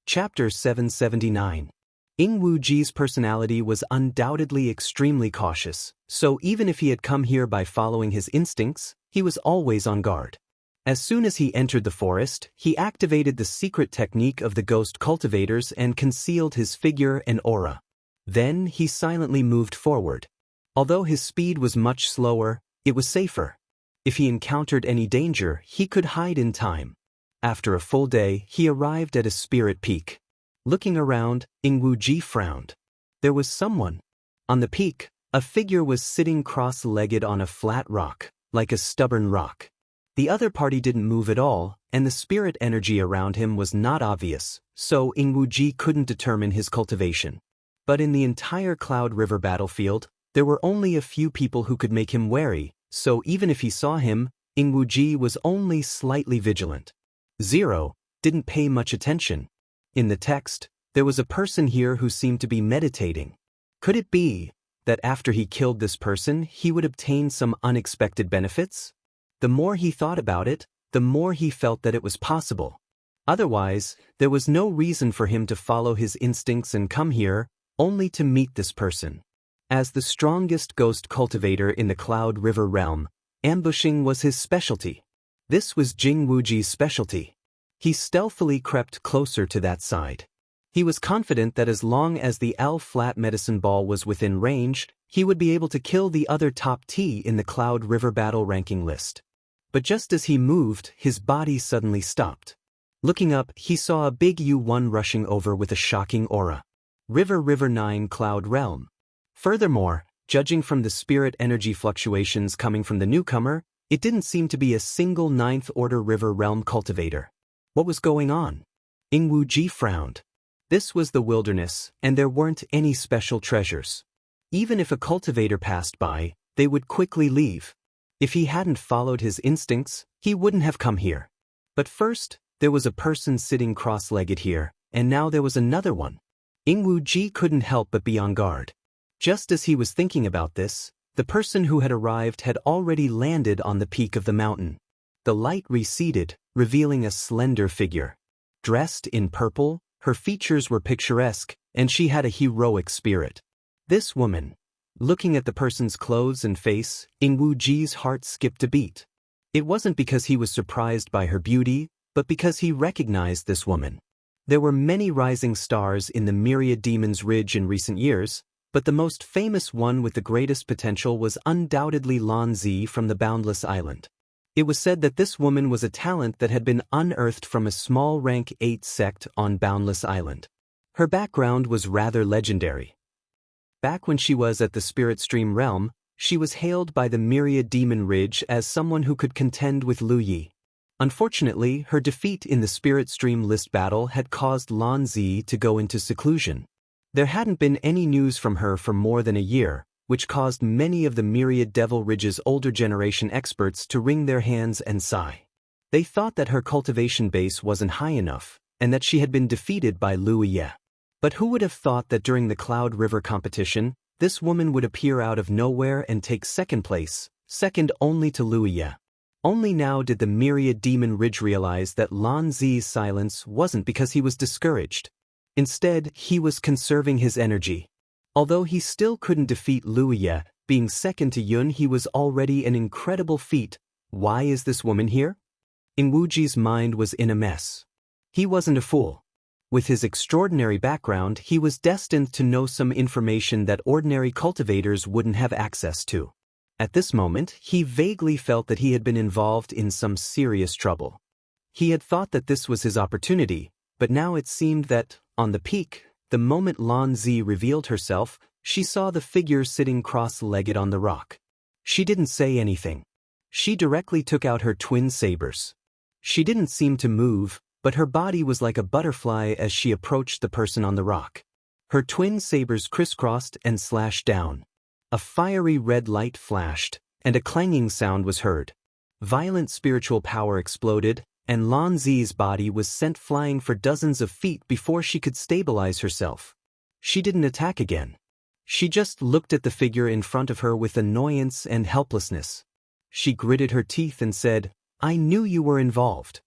Chapter 779. Ing Wuji's personality was undoubtedly extremely cautious, so even if he had come here by following his instincts, he was always on guard. As soon as he entered the forest, he activated the secret technique of the ghost cultivators and concealed his figure and aura. Then he silently moved forward. Although his speed was much slower, it was safer. If he encountered any danger, he could hide in time. After a full day, he arrived at a spirit peak. Looking around, Ing Wuji frowned. There was someone. On the peak, a figure was sitting cross-legged on a flat rock, like a stubborn rock. The other party didn't move at all, and the spirit energy around him was not obvious, so Ing Wuji couldn't determine his cultivation. But in the entire Cloud River battlefield, there were only a few people who could make him wary, so even if he saw him, Ing Wuji was only slightly vigilant. Zero didn't pay much attention. In the text, there was a person here who seemed to be meditating. Could it be that after he killed this person, he would obtain some unexpected benefits? The more he thought about it, the more he felt that it was possible. Otherwise, there was no reason for him to follow his instincts and come here, only to meet this person. As the strongest ghost cultivator in the Cloud River realm, ambushing was his specialty. This was Ing Wuji's specialty. He stealthily crept closer to that side. He was confident that as long as the L-flat medicine ball was within range, he would be able to kill the other top T in the Cloud River battle ranking list. But just as he moved, his body suddenly stopped. Looking up, he saw a big U1 rushing over with a shocking aura. River 9 Cloud Realm. Furthermore, judging from the spirit energy fluctuations coming from the newcomer, it didn't seem to be a single 9th order river realm cultivator. What was going on? Ing Wuji frowned. This was the wilderness, and there weren't any special treasures. Even if a cultivator passed by, they would quickly leave. If he hadn't followed his instincts, he wouldn't have come here. But first, there was a person sitting cross-legged here, and now there was another one. Ing Wuji couldn't help but be on guard. Just as he was thinking about this, the person who had arrived had already landed on the peak of the mountain. The light receded, revealing a slender figure. Dressed in purple, her features were picturesque, and she had a heroic spirit. This woman. Looking at the person's clothes and face, Ing Wuji's heart skipped a beat. It wasn't because he was surprised by her beauty, but because he recognized this woman. There were many rising stars in the Myriad Demon's Ridge in recent years, but the most famous one with the greatest potential was undoubtedly Lan Zi from the Boundless Island. It was said that this woman was a talent that had been unearthed from a small rank 8 sect on Boundless Island. Her background was rather legendary. Back when she was at the Spirit Stream realm, she was hailed by the Myriad Demon Ridge as someone who could contend with Lu Yi. Unfortunately, her defeat in the Spirit Stream list battle had caused Lan Zi to go into seclusion. There hadn't been any news from her for more than a year, which caused many of the Myriad Devil Ridge's older generation experts to wring their hands and sigh. They thought that her cultivation base wasn't high enough, and that she had been defeated by Lu Yi. But who would have thought that during the Cloud River competition, this woman would appear out of nowhere and take second place, second only to Lu Yi. Only now did the Myriad Demon Ridge realize that Lan Zi's silence wasn't because he was discouraged. Instead, he was conserving his energy. Although he still couldn't defeat Lu Yi, being second to Yun he was already an incredible feat. Why is this woman here? Ing Wuji's mind was in a mess. He wasn't a fool. With his extraordinary background, he was destined to know some information that ordinary cultivators wouldn't have access to. At this moment, he vaguely felt that he had been involved in some serious trouble. He had thought that this was his opportunity, but now it seemed that, on the peak, the moment Lan Zi revealed herself, she saw the figure sitting cross-legged on the rock. She didn't say anything. She directly took out her twin sabers. She didn't seem to move, but her body was like a butterfly as she approached the person on the rock. Her twin sabers crisscrossed and slashed down. A fiery red light flashed, and a clanging sound was heard. Violent spiritual power exploded, and Lan Zi's body was sent flying for dozens of feet before she could stabilize herself. She didn't attack again. She just looked at the figure in front of her with annoyance and helplessness. She gritted her teeth and said, "I knew you were involved."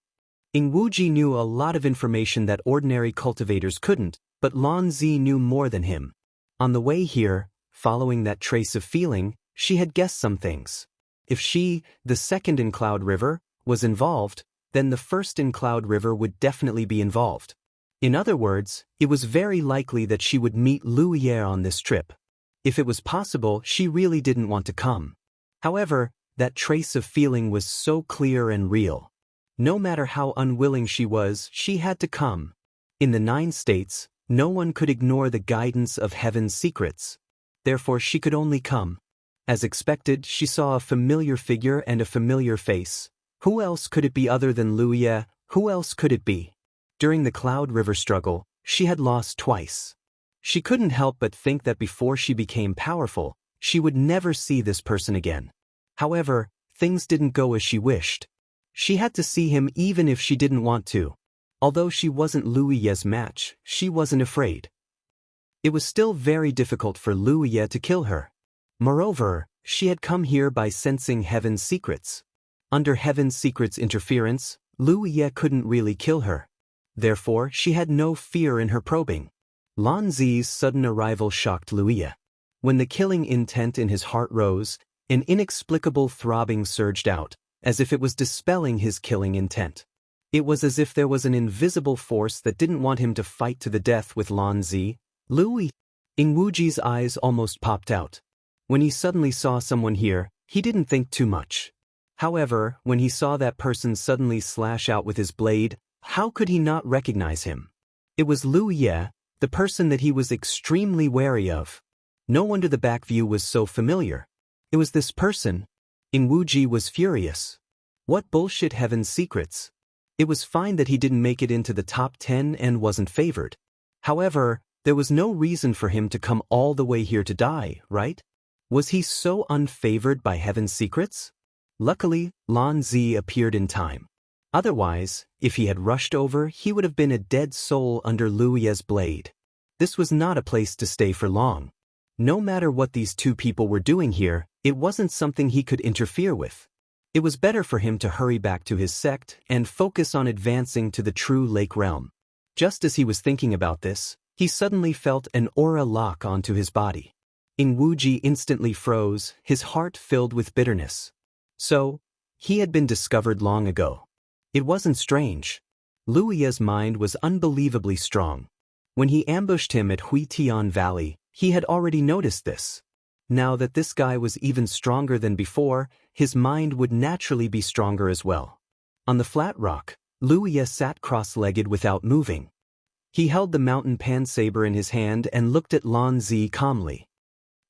Ing Wuji knew a lot of information that ordinary cultivators couldn't, but Lan Zi knew more than him. On the way here, following that trace of feeling, she had guessed some things. If she, the second in Cloud River, was involved, then the first in Cloud River would definitely be involved. In other words, it was very likely that she would meet Lu Ye on this trip. If it was possible, she really didn't want to come. However, that trace of feeling was so clear and real. No matter how unwilling she was, she had to come. In the 9 states, no one could ignore the guidance of heaven's secrets. Therefore she could only come. As expected, she saw a familiar figure and a familiar face. Who else could it be other than Lu Ye? Who else could it be? During the Cloud River struggle, she had lost twice. She couldn't help but think that before she became powerful, she would never see this person again. However, things didn't go as she wished. She had to see him even if she didn't want to. Although she wasn't Lu Ye's match, she wasn't afraid. It was still very difficult for Lu Ye to kill her. Moreover, she had come here by sensing heaven's secrets. Under heaven's secrets interference, Lu Ye couldn't really kill her. Therefore, she had no fear in her probing. Lan Zi's sudden arrival shocked Lu Ye. When the killing intent in his heart rose, an inexplicable throbbing surged out, as if it was dispelling his killing intent. It was as if there was an invisible force that didn't want him to fight to the death with Lan Zi. Ing Wuji's eyes almost popped out. When he suddenly saw someone here, he didn't think too much. However, when he saw that person suddenly slash out with his blade, how could he not recognize him? It was Lu Ye, the person that he was extremely wary of. No wonder the back view was so familiar. It was this person. Ing Wuji was furious. What bullshit heaven's secrets? It was fine that he didn't make it into the top 10 and wasn't favored. However, there was no reason for him to come all the way here to die, right? Was he so unfavored by heaven's secrets? Luckily, Lan Zi appeared in time. Otherwise, if he had rushed over, he would have been a dead soul under Lu Ye's blade. This was not a place to stay for long. No matter what these two people were doing here, it wasn't something he could interfere with. It was better for him to hurry back to his sect and focus on advancing to the true lake realm. Just as he was thinking about this, he suddenly felt an aura lock onto his body. Ing Wuji instantly froze, his heart filled with bitterness. So, he had been discovered long ago. It wasn't strange. Lu Ye's mind was unbelievably strong. When he ambushed him at Huitian Valley, he had already noticed this. Now that this guy was even stronger than before, his mind would naturally be stronger as well. On the flat rock, Lu Ye sat cross-legged without moving. He held the mountain pan saber in his hand and looked at Lan Zi calmly.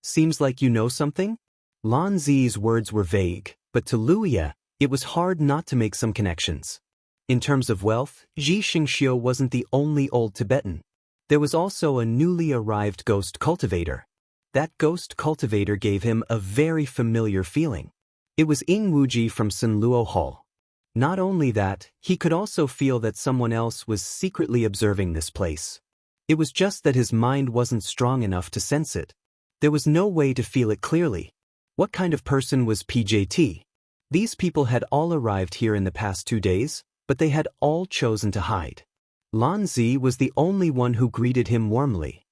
Seems like you know something? Lan Zi's words were vague, but to Lu Ye, it was hard not to make some connections. In terms of wealth, Ji Xingxiu wasn't the only old Tibetan. There was also a newly arrived ghost cultivator. That ghost cultivator gave him a very familiar feeling. It was Ing Wuji from Sanluo Hall. Not only that, he could also feel that someone else was secretly observing this place. It was just that his mind wasn't strong enough to sense it. There was no way to feel it clearly. What kind of person was PJT? These people had all arrived here in the past 2 days, but they had all chosen to hide. Lan Zi was the only one who greeted him warmly.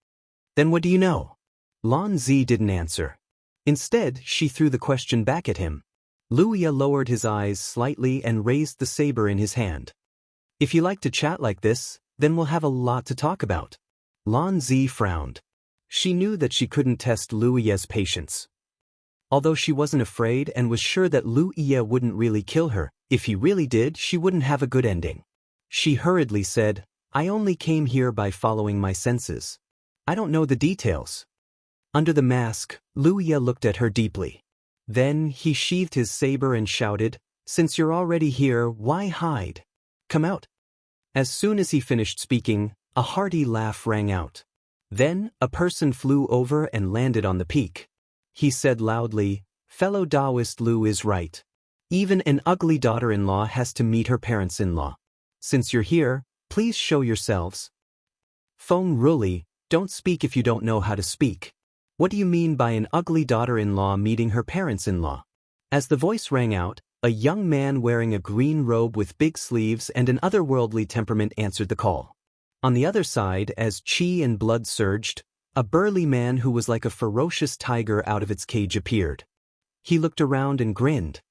Then what do you know? Lan Zi didn't answer. Instead, she threw the question back at him. Lu Ye lowered his eyes slightly and raised the saber in his hand. If you like to chat like this, then we'll have a lot to talk about. Lan Zi frowned. She knew that she couldn't test Lu Ye's patience. Although she wasn't afraid and was sure that Lu Ye wouldn't really kill her, if he really did, she wouldn't have a good ending. She hurriedly said, I only came here by following my senses. I don't know the details. Under the mask, Lu Ye looked at her deeply. Then he sheathed his saber and shouted, Since you're already here, why hide? Come out. As soon as he finished speaking, a hearty laugh rang out. Then, a person flew over and landed on the peak. He said loudly, Fellow Taoist Lu is right. Even an ugly daughter-in-law has to meet her parents-in-law. Since you're here, please show yourselves. Feng Ruli, don't speak if you don't know how to speak. What do you mean by an ugly daughter-in-law meeting her parents-in-law? As the voice rang out, A young man wearing a green robe with big sleeves and an otherworldly temperament answered the call. On the other side, as chi and blood surged, a burly man who was like a ferocious tiger out of its cage appeared. He looked around and grinned.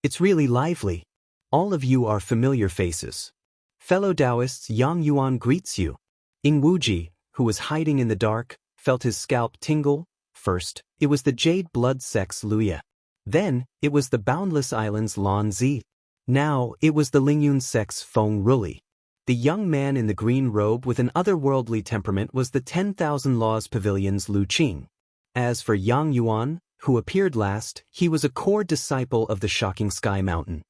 It's really lively. All of you are familiar faces. Fellow Taoists, Yang Yuan greets you. Ing Wuji, who was hiding in the dark, felt his scalp tingle. First, it was the Jade Blood Sex Luya. Then, it was the Boundless Islands Lan Zi. Now, it was the Lingyun sex Feng Ruli. The young man in the green robe with an otherworldly temperament was the 10,000 Laws Pavilion's Lu Qing. As for Yang Yuan, who appeared last, he was a core disciple of the Shocking Sky Mountain.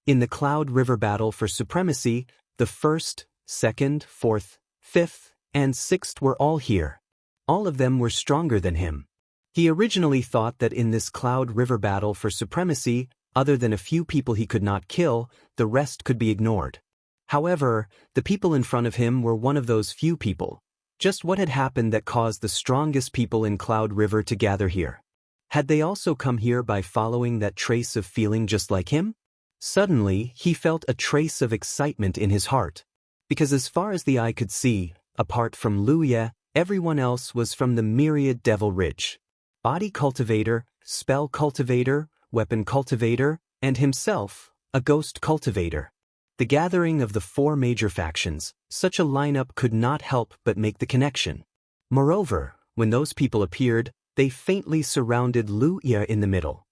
In the Cloud River battle for supremacy, the 1st, 2nd, 4th, 5th, and 6th were all here. All of them were stronger than him. He originally thought that in this Cloud River battle for supremacy, other than a few people he could not kill, the rest could be ignored. However, the people in front of him were one of those few people. Just what had happened that caused the strongest people in Cloud River to gather here? Had they also come here by following that trace of feeling just like him? Suddenly, he felt a trace of excitement in his heart. Because as far as the eye could see, apart from Luya, everyone else was from the myriad Devil Ridge. Body cultivator, spell cultivator, weapon cultivator, and himself, a ghost cultivator. The gathering of the 4 major factions, such a lineup could not help but make the connection. Moreover, when those people appeared, they faintly surrounded Luya in the middle.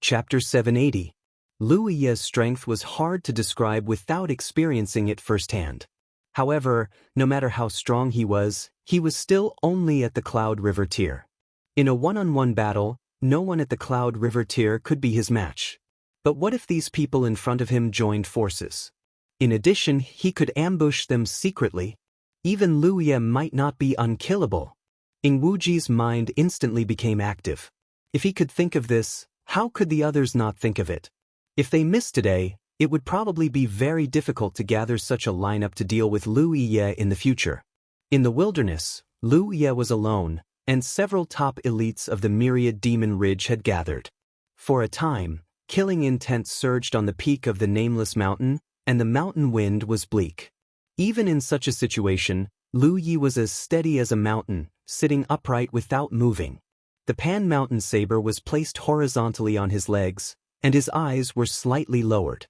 Chapter 780. Luya's strength was hard to describe without experiencing it firsthand. However, no matter how strong he was still only at the Cloud River tier. In a one-on-one battle, no one at the Cloud River tier could be his match. But what if these people in front of him joined forces? In addition, he could ambush them secretly. Even Luya might not be unkillable. Ing Wuji's mind instantly became active. If he could think of this, how could the others not think of it? If they missed today, it would probably be very difficult to gather such a lineup to deal with Luya in the future. In the wilderness, Luya was alone, and several top elites of the Myriad Demon Ridge had gathered. For a time, killing intent surged on the peak of the nameless mountain, and the mountain wind was bleak. Even in such a situation, Lu Yi was as steady as a mountain, sitting upright without moving. The Pan Mountain Saber was placed horizontally on his legs, and his eyes were slightly lowered.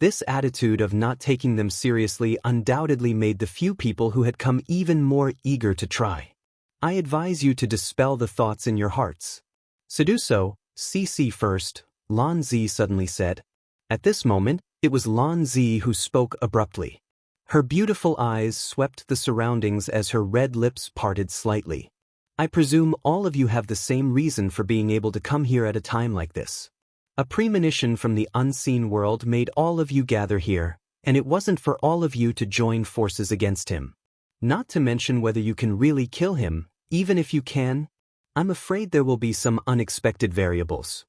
This attitude of not taking them seriously undoubtedly made the few people who had come even more eager to try. I advise you to dispel the thoughts in your hearts. So do so, CC first, Lan Zi suddenly said. At this moment, it was Lan Zi who spoke abruptly. Her beautiful eyes swept the surroundings as her red lips parted slightly. I presume all of you have the same reason for being able to come here at a time like this. A premonition from the unseen world made all of you gather here, and it wasn't for all of you to join forces against him. Not to mention whether you can really kill him, even if you can. I'm afraid there will be some unexpected variables.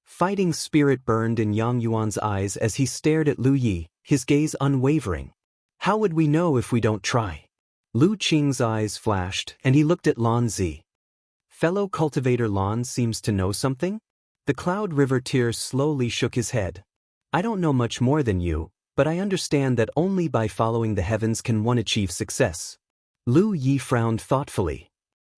Fighting spirit burned in Yang Yuan's eyes as he stared at Lu Yi, his gaze unwavering. How would we know if we don't try? Lu Qing's eyes flashed, and he looked at Lan Zi. Fellow cultivator Lan seems to know something? The Cloud River Tier slowly shook his head. I don't know much more than you, but I understand that only by following the heavens can one achieve success. Lu Yi frowned thoughtfully.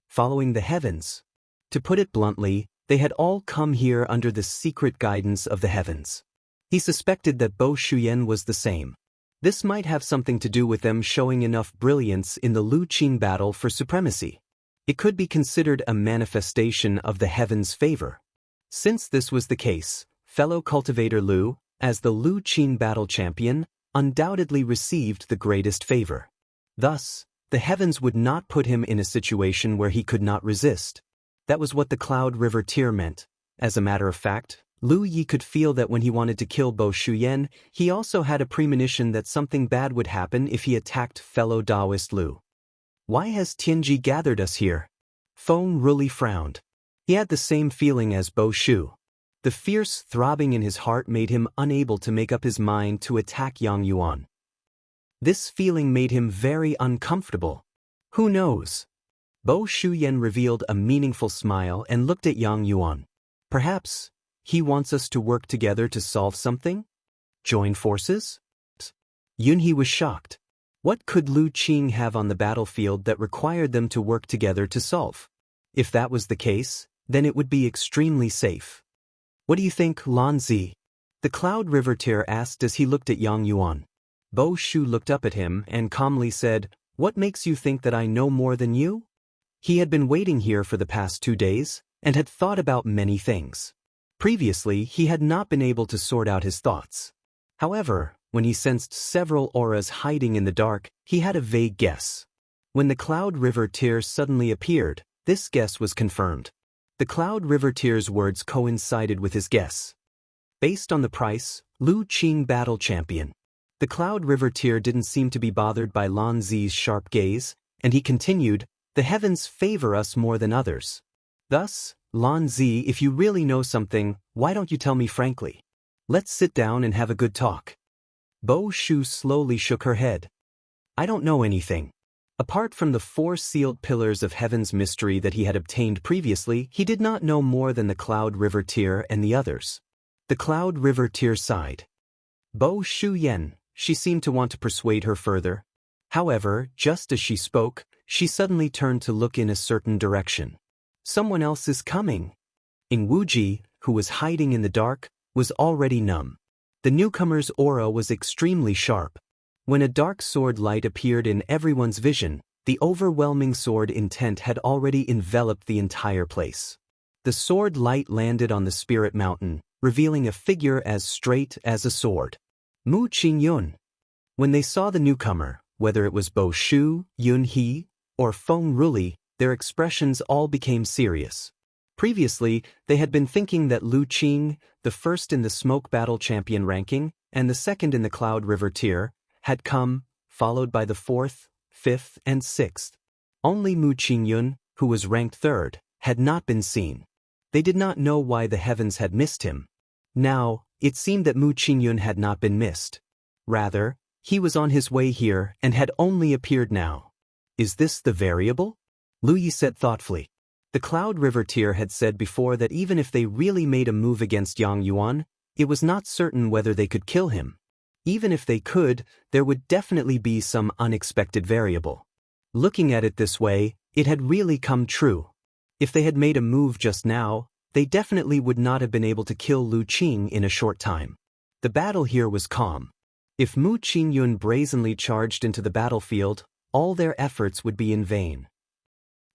Following the heavens. To put it bluntly, they had all come here under the secret guidance of the heavens. He suspected that Bo Shuyan was the same. This might have something to do with them showing enough brilliance in the Lu Qing battle for supremacy. It could be considered a manifestation of the heavens' favor. Since this was the case, fellow cultivator Lu, as the Lu Qing battle champion, undoubtedly received the greatest favor. Thus, the heavens would not put him in a situation where he could not resist. That was what the Cloud River Tier meant. As a matter of fact, Lu Yi could feel that when he wanted to kill Bo Shuyan, he also had a premonition that something bad would happen if he attacked fellow Taoist Lu. Why has Tianji gathered us here? Feng Ruli frowned. He had the same feeling as Bo Shu. The fierce throbbing in his heart made him unable to make up his mind to attack Yang Yuan. This feeling made him very uncomfortable. Who knows? Bo Shuyan revealed a meaningful smile and looked at Yang Yuan. Perhaps, He wants us to work together to solve something? Join forces? Yunhee was shocked. What could Lu Qing have on the battlefield that required them to work together to solve? If that was the case, then it would be extremely safe. What do you think, Lan Zi? The Cloud River Tear asked as he looked at Yang Yuan. Bo Shu looked up at him and calmly said, "What makes you think that I know more than you?" He had been waiting here for the past 2 days, and had thought about many things. Previously, he had not been able to sort out his thoughts. However, when he sensed several auras hiding in the dark, he had a vague guess. When the Cloud River Tear suddenly appeared, this guess was confirmed. The Cloud River Tear's words coincided with his guess. Based on the price, Lu Qing Battle Champion. The Cloud River Tear didn't seem to be bothered by Lan Zi's sharp gaze, and he continued, "The heavens favor us more than others. Thus, Lan Zi, if you really know something, why don't you tell me frankly? Let's sit down and have a good talk." Bo Shu slowly shook her head. "I don't know anything." Apart from the 4 sealed pillars of heaven's mystery that he had obtained previously, he did not know more than the Cloud River Tear and the others. The Cloud River Tear sighed. Bo Shu Yen, she seemed to want to persuade her further. However, just as she spoke, she suddenly turned to look in a certain direction. Someone else is coming. Ing Wuji, who was hiding in the dark, was already numb. The newcomer's aura was extremely sharp. When a dark sword light appeared in everyone's vision, the overwhelming sword intent had already enveloped the entire place. The sword light landed on the spirit mountain, revealing a figure as straight as a sword. Mu Qingyun. When they saw the newcomer, whether it was Bo Shu, Yunhee, or Feng Ruli, their expressions all became serious. Previously, they had been thinking that Lu Qing, the first in the Smoke Battle Champion ranking, and the second in the Cloud River Tier, had come, followed by the 4th, 5th, and 6th. Only Mu Qingyun, who was ranked 3rd, had not been seen. They did not know why the heavens had missed him. Now, it seemed that Mu Qingyun had not been missed. Rather, he was on his way here and had only appeared now. Is this the variable? Lu Yi said thoughtfully. The Cloud River Tier had said before that even if they really made a move against Yang Yuan, it was not certain whether they could kill him. Even if they could, there would definitely be some unexpected variable. Looking at it this way, it had really come true. If they had made a move just now, they definitely would not have been able to kill Lu Qing in a short time. The battle here was calm. If Mu Qingyun brazenly charged into the battlefield, all their efforts would be in vain.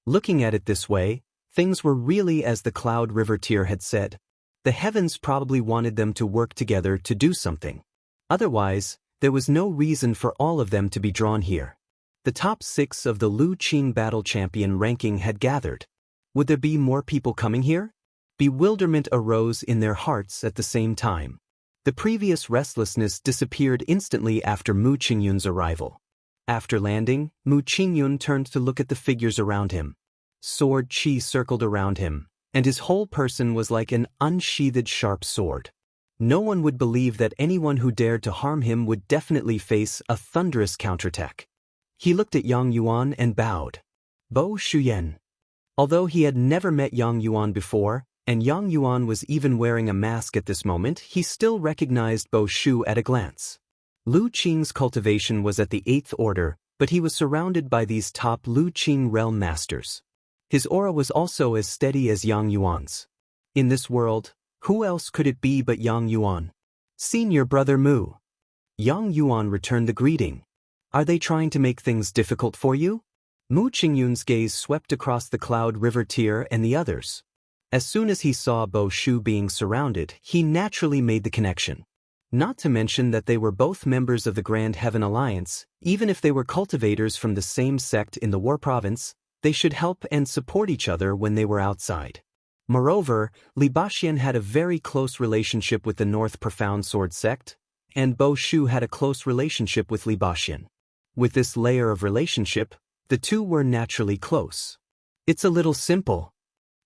Looking at it this way, things were really as the Cloud River Tier had said. The heavens probably wanted them to work together to do something. Otherwise, there was no reason for all of them to be drawn here. The top 6 of the Lu Qing Battle Champion ranking had gathered. Would there be more people coming here? Bewilderment arose in their hearts at the same time. The previous restlessness disappeared instantly after Mu Qingyun's arrival. After landing, Mu Qingyun turned to look at the figures around him. Sword chi circled around him, and his whole person was like an unsheathed sharp sword. No one would believe that anyone who dared to harm him would definitely face a thunderous counterattack. He looked at Yang Yuan and bowed. Bo Shuyen. Although he had never met Yang Yuan before, and Yang Yuan was even wearing a mask at this moment, he still recognized Bo Shu at a glance. Lu Qing's cultivation was at the 8th order, but he was surrounded by these top Lu Qing realm masters. His aura was also as steady as Yang Yuan's. In this world, who else could it be but Yang Yuan? Senior brother Mu. Yang Yuan returned the greeting. Are they trying to make things difficult for you? Mu Qingyun's gaze swept across the Cloud River Tier and the others. As soon as he saw Bo Shu being surrounded, he naturally made the connection. Not to mention that they were both members of the Grand Heaven Alliance. Even if they were cultivators from the same sect in the War Province, they should help and support each other when they were outside. Moreover, Li Baxian had a very close relationship with the North Profound Sword sect, and Bo Shu had a close relationship with Li Baxian. With this layer of relationship, the two were naturally close. It's a little simple.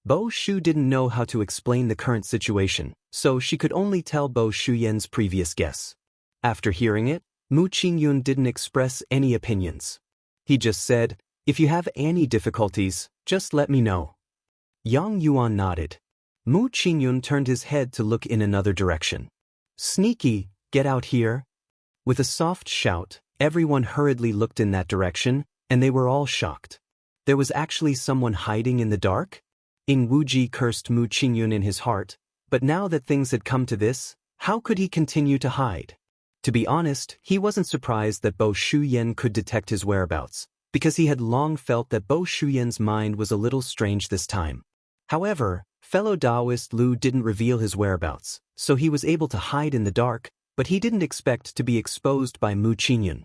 Bo Shu didn't know how to explain the current situation, so she could only tell Bo Shuyen's previous guess. After hearing it, Mu Qingyun didn't express any opinions. He just said, "If you have any difficulties, just let me know." Yang Yuan nodded. Mu Qingyun turned his head to look in another direction. Sneaky, get out here. With a soft shout, everyone hurriedly looked in that direction, and they were all shocked. There was actually someone hiding in the dark? Ing Wuji cursed Mu Qingyun in his heart, but now that things had come to this, how could he continue to hide? To be honest, he wasn't surprised that Bo Shuyan could detect his whereabouts, because he had long felt that Bo Shuyan's mind was a little strange this time. However, fellow Taoist Lu didn't reveal his whereabouts, so he was able to hide in the dark, but he didn't expect to be exposed by Mu Qingyun.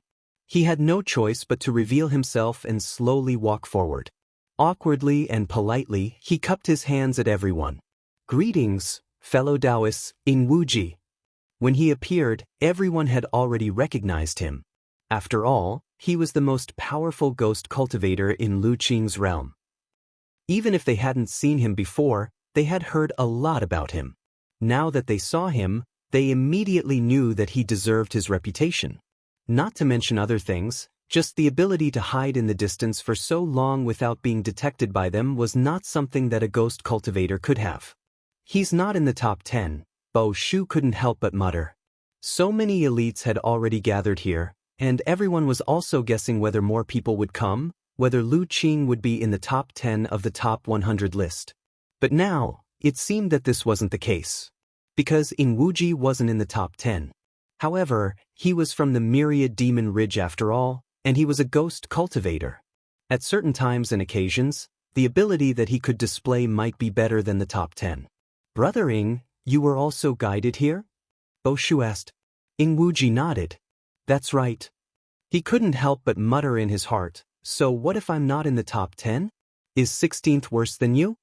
He had no choice but to reveal himself and slowly walk forward. Awkwardly and politely, he cupped his hands at everyone. Greetings, fellow Taoists, Ing Wuji. When he appeared, everyone had already recognized him. After all, he was the most powerful ghost cultivator in Lu Qing's realm. Even if they hadn't seen him before, they had heard a lot about him. Now that they saw him, they immediately knew that he deserved his reputation. Not to mention other things, just the ability to hide in the distance for so long without being detected by them was not something that a ghost cultivator could have. He's not in the top 10, Bo Shu couldn't help but mutter. So many elites had already gathered here, and everyone was also guessing whether more people would come, whether Lu Qing would be in the top 10 of the top 100 list. But now, it seemed that this wasn't the case. Because Ing Wuji wasn't in the top 10. However, he was from the Myriad Demon Ridge after all, and he was a ghost cultivator. At certain times and occasions, the ability that he could display might be better than the top 10. Brother Ing, you were also guided here? Bo Shu asked. Ing Wuji nodded. That's right. He couldn't help but mutter in his heart, so what if I'm not in the top 10? Is 16th worse than you?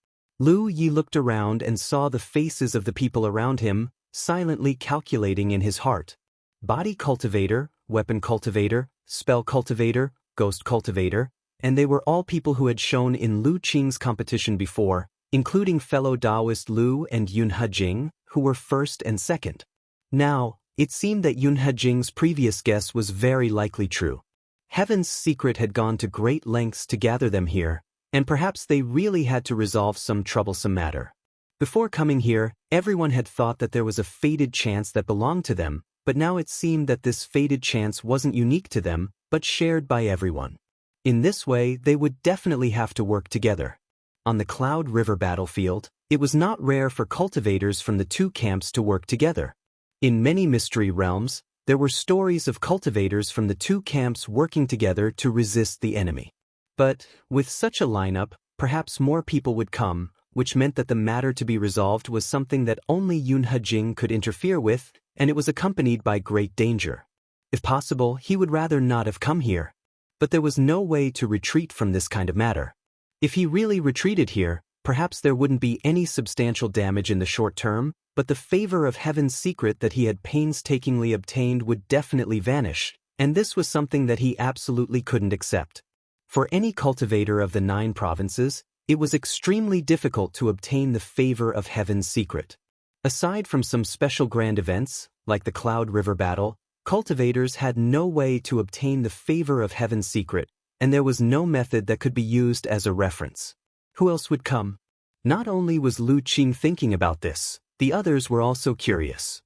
Lu Yi looked around and saw the faces of the people around him, silently calculating in his heart. Body cultivator, weapon cultivator, spell cultivator, ghost cultivator, and they were all people who had shown in Lu Qing's competition before, including fellow Taoist Lu and Yun Hejing, who were first and second. Now, it seemed that Yun Hejing's previous guess was very likely true. Heaven's Secret had gone to great lengths to gather them here, and perhaps they really had to resolve some troublesome matter. Before coming here, everyone had thought that there was a fated chance that belonged to them, but now it seemed that this fated chance wasn't unique to them, but shared by everyone. In this way, they would definitely have to work together. On the Cloud River battlefield, it was not rare for cultivators from the two camps to work together. In many mystery realms, there were stories of cultivators from the two camps working together to resist the enemy. But, with such a lineup, perhaps more people would come, which meant that the matter to be resolved was something that only Yun Hejing could interfere with, and it was accompanied by great danger. If possible, he would rather not have come here. But there was no way to retreat from this kind of matter. If he really retreated here, perhaps there wouldn't be any substantial damage in the short term, but the favor of Heaven's Secret that he had painstakingly obtained would definitely vanish, and this was something that he absolutely couldn't accept. For any cultivator of the 9 provinces, it was extremely difficult to obtain the favor of Heaven's Secret. Aside from some special grand events, like the Cloud River battle, cultivators had no way to obtain the favor of Heaven's Secret, and there was no method that could be used as a reference. Who else would come? Not only was Lu Qing thinking about this, the others were also curious.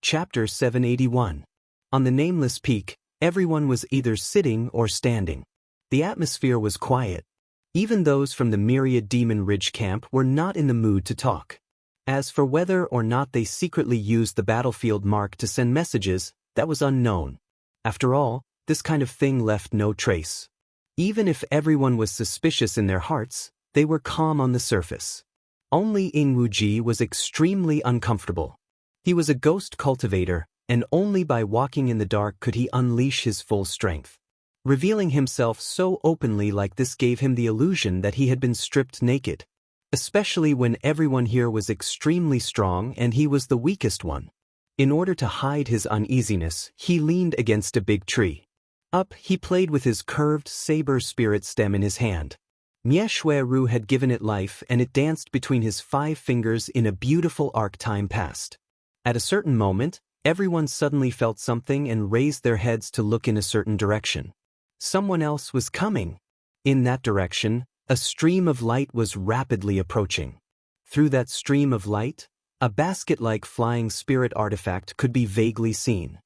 Chapter 781. On the nameless peak, everyone was either sitting or standing. The atmosphere was quiet. Even those from the Myriad Demon Ridge camp were not in the mood to talk. As for whether or not they secretly used the battlefield mark to send messages, that was unknown. After all, this kind of thing left no trace. Even if everyone was suspicious in their hearts, they were calm on the surface. Only Ing Wuji was extremely uncomfortable. He was a ghost cultivator, and only by walking in the dark could he unleash his full strength. Revealing himself so openly like this gave him the illusion that he had been stripped naked. Especially when everyone here was extremely strong and he was the weakest one. In order to hide his uneasiness, he leaned against a big tree. Up, he played with his curved saber spirit stem in his hand. Mie Shui Ru had given it life and it danced between his 5 fingers in a beautiful arc time past. At a certain moment, everyone suddenly felt something and raised their heads to look in a certain direction. Someone else was coming. In that direction, a stream of light was rapidly approaching. Through that stream of light, a basket-like flying spirit artifact could be vaguely seen.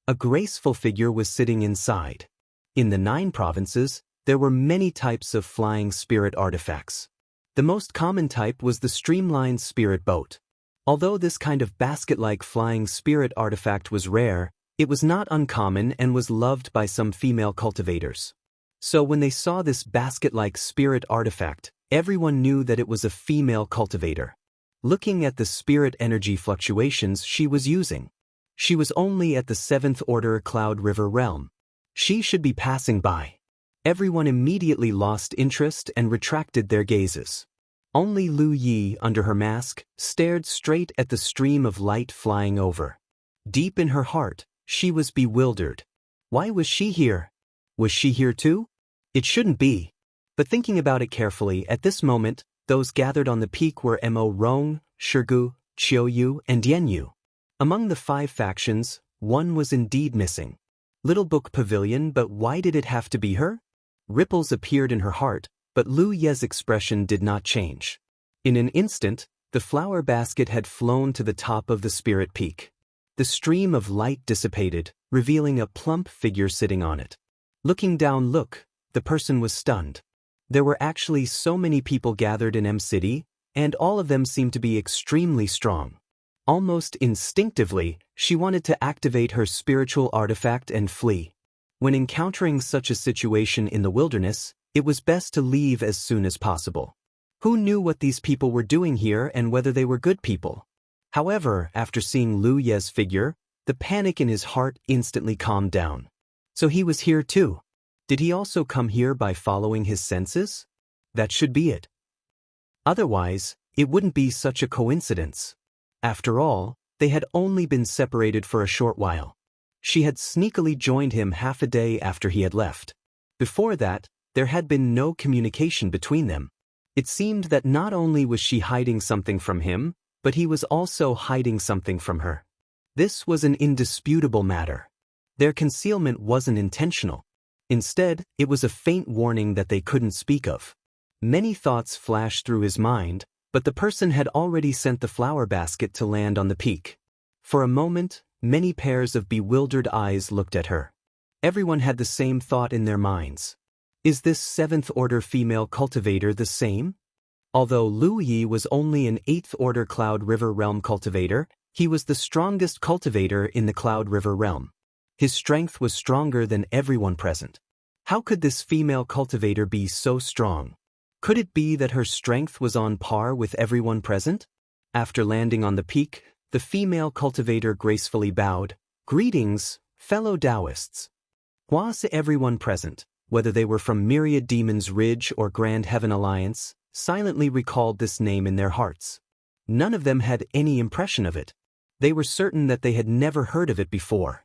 A graceful figure was sitting inside. In the 9 provinces, there were many types of flying spirit artifacts. The most common type was the streamlined spirit boat. Although this kind of basket-like flying spirit artifact was rare, it was not uncommon and was loved by some female cultivators. So when they saw this basket-like spirit artifact, everyone knew that it was a female cultivator. Looking at the spirit energy fluctuations she was using, she was only at the 7th order Cloud River realm. She should be passing by. Everyone immediately lost interest and retracted their gazes. Only Lu Yi, under her mask, stared straight at the stream of light flying over. Deep in her heart, she was bewildered. Why was she here? Was she here too? It shouldn't be. But thinking about it carefully, at this moment, those gathered on the peak were Mo Rong, Shigu, Qiuyu, and Yanyu. Among the 5 factions, one was indeed missing. Little Book Pavilion, but why did it have to be her? Ripples appeared in her heart, but Lu Ye's expression did not change. In an instant, the flower basket had flown to the top of the spirit peak. The stream of light dissipated, revealing a plump figure sitting on it. Looking down, the person was stunned. There were actually so many people gathered in M City, and all of them seemed to be extremely strong. Almost instinctively, she wanted to activate her spiritual artifact and flee. When encountering such a situation in the wilderness, it was best to leave as soon as possible. Who knew what these people were doing here and whether they were good people? However, after seeing Lu Ye's figure, the panic in his heart instantly calmed down. So he was here too. Did he also come here by following his senses? That should be it. Otherwise, it wouldn't be such a coincidence. After all, they had only been separated for a short while. She had sneakily joined him half a day after he had left. Before that, there had been no communication between them. It seemed that not only was she hiding something from him, but he was also hiding something from her. This was an indisputable matter. Their concealment wasn't intentional. Instead, it was a faint warning that they couldn't speak of. Many thoughts flashed through his mind, but the person had already sent the flower basket to land on the peak. For a moment, many pairs of bewildered eyes looked at her. Everyone had the same thought in their minds. Is this 7th order female cultivator the same? Although Lu Yi was only an 8th order Cloud River realm cultivator, he was the strongest cultivator in the Cloud River realm. His strength was stronger than everyone present. How could this female cultivator be so strong? Could it be that her strength was on par with everyone present? After landing on the peak, the female cultivator gracefully bowed. Greetings, fellow Taoists. Everyone present, whether they were from Myriad Demons Ridge or Grand Heaven Alliance, silently recalled this name in their hearts. None of them had any impression of it. They were certain that they had never heard of it before.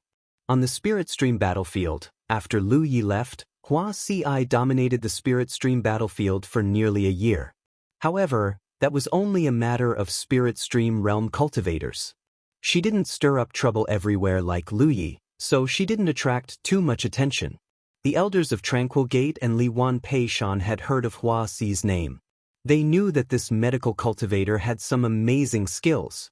On the Spirit Stream battlefield, after Lu Yi left, Hua Si dominated the Spirit Stream battlefield for nearly a year. However, that was only a matter of Spirit Stream realm cultivators. She didn't stir up trouble everywhere like Lu Yi, so she didn't attract too much attention. The elders of Tranquil Gate and Li Wan Pei Shan had heard of Hua Si's name. They knew that this medical cultivator had some amazing skills.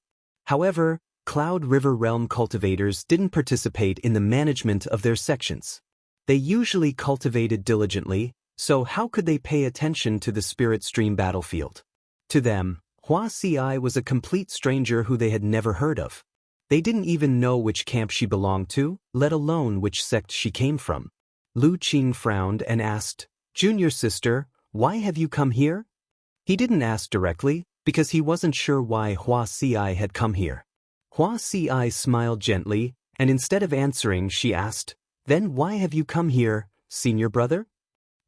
However, Cloud River realm cultivators didn't participate in the management of their sections. They usually cultivated diligently, so how could they pay attention to the Spirit Stream battlefield? To them, Hua Si was a complete stranger who they had never heard of. They didn't even know which camp she belonged to, let alone which sect she came from. Lu Qing frowned and asked, "Junior sister, why have you come here?" He didn't ask directly, because he wasn't sure why Hua Si had come here. Hua Si smiled gently, and instead of answering, she asked, "Then why have you come here, senior brother?"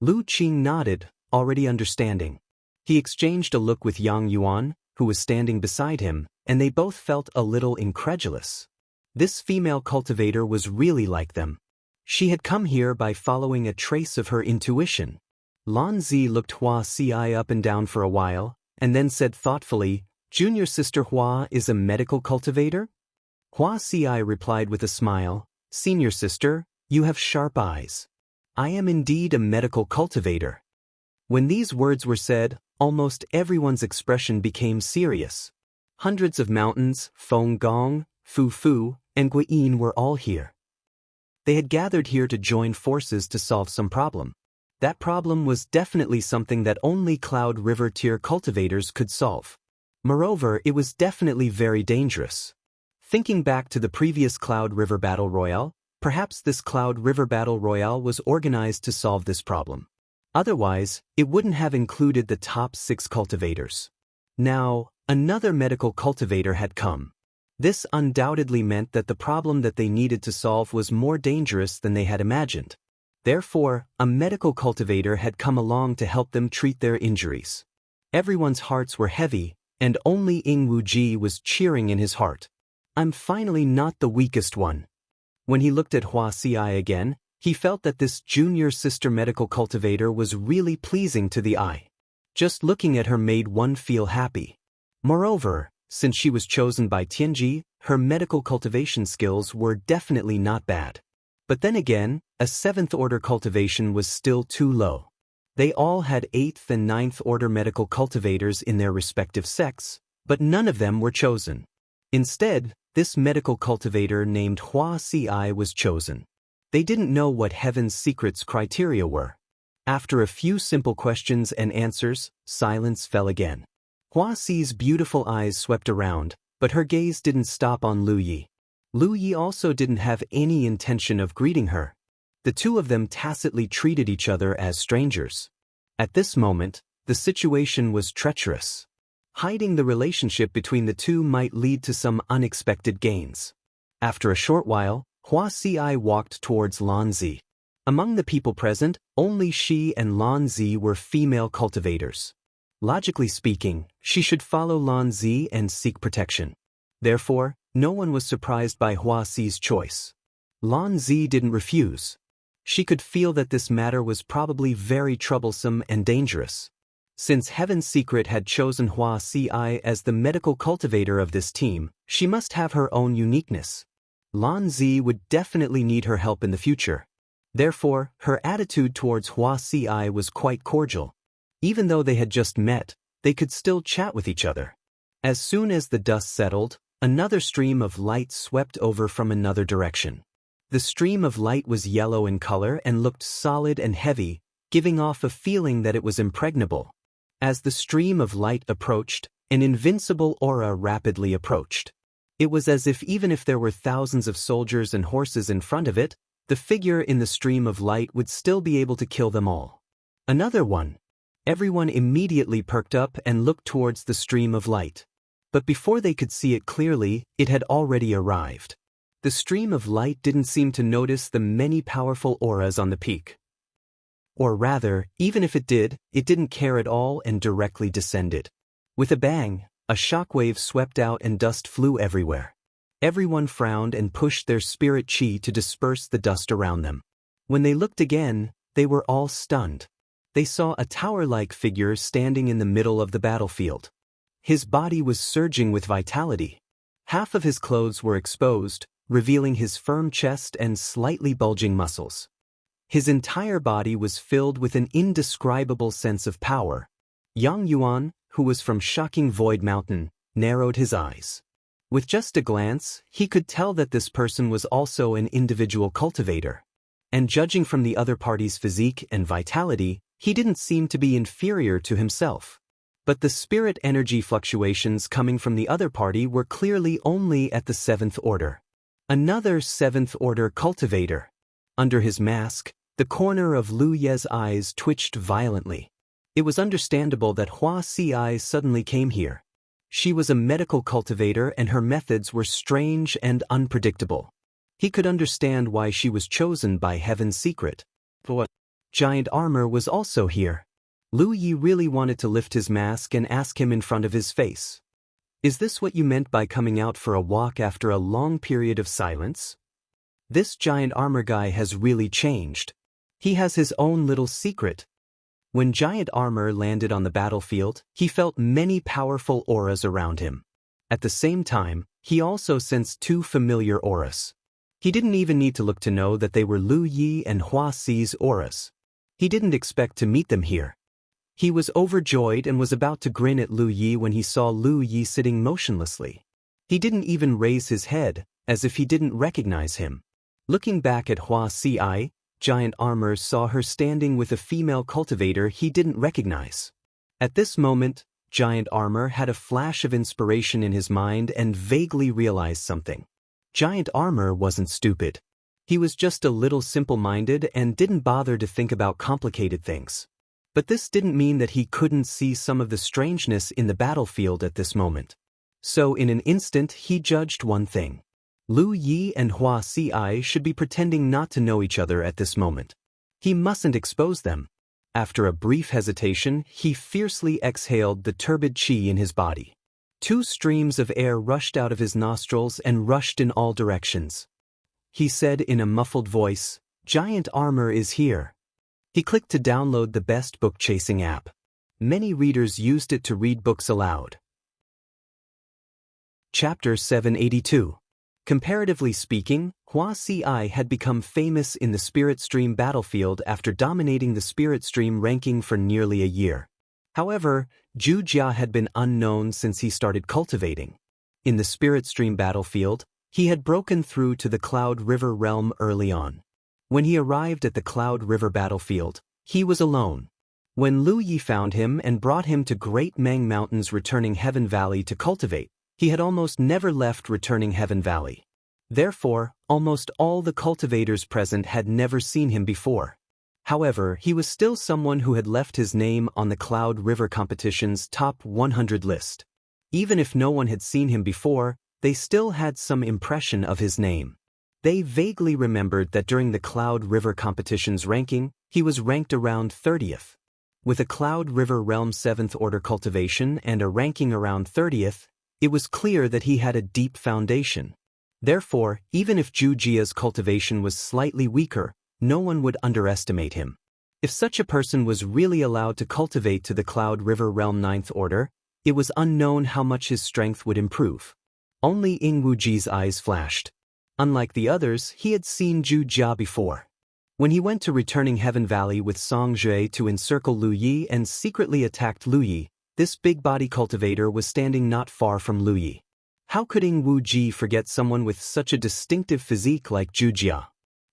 Lu Qing nodded, already understanding. He exchanged a look with Yang Yuan, who was standing beside him, and they both felt a little incredulous. This female cultivator was really like them. She had come here by following a trace of her intuition. Lan Zi looked Hua Si up and down for a while, and then said thoughtfully, "Junior sister Hua is a medical cultivator?" Hua Si replied with a smile, "Senior sister, you have sharp eyes. I am indeed a medical cultivator." When these words were said, almost everyone's expression became serious. Hundreds of mountains, Feng Gong, Fu Fu, and Guiyin were all here. They had gathered here to join forces to solve some problem. That problem was definitely something that only Cloud River tier cultivators could solve. Moreover, it was definitely very dangerous. Thinking back to the previous Cloud River Battle Royale, perhaps this Cloud River Battle Royale was organized to solve this problem. Otherwise, it wouldn't have included the top 6 cultivators. Now, another medical cultivator had come. This undoubtedly meant that the problem that they needed to solve was more dangerous than they had imagined. Therefore, a medical cultivator had come along to help them treat their injuries. Everyone's hearts were heavy, and only Ying Wuji was cheering in his heart. I'm finally not the weakest one. When he looked at Hua Xi again, he felt that this junior sister medical cultivator was really pleasing to the eye. Just looking at her made one feel happy. Moreover, since she was chosen by Tianji, her medical cultivation skills were definitely not bad. But then again, a 7th order cultivation was still too low. They all had 8th and 9th order medical cultivators in their respective sects, but none of them were chosen. Instead, this medical cultivator named Hua Xi was chosen. They didn't know what Heaven's Secret's criteria were. After a few simple questions and answers, silence fell again. Hua Xi's beautiful eyes swept around, but her gaze didn't stop on Lu Yi. Lu Yi also didn't have any intention of greeting her. The two of them tacitly treated each other as strangers. At this moment, the situation was treacherous. Hiding the relationship between the two might lead to some unexpected gains. After a short while, Hua Xi walked towards Lan Zi. Among the people present, only she and Lan Zi were female cultivators. Logically speaking, she should follow Lan Zi and seek protection. Therefore, no one was surprised by Hua Xi's choice. Lan Zi didn't refuse. She could feel that this matter was probably very troublesome and dangerous. Since Heaven's Secret had chosen Hua Xi as the medical cultivator of this team, she must have her own uniqueness. Lan Zi would definitely need her help in the future. Therefore, her attitude towards Hua Xi was quite cordial. Even though they had just met, they could still chat with each other. As soon as the dust settled, another stream of light swept over from another direction. The stream of light was yellow in color and looked solid and heavy, giving off a feeling that it was impregnable. As the stream of light approached, an invincible aura rapidly approached. It was as if even if there were thousands of soldiers and horses in front of it, the figure in the stream of light would still be able to kill them all. Another one. Everyone immediately perked up and looked towards the stream of light. But before they could see it clearly, it had already arrived. The stream of light didn't seem to notice the many powerful auras on the peak. Or rather, even if it did, it didn't care at all and directly descended. With a bang, a shockwave swept out and dust flew everywhere. Everyone frowned and pushed their spirit chi to disperse the dust around them. When they looked again, they were all stunned. They saw a tower-like figure standing in the middle of the battlefield. His body was surging with vitality. Half of his clothes were exposed, revealing his firm chest and slightly bulging muscles. His entire body was filled with an indescribable sense of power. Yang Yuan, who was from Shocking Void Mountain, narrowed his eyes. With just a glance, he could tell that this person was also an individual cultivator. And judging from the other party's physique and vitality, he didn't seem to be inferior to himself. But the spirit energy fluctuations coming from the other party were clearly only at the 7th order. Another 7th order cultivator. Under his mask, the corner of Lu Ye's eyes twitched violently. It was understandable that Hua Xi suddenly came here. She was a medical cultivator and her methods were strange and unpredictable. He could understand why she was chosen by Heaven's Secret. But Giant Armor was also here. Lu Yi really wanted to lift his mask and ask him in front of his face. Is this what you meant by coming out for a walk after a long period of silence? This Giant Armor guy has really changed. He has his own little secret. When Giant Armor landed on the battlefield, he felt many powerful auras around him. At the same time, he also sensed 2 familiar auras. He didn't even need to look to know that they were Lu Yi and Hua Xi's auras. He didn't expect to meet them here. He was overjoyed and was about to grin at Lu Yi when he saw Lu Yi sitting motionlessly. He didn't even raise his head, as if he didn't recognize him. Looking back at Hua Ci, Giant Armor saw her standing with a female cultivator he didn't recognize. At this moment, Giant Armor had a flash of inspiration in his mind and vaguely realized something. Giant Armor wasn't stupid. He was just a little simple-minded and didn't bother to think about complicated things. But this didn't mean that he couldn't see some of the strangeness in the battlefield at this moment. So in an instant he judged one thing. Lu Yi and Hua Ci should be pretending not to know each other at this moment. He mustn't expose them. After a brief hesitation, he fiercely exhaled the turbid qi in his body. 2 streams of air rushed out of his nostrils and rushed in all directions. He said in a muffled voice, "Giant Armor is here." He clicked to download the best book-chasing app. Many readers used it to read books aloud. Chapter 782. Comparatively speaking, Hua Ci had become famous in the Spirit Stream battlefield after dominating the Spirit Stream ranking for nearly a year. However, Zhu Jia had been unknown since he started cultivating. In the Spirit Stream battlefield, he had broken through to the Cloud River realm early on. When he arrived at the Cloud River battlefield, he was alone. When Lu Yi found him and brought him to Great Mang Mountains returning Heaven Valley to cultivate, he had almost never left returning Heaven Valley. Therefore, almost all the cultivators present had never seen him before. However, he was still someone who had left his name on the Cloud River competition's top 100 list. Even if no one had seen him before, they still had some impression of his name. They vaguely remembered that during the Cloud River competition's ranking, he was ranked around 30th. With a Cloud River Realm 7th Order cultivation and a ranking around 30th, it was clear that he had a deep foundation. Therefore, even if Zhu Jia's cultivation was slightly weaker, no one would underestimate him. If such a person was really allowed to cultivate to the Cloud River Realm 9th Order, it was unknown how much his strength would improve. Only Ying Wuji's eyes flashed. Unlike the others, he had seen Zhu Jia before. When he went to returning Heaven Valley with Song Jue to encircle Lu Yi and secretly attacked Lu Yi, this big-body cultivator was standing not far from Lu Yi. How could Ying Wuji forget someone with such a distinctive physique like Zhu Jia?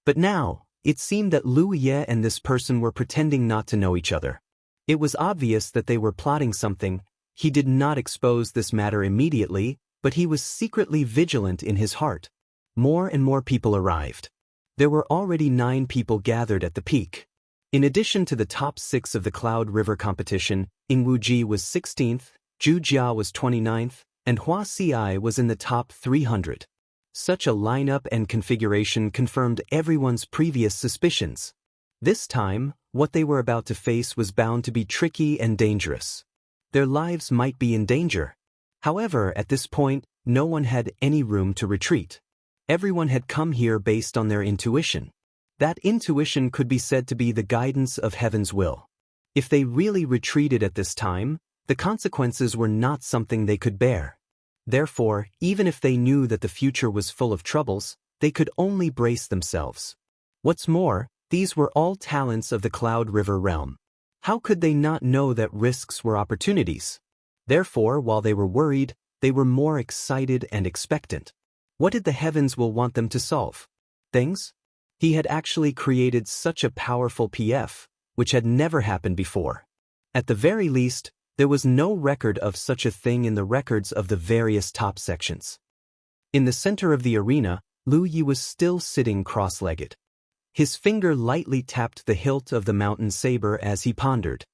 But now, it seemed that Lu Yi and this person were pretending not to know each other. It was obvious that they were plotting something. He did not expose this matter immediately, but he was secretly vigilant in his heart. More and more people arrived. There were already 9 people gathered at the peak. In addition to the top 6 of the Cloud River competition, Ying Wuji was 16th, Zhu Jia was 29th, and Hua Ci was in the top 300. Such a lineup and configuration confirmed everyone's previous suspicions. This time, what they were about to face was bound to be tricky and dangerous. Their lives might be in danger. However, at this point, no one had any room to retreat. Everyone had come here based on their intuition. That intuition could be said to be the guidance of heaven's will. If they really retreated at this time, the consequences were not something they could bear. Therefore, even if they knew that the future was full of troubles, they could only brace themselves. What's more, these were all talents of the Cloud River realm. How could they not know that risks were opportunities? Therefore, while they were worried, they were more excited and expectant. What did the heavens will want them to solve? Things? He had actually created such a powerful PF, which had never happened before. At the very least, there was no record of such a thing in the records of the various top sections. In the center of the arena, Lu Yi was still sitting cross-legged. His finger lightly tapped the hilt of the mountain saber as he pondered.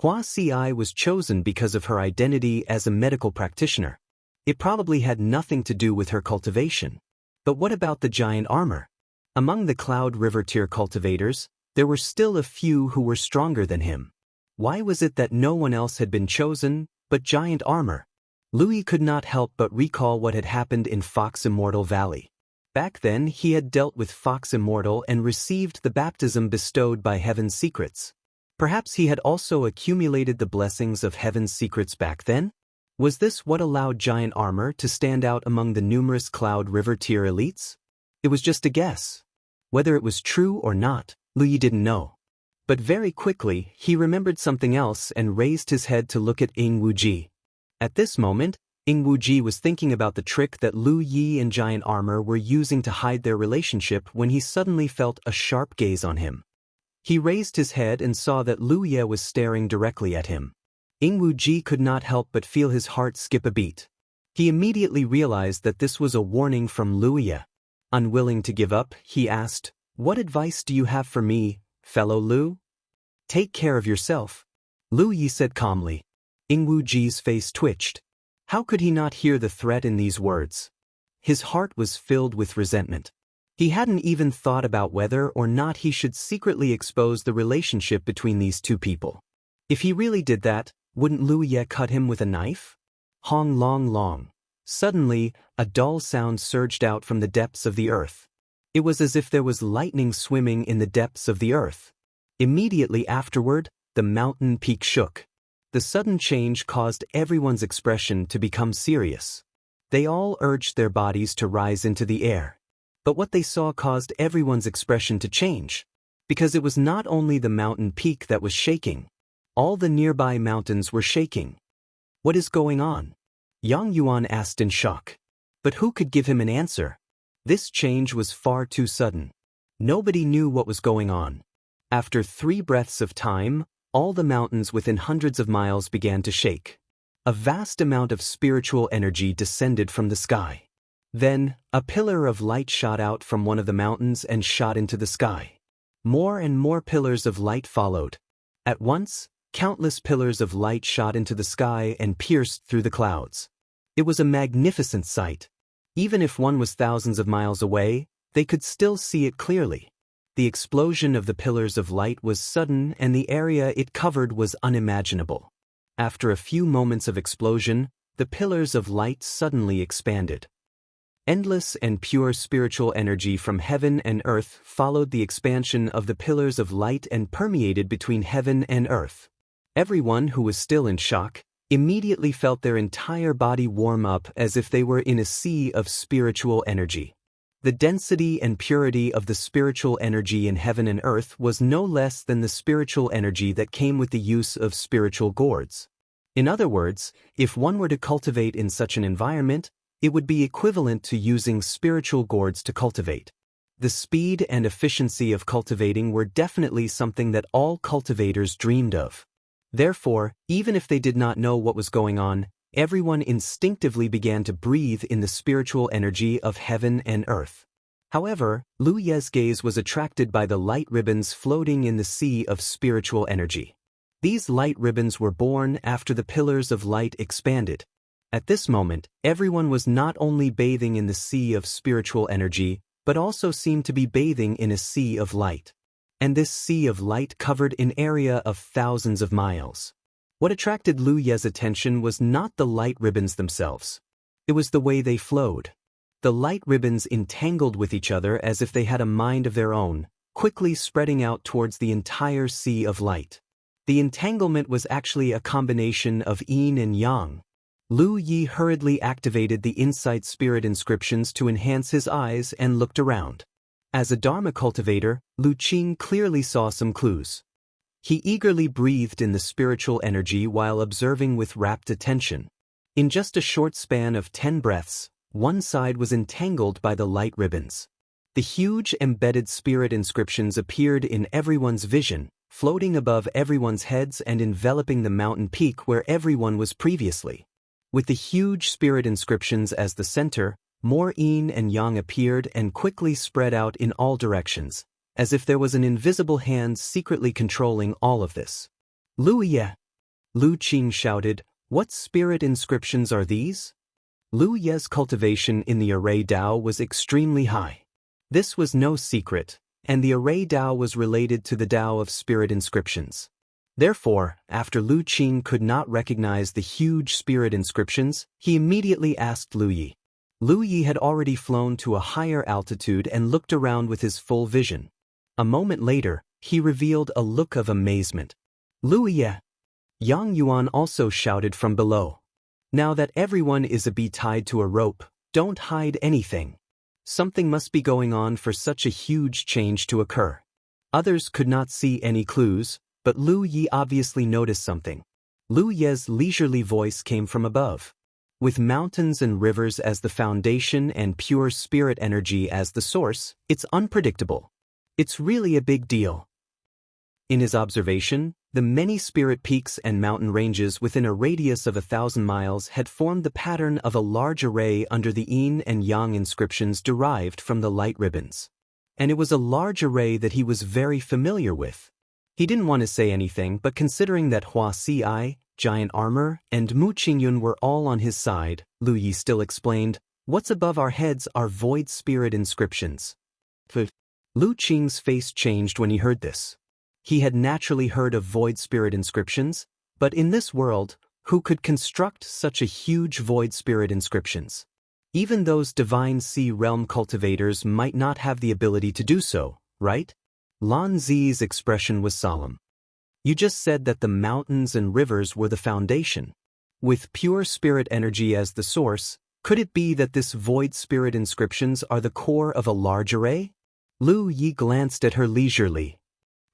Hua Ci was chosen because of her identity as a medical practitioner. It probably had nothing to do with her cultivation. But what about the Giant Armor? Among the Cloud River tier cultivators, there were still a few who were stronger than him. Why was it that no one else had been chosen but Giant Armor? Lu Yi could not help but recall what had happened in Fox Immortal Valley. Back then, he had dealt with Fox Immortal and received the baptism bestowed by Heaven's Secrets. Perhaps he had also accumulated the blessings of Heaven's Secrets back then? Was this what allowed Giant Armor to stand out among the numerous Cloud River tier elites? It was just a guess. Whether it was true or not, Lu Yi didn't know. But very quickly, he remembered something else and raised his head to look at Ing Wuji. At this moment, Ing Wuji was thinking about the trick that Lu Yi and Giant Armor were using to hide their relationship when he suddenly felt a sharp gaze on him. He raised his head and saw that Lu Ye was staring directly at him. Ing Wuji could not help but feel his heart skip a beat. He immediately realized that this was a warning from Lu Ye. Unwilling to give up, he asked, "What advice do you have for me, fellow Lu?" "Take care of yourself," Lu Yi said calmly. Ing Wuji's face twitched. How could he not hear the threat in these words? His heart was filled with resentment. He hadn't even thought about whether or not he should secretly expose the relationship between these two people. If he really did that, wouldn't Lu Ye cut him with a knife? Hong long long. Suddenly, a dull sound surged out from the depths of the earth. It was as if there was lightning swimming in the depths of the earth. Immediately afterward, the mountain peak shook. The sudden change caused everyone's expression to become serious. They all urged their bodies to rise into the air. But what they saw caused everyone's expression to change. Because it was not only the mountain peak that was shaking. All the nearby mountains were shaking. What is going on? Yang Yuan asked in shock. But who could give him an answer? This change was far too sudden. Nobody knew what was going on. After 3 breaths of time, all the mountains within hundreds of miles began to shake. A vast amount of spiritual energy descended from the sky. Then, a pillar of light shot out from one of the mountains and shot into the sky. More and more pillars of light followed. At once, countless pillars of light shot into the sky and pierced through the clouds. It was a magnificent sight. Even if one was thousands of miles away, they could still see it clearly. The explosion of the pillars of light was sudden and the area it covered was unimaginable. After a few moments of explosion, the pillars of light suddenly expanded. Endless and pure spiritual energy from heaven and earth followed the expansion of the pillars of light and permeated between heaven and earth. Everyone who was still in shock immediately felt their entire body warm up as if they were in a sea of spiritual energy. The density and purity of the spiritual energy in heaven and earth was no less than the spiritual energy that came with the use of spiritual gourds. In other words, if one were to cultivate in such an environment, it would be equivalent to using spiritual gourds to cultivate. The speed and efficiency of cultivating were definitely something that all cultivators dreamed of. Therefore, even if they did not know what was going on, everyone instinctively began to breathe in the spiritual energy of heaven and earth. However, Lu Ye's gaze was attracted by the light ribbons floating in the sea of spiritual energy. These light ribbons were born after the pillars of light expanded. At this moment, everyone was not only bathing in the sea of spiritual energy, but also seemed to be bathing in a sea of light. And this sea of light covered an area of thousands of miles. What attracted Lu Ye's attention was not the light ribbons themselves. It was the way they flowed. The light ribbons entangled with each other as if they had a mind of their own, quickly spreading out towards the entire sea of light. The entanglement was actually a combination of yin and yang. Lu Yi hurriedly activated the insight spirit inscriptions to enhance his eyes and looked around. As a Dharma cultivator, Lu Qing clearly saw some clues. He eagerly breathed in the spiritual energy while observing with rapt attention. In just a short span of 10 breaths, one side was entangled by the light ribbons. The huge embedded spirit inscriptions appeared in everyone's vision, floating above everyone's heads and enveloping the mountain peak where everyone was previously. With the huge spirit inscriptions as the center, more yin and yang appeared and quickly spread out in all directions, as if there was an invisible hand secretly controlling all of this. Lu Ye! Lu Qing shouted, "What spirit inscriptions are these?" Lu Ye's cultivation in the array Dao was extremely high. This was no secret, and the array Dao was related to the Dao of spirit inscriptions. Therefore, after Lu Qing could not recognize the huge spirit inscriptions, he immediately asked Lu Yi. Lu Yi had already flown to a higher altitude and looked around with his full vision. A moment later, he revealed a look of amazement. "Lu Yi!" Yang Yuan also shouted from below. "Now that everyone is a bee tied to a rope, don't hide anything. Something must be going on for such a huge change to occur." Others could not see any clues, but Lu Yi obviously noticed something. Lu Ye's leisurely voice came from above. With mountains and rivers as the foundation and pure spirit energy as the source, it's unpredictable. It's really a big deal. In his observation, the many spirit peaks and mountain ranges within a radius of 1,000 miles had formed the pattern of a large array under the yin and yang inscriptions derived from the light ribbons. And it was a large array that he was very familiar with. He didn't want to say anything, but considering that Hua Ci, Giant Armor, and Mu Qingyun were all on his side, Lu Yi still explained, "What's above our heads are void spirit inscriptions." Lu Qing's face changed when he heard this. He had naturally heard of void spirit inscriptions, but in this world, who could construct such a huge void spirit inscriptions? Even those divine sea realm cultivators might not have the ability to do so, right? Lan Zi's expression was solemn. You just said that the mountains and rivers were the foundation. With pure spirit energy as the source, could it be that this void spirit inscriptions are the core of a large array? Lu Yi glanced at her leisurely.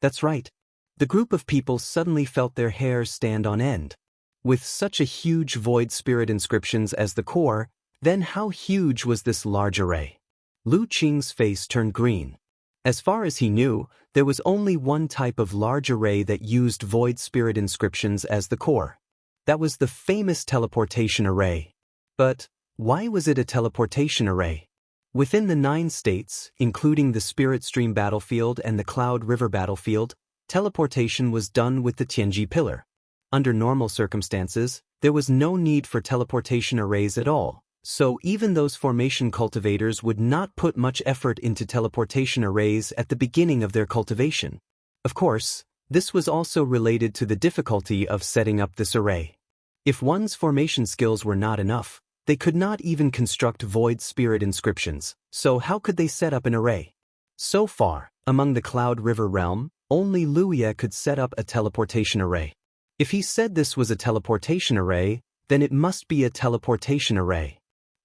That's right. The group of people suddenly felt their hair stand on end. With such a huge void spirit inscriptions as the core, then how huge was this large array? Lu Qing's face turned green. As far as he knew, there was only one type of large array that used void spirit inscriptions as the core. That was the famous teleportation array. But why was it a teleportation array? Within the 9 states, including the Spirit Stream battlefield and the Cloud River battlefield, teleportation was done with the Tianji pillar. Under normal circumstances, there was no need for teleportation arrays at all. So even those formation cultivators would not put much effort into teleportation arrays at the beginning of their cultivation. Of course, this was also related to the difficulty of setting up this array. If one's formation skills were not enough, they could not even construct void spirit inscriptions, so how could they set up an array? So far, among the Cloud River realm, only Lu Ye could set up a teleportation array. If he said this was a teleportation array, then it must be a teleportation array.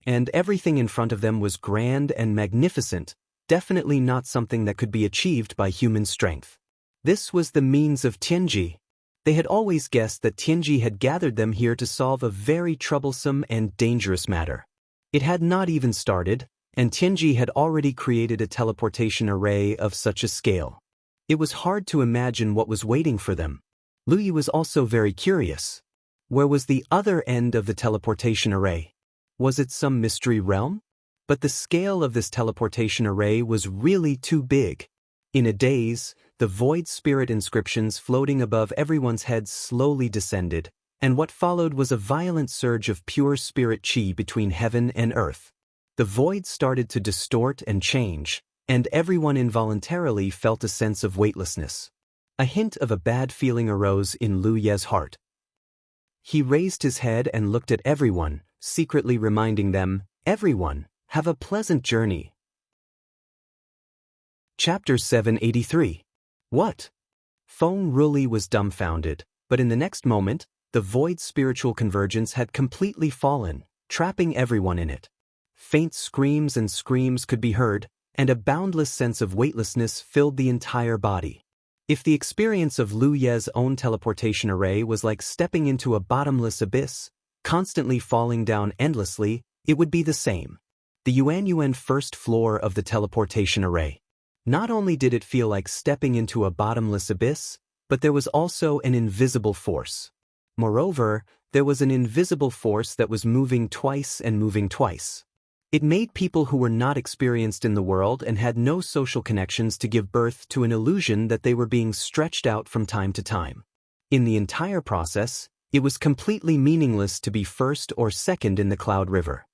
And everything in front of them was grand and magnificent, definitely not something that could be achieved by human strength. This was the means of Tianji. They had always guessed that Tianji had gathered them here to solve a very troublesome and dangerous matter. It had not even started, and Tianji had already created a teleportation array of such a scale. It was hard to imagine what was waiting for them. Lu Yi was also very curious. Where was the other end of the teleportation array? Was it some mystery realm? But the scale of this teleportation array was really too big. In a daze, the void spirit inscriptions floating above everyone's heads slowly descended, and what followed was a violent surge of pure spirit qi between heaven and earth. The void started to distort and change, and everyone involuntarily felt a sense of weightlessness. A hint of a bad feeling arose in Lu Ye's heart. He raised his head and looked at everyone, secretly reminding them, "Everyone, have a pleasant journey." Chapter 783. What? Feng Ruli was dumbfounded, but in the next moment, the void spiritual convergence had completely fallen, trapping everyone in it. Faint screams and screams could be heard, and a boundless sense of weightlessness filled the entire body. If the experience of Lu Ye's own teleportation array was like stepping into a bottomless abyss, constantly falling down endlessly, it would be the same. The Yuanyuan first floor of the teleportation array. Not only did it feel like stepping into a bottomless abyss, but there was also an invisible force. Moreover, there was an invisible force that was moving twice and moving twice. It made people who were not experienced in the world and had no social connections to give birth to an illusion that they were being stretched out from time to time. In the entire process, it was completely meaningless to be first or second in the Cloud River.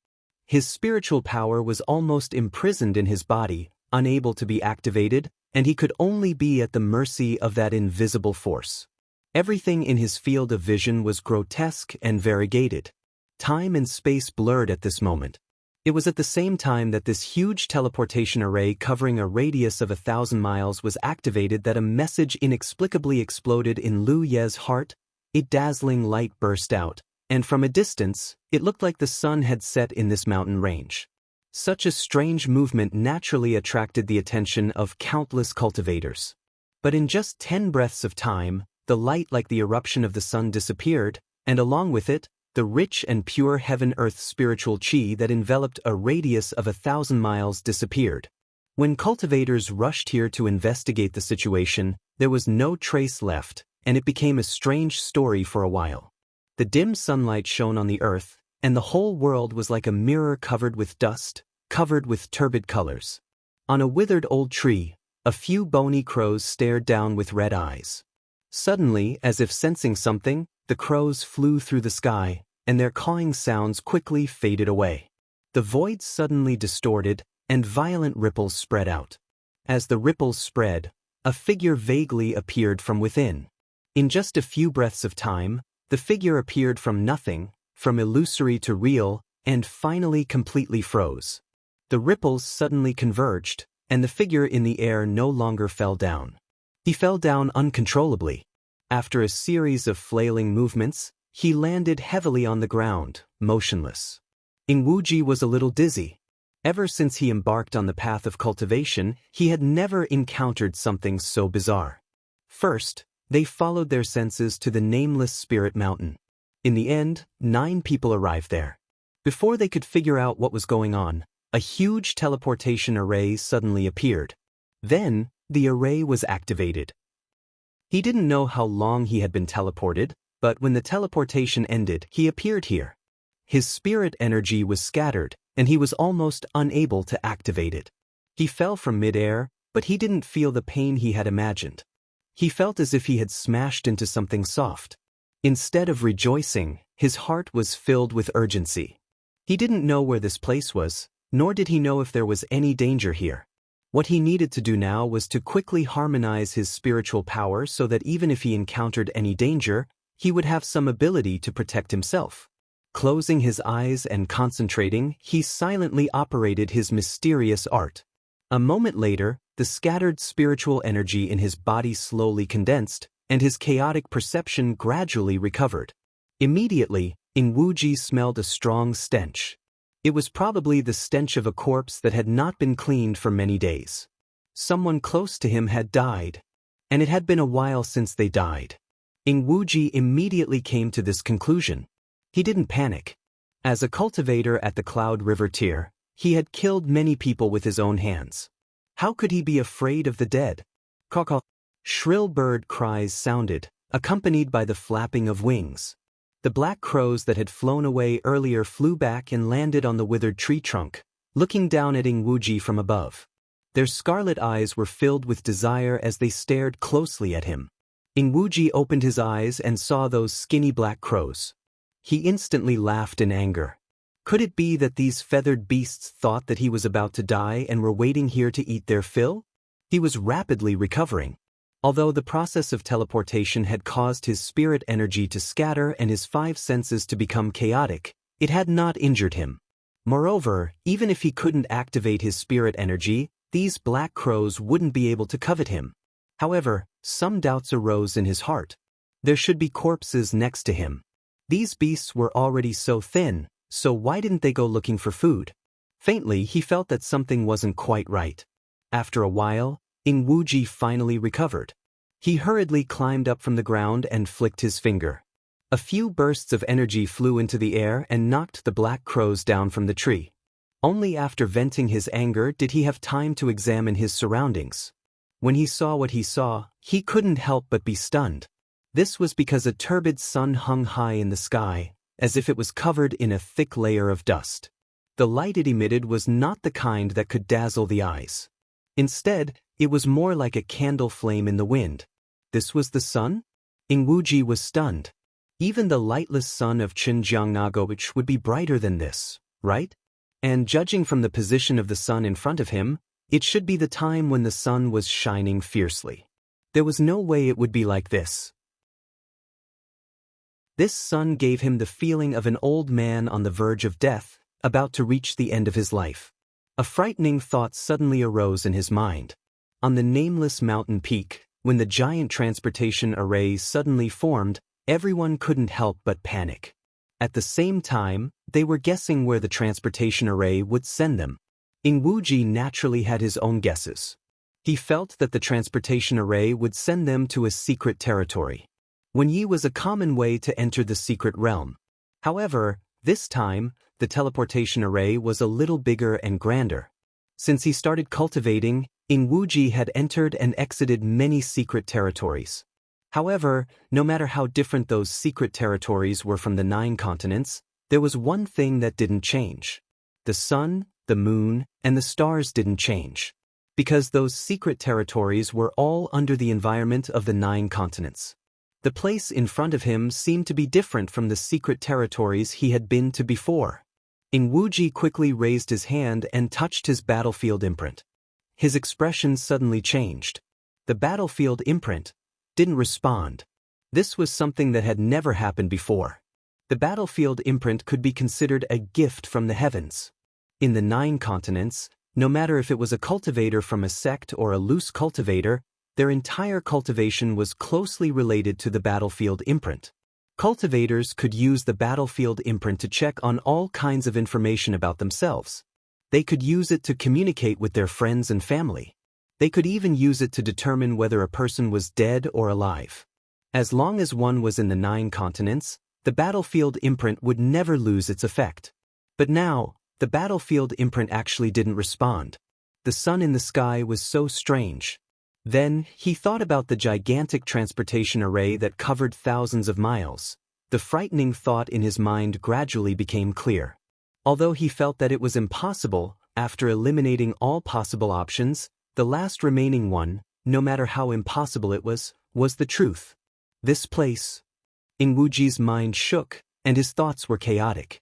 His spiritual power was almost imprisoned in his body, unable to be activated, and he could only be at the mercy of that invisible force. Everything in his field of vision was grotesque and variegated. Time and space blurred at this moment. It was at the same time that this huge teleportation array covering a radius of 1,000 miles was activated that a message inexplicably exploded in Lu Ye's heart. A dazzling light burst out, and from a distance, it looked like the sun had set in this mountain range. Such a strange movement naturally attracted the attention of countless cultivators. But in just 10 breaths of time, the light like the eruption of the sun disappeared, and along with it, the rich and pure heaven-earth spiritual chi that enveloped a radius of 1,000 miles disappeared. When cultivators rushed here to investigate the situation, there was no trace left, and it became a strange story for a while. The dim sunlight shone on the earth, and the whole world was like a mirror covered with dust, covered with turbid colors. On a withered old tree, a few bony crows stared down with red eyes. Suddenly, as if sensing something, the crows flew through the sky, and their cawing sounds quickly faded away. The void suddenly distorted, and violent ripples spread out. As the ripples spread, a figure vaguely appeared from within. In just a few breaths of time, the figure appeared from nothing, from illusory to real, and finally completely froze. The ripples suddenly converged, and the figure in the air no longer fell down. He fell down uncontrollably. After a series of flailing movements, he landed heavily on the ground, motionless. Ingwuji was a little dizzy. Ever since he embarked on the path of cultivation, he had never encountered something so bizarre. First, they followed their senses to the nameless spirit mountain. In the end, 9 people arrived there. Before they could figure out what was going on, a huge teleportation array suddenly appeared. Then, the array was activated. He didn't know how long he had been teleported, but when the teleportation ended, he appeared here. His spirit energy was scattered, and he was almost unable to activate it. He fell from mid-air, but he didn't feel the pain he had imagined. He felt as if he had smashed into something soft. Instead of rejoicing, his heart was filled with urgency. He didn't know where this place was, nor did he know if there was any danger here. What he needed to do now was to quickly harmonize his spiritual power so that even if he encountered any danger, he would have some ability to protect himself. Closing his eyes and concentrating, he silently operated his mysterious art. A moment later, the scattered spiritual energy in his body slowly condensed, and his chaotic perception gradually recovered. Immediately, Ingwuji smelled a strong stench. It was probably the stench of a corpse that had not been cleaned for many days. Someone close to him had died, and it had been a while since they died. Ingwuji immediately came to this conclusion. He didn't panic. As a cultivator at the Cloud River Tier, he had killed many people with his own hands. How could he be afraid of the dead? Caw-caw. Shrill bird cries sounded, accompanied by the flapping of wings. The black crows that had flown away earlier flew back and landed on the withered tree trunk, looking down at Ingwuji from above. Their scarlet eyes were filled with desire as they stared closely at him. Ingwuji opened his eyes and saw those skinny black crows. He instantly laughed in anger. Could it be that these feathered beasts thought that he was about to die and were waiting here to eat their fill? He was rapidly recovering. Although the process of teleportation had caused his spirit energy to scatter and his 5 senses to become chaotic, it had not injured him. Moreover, even if he couldn't activate his spirit energy, these black crows wouldn't be able to covet him. However, some doubts arose in his heart. There should be corpses next to him. These beasts were already so thin, so why didn't they go looking for food? Faintly, he felt that something wasn't quite right. After a while, Ingwuji finally recovered. He hurriedly climbed up from the ground and flicked his finger. A few bursts of energy flew into the air and knocked the black crows down from the tree. Only after venting his anger did he have time to examine his surroundings. When he saw what he saw, he couldn't help but be stunned. This was because a turbid sun hung high in the sky, as if it was covered in a thick layer of dust. The light it emitted was not the kind that could dazzle the eyes. Instead, it was more like a candle flame in the wind. This was the sun? Ingwuji was stunned. Even the lightless sun of Xinjiang would be brighter than this, right? And judging from the position of the sun in front of him, it should be the time when the sun was shining fiercely. There was no way it would be like this. This sun gave him the feeling of an old man on the verge of death, about to reach the end of his life. A frightening thought suddenly arose in his mind. On the nameless mountain peak, when the giant transportation array suddenly formed, everyone couldn't help but panic. At the same time, they were guessing where the transportation array would send them. Ingwuji naturally had his own guesses. He felt that the transportation array would send them to a secret territory. Wenyi was a common way to enter the secret realm. However, this time, the teleportation array was a little bigger and grander. Since he started cultivating, Ingwuji had entered and exited many secret territories. However, no matter how different those secret territories were from the 9 continents, there was one thing that didn't change. The sun, the moon, and the stars didn't change. Because those secret territories were all under the environment of the 9 continents. The place in front of him seemed to be different from the secret territories he had been to before. Ingwuji quickly raised his hand and touched his battlefield imprint. His expression suddenly changed. The battlefield imprint didn't respond. This was something that had never happened before. The battlefield imprint could be considered a gift from the heavens. In the 9 continents, no matter if it was a cultivator from a sect or a loose cultivator, their entire cultivation was closely related to the battlefield imprint. Cultivators could use the battlefield imprint to check on all kinds of information about themselves. They could use it to communicate with their friends and family. They could even use it to determine whether a person was dead or alive. As long as one was in the 9 continents, the battlefield imprint would never lose its effect. But now, the battlefield imprint actually didn't respond. The sun in the sky was so strange. Then, he thought about the gigantic transportation array that covered thousands of miles. The frightening thought in his mind gradually became clear. Although he felt that it was impossible, after eliminating all possible options, the last remaining one, no matter how impossible it was the truth. This place. Ingwuji's mind shook, and his thoughts were chaotic.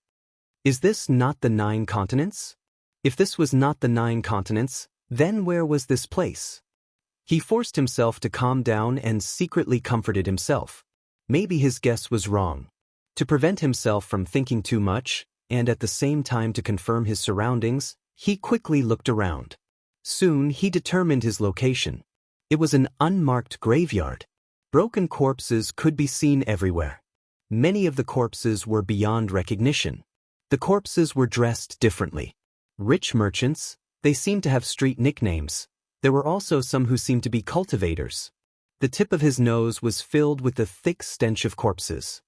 Is this not the 9 continents? If this was not the 9 continents, then where was this place? He forced himself to calm down and secretly comforted himself. Maybe his guess was wrong. To prevent himself from thinking too much, and at the same time to confirm his surroundings, he quickly looked around. Soon he determined his location. It was an unmarked graveyard. Broken corpses could be seen everywhere. Many of the corpses were beyond recognition. The corpses were dressed differently. Rich merchants, they seemed to have street nicknames. There were also some who seemed to be cultivators. The tip of his nose was filled with the thick stench of corpses.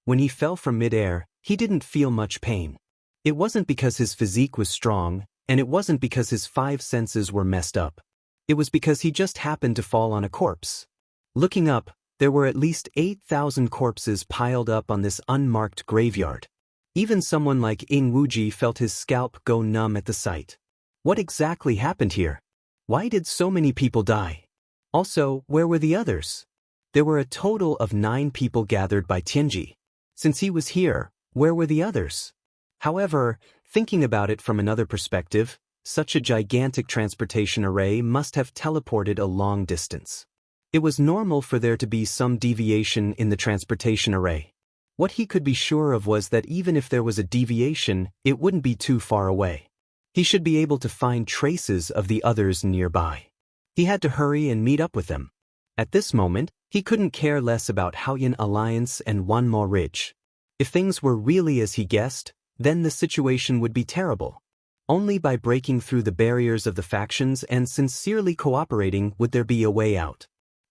When he fell from midair, he didn't feel much pain. It wasn't because his physique was strong, and it wasn't because his 5 senses were messed up. It was because he just happened to fall on a corpse. Looking up, there were at least 8,000 corpses piled up on this unmarked graveyard. Even someone like Ingwuji felt his scalp go numb at the sight. What exactly happened here? Why did so many people die? Also, where were the others? There were a total of 9 people gathered by Tianji. Since he was here, where were the others? However, thinking about it from another perspective, such a gigantic transportation array must have teleported a long distance. It was normal for there to be some deviation in the transportation array. What he could be sure of was that even if there was a deviation, it wouldn't be too far away. He should be able to find traces of the others nearby. He had to hurry and meet up with them. At this moment, he couldn't care less about Haoyan Alliance and Wanmo Ridge. If things were really as he guessed, then the situation would be terrible. Only by breaking through the barriers of the factions and sincerely cooperating would there be a way out.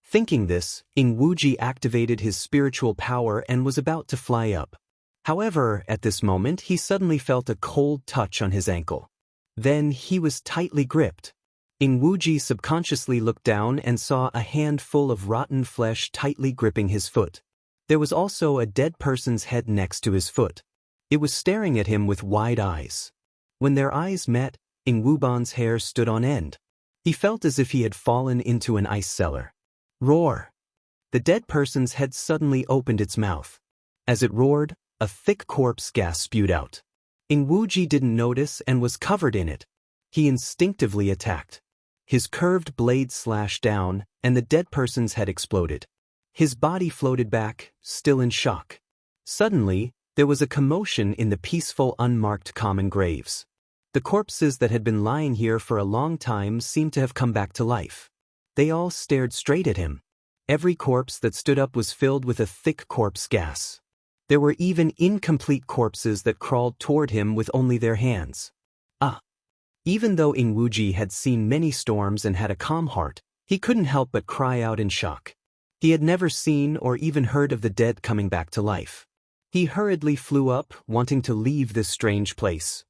Thinking this, Ingwuji activated his spiritual power and was about to fly up. However, at this moment he suddenly felt a cold touch on his ankle. Then he was tightly gripped. Ingwuji subconsciously looked down and saw a handful of rotten flesh tightly gripping his foot. There was also a dead person's head next to his foot. It was staring at him with wide eyes. When their eyes met, Ingwuban's hair stood on end. He felt as if he had fallen into an ice cellar. Roar! The dead person's head suddenly opened its mouth. As it roared, a thick corpse gas spewed out. Ingwuji didn't notice and was covered in it. He instinctively attacked. His curved blade slashed down, and the dead person's head exploded. His body floated back, still in shock. Suddenly, there was a commotion in the peaceful, unmarked common graves. The corpses that had been lying here for a long time seemed to have come back to life. They all stared straight at him. Every corpse that stood up was filled with a thick corpse gas. There were even incomplete corpses that crawled toward him with only their hands. Ah! Even though Ing Wuji had seen many storms and had a calm heart, he couldn't help but cry out in shock. He had never seen or even heard of the dead coming back to life. He hurriedly flew up, wanting to leave this strange place.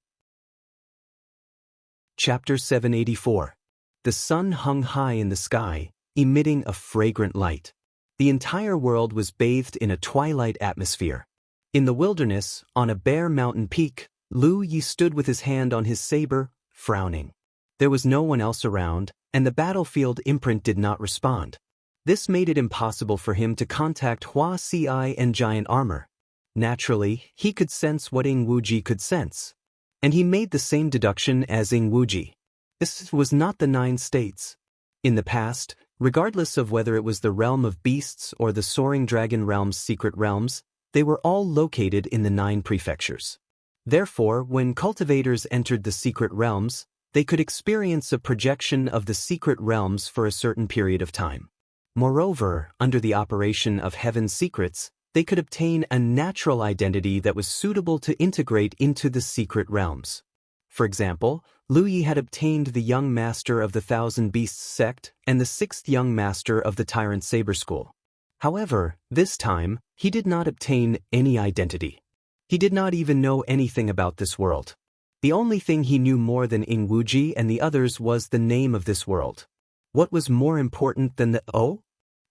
Chapter 784. The sun hung high in the sky, emitting a fragrant light. The entire world was bathed in a twilight atmosphere. In the wilderness, on a bare mountain peak, Lu Yi stood with his hand on his saber, frowning. There was no one else around, and the battlefield imprint did not respond. This made it impossible for him to contact Hua Ci and Giant Armor. Naturally, he could sense what Ing Wuji could sense. And he made the same deduction as Ing Wuji. This was not the 9 states. In the past, regardless of whether it was the realm of beasts or the soaring dragon realm's secret realms, they were all located in the 9 prefectures. Therefore, when cultivators entered the secret realms, they could experience a projection of the secret realms for a certain period of time. Moreover, under the operation of Heaven's secrets, they could obtain a natural identity that was suitable to integrate into the secret realms. For example, Lu Yi had obtained the young master of the Thousand Beasts sect and the 6th young master of the Tyrant Saber School. However, this time, he did not obtain any identity. He did not even know anything about this world. The only thing he knew more than Ing Wuji and the others was the name of this world. What was more important than the O?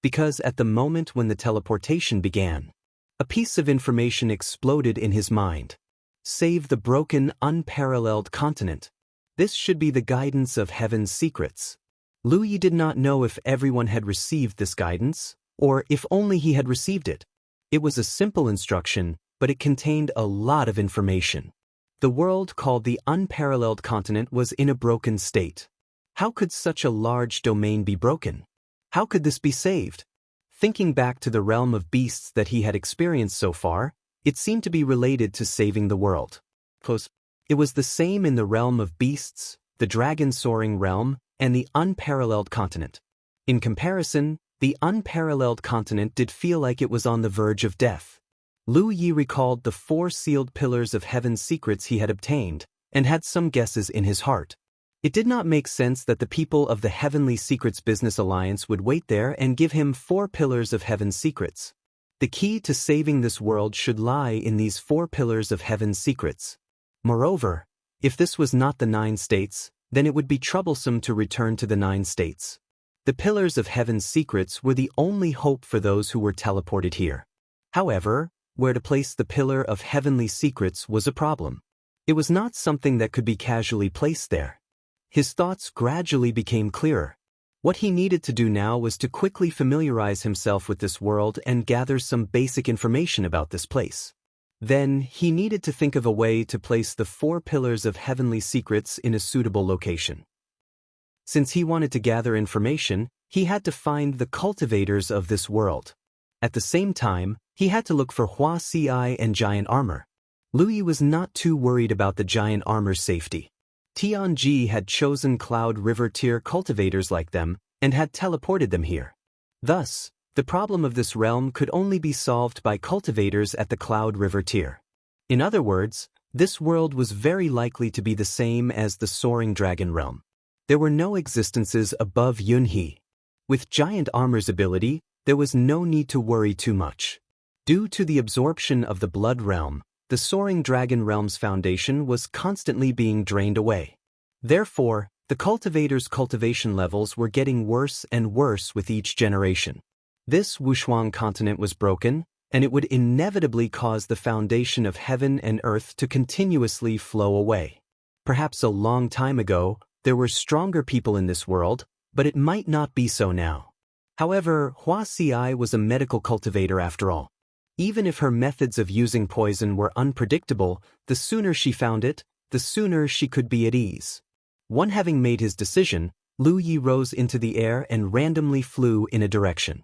Because at the moment when the teleportation began, a piece of information exploded in his mind. Save the broken, unparalleled continent. This should be the guidance of Heaven's secrets. Lu Yi did not know if everyone had received this guidance, or if only he had received it. It was a simple instruction, but it contained a lot of information. The world called the unparalleled continent was in a broken state. How could such a large domain be broken? How could this be saved? Thinking back to the realm of beasts that he had experienced so far, it seemed to be related to saving the world. It was the same in the realm of beasts, the dragon-soaring realm, and the unparalleled continent. In comparison, the unparalleled continent did feel like it was on the verge of death. Lu Yi recalled the 4 sealed pillars of Heaven's secrets he had obtained, and had some guesses in his heart. It did not make sense that the people of the Heavenly Secrets Business Alliance would wait there and give him 4 pillars of Heaven's secrets. The key to saving this world should lie in these 4 pillars of Heaven's secrets. Moreover, if this was not the 9 states, then it would be troublesome to return to the 9 states. The pillars of Heaven's secrets were the only hope for those who were teleported here. However, where to place the pillar of Heavenly Secrets was a problem. It was not something that could be casually placed there. His thoughts gradually became clearer. What he needed to do now was to quickly familiarize himself with this world and gather some basic information about this place. Then, he needed to think of a way to place the 4 pillars of Heavenly Secrets in a suitable location. Since he wanted to gather information, he had to find the cultivators of this world. At the same time, he had to look for Hua Ci and Giant Armor. Lu Yi was not too worried about the Giant Armor's safety. Tianji had chosen Cloud River tier cultivators like them, and had teleported them here. Thus, the problem of this realm could only be solved by cultivators at the Cloud River tier. In other words, this world was very likely to be the same as the Soaring Dragon realm. There were no existences above Yunhe. With Giant Armor's ability, there was no need to worry too much. Due to the absorption of the Blood realm, the Soaring Dragon realm's foundation was constantly being drained away. Therefore, the cultivators' cultivation levels were getting worse and worse with each generation. This Wushuang continent was broken, and it would inevitably cause the foundation of heaven and earth to continuously flow away. Perhaps a long time ago, there were stronger people in this world, but it might not be so now. However, Hua Ci was a medical cultivator after all. Even if her methods of using poison were unpredictable, the sooner she found it, the sooner she could be at ease. One having made his decision, Lu Yi rose into the air and randomly flew in a direction.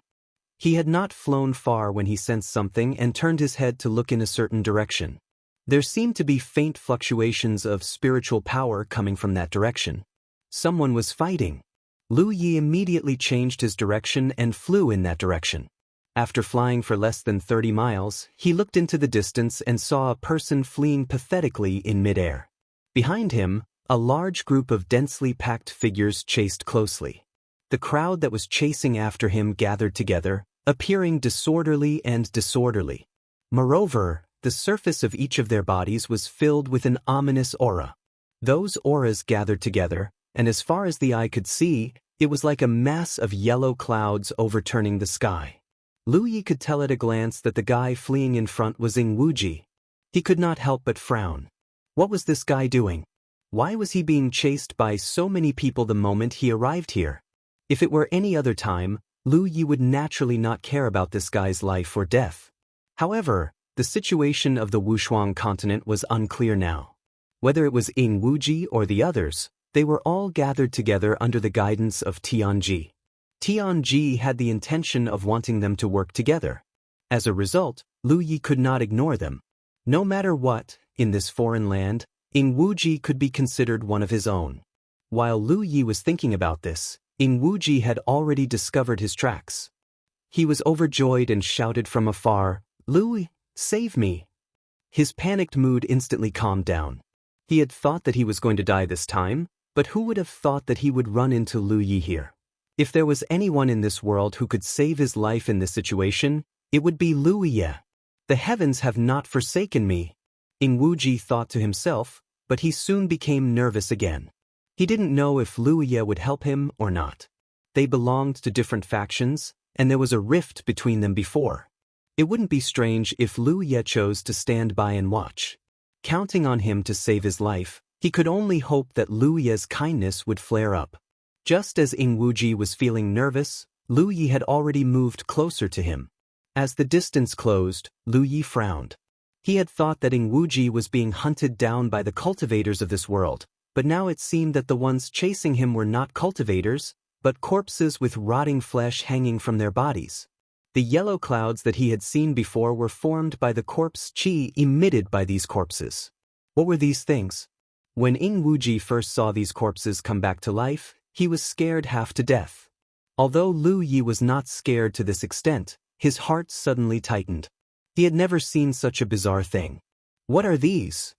He had not flown far when he sensed something and turned his head to look in a certain direction. There seemed to be faint fluctuations of spiritual power coming from that direction. Someone was fighting. Lu Yi immediately changed his direction and flew in that direction. After flying for less than 30 miles, he looked into the distance and saw a person fleeing pathetically in midair. Behind him, A large group of densely packed figures chased closely. The crowd that was chasing after him gathered together, appearing disorderly and disorderly. Moreover, the surface of each of their bodies was filled with an ominous aura. Those auras gathered together, and as far as the eye could see, it was like a mass of yellow clouds overturning the sky. Lu Yi could tell at a glance that the guy fleeing in front was Ing Wuji. He could not help but frown. What was this guy doing? Why was he being chased by so many people the moment he arrived here? If it were any other time, Lu Yi would naturally not care about this guy's life or death. However, the situation of the Wushuang continent was unclear now. Whether it was Ing Wuji or the others, they were all gathered together under the guidance of Tianji. Tianji had the intention of wanting them to work together. As a result, Lu Yi could not ignore them. No matter what, in this foreign land, Ing Wuji could be considered one of his own. While Lu Yi was thinking about this, Ing Wuji had already discovered his tracks. He was overjoyed and shouted from afar, "Lu, save me!" His panicked mood instantly calmed down. He had thought that he was going to die this time, but who would have thought that he would run into Lu Yi here? If there was anyone in this world who could save his life in this situation, it would be Lu Yi. The heavens have not forsaken me, Ing Wuji thought to himself, but he soon became nervous again. He didn't know if Lu Yi would help him or not. They belonged to different factions, and there was a rift between them before. It wouldn't be strange if Lu Yi chose to stand by and watch. Counting on him to save his life, he could only hope that Lu Yi's kindness would flare up. Just as Ing Wuji was feeling nervous, Lu Yi had already moved closer to him. As the distance closed, Lu Yi frowned. He had thought that Ing Wuji was being hunted down by the cultivators of this world, but now it seemed that the ones chasing him were not cultivators, but corpses with rotting flesh hanging from their bodies. The yellow clouds that he had seen before were formed by the corpse qi emitted by these corpses. What were these things? When Ing Wuji first saw these corpses come back to life, he was scared half to death. Although Lu Yi was not scared to this extent, his heart suddenly tightened. He had never seen such a bizarre thing. "What are these?"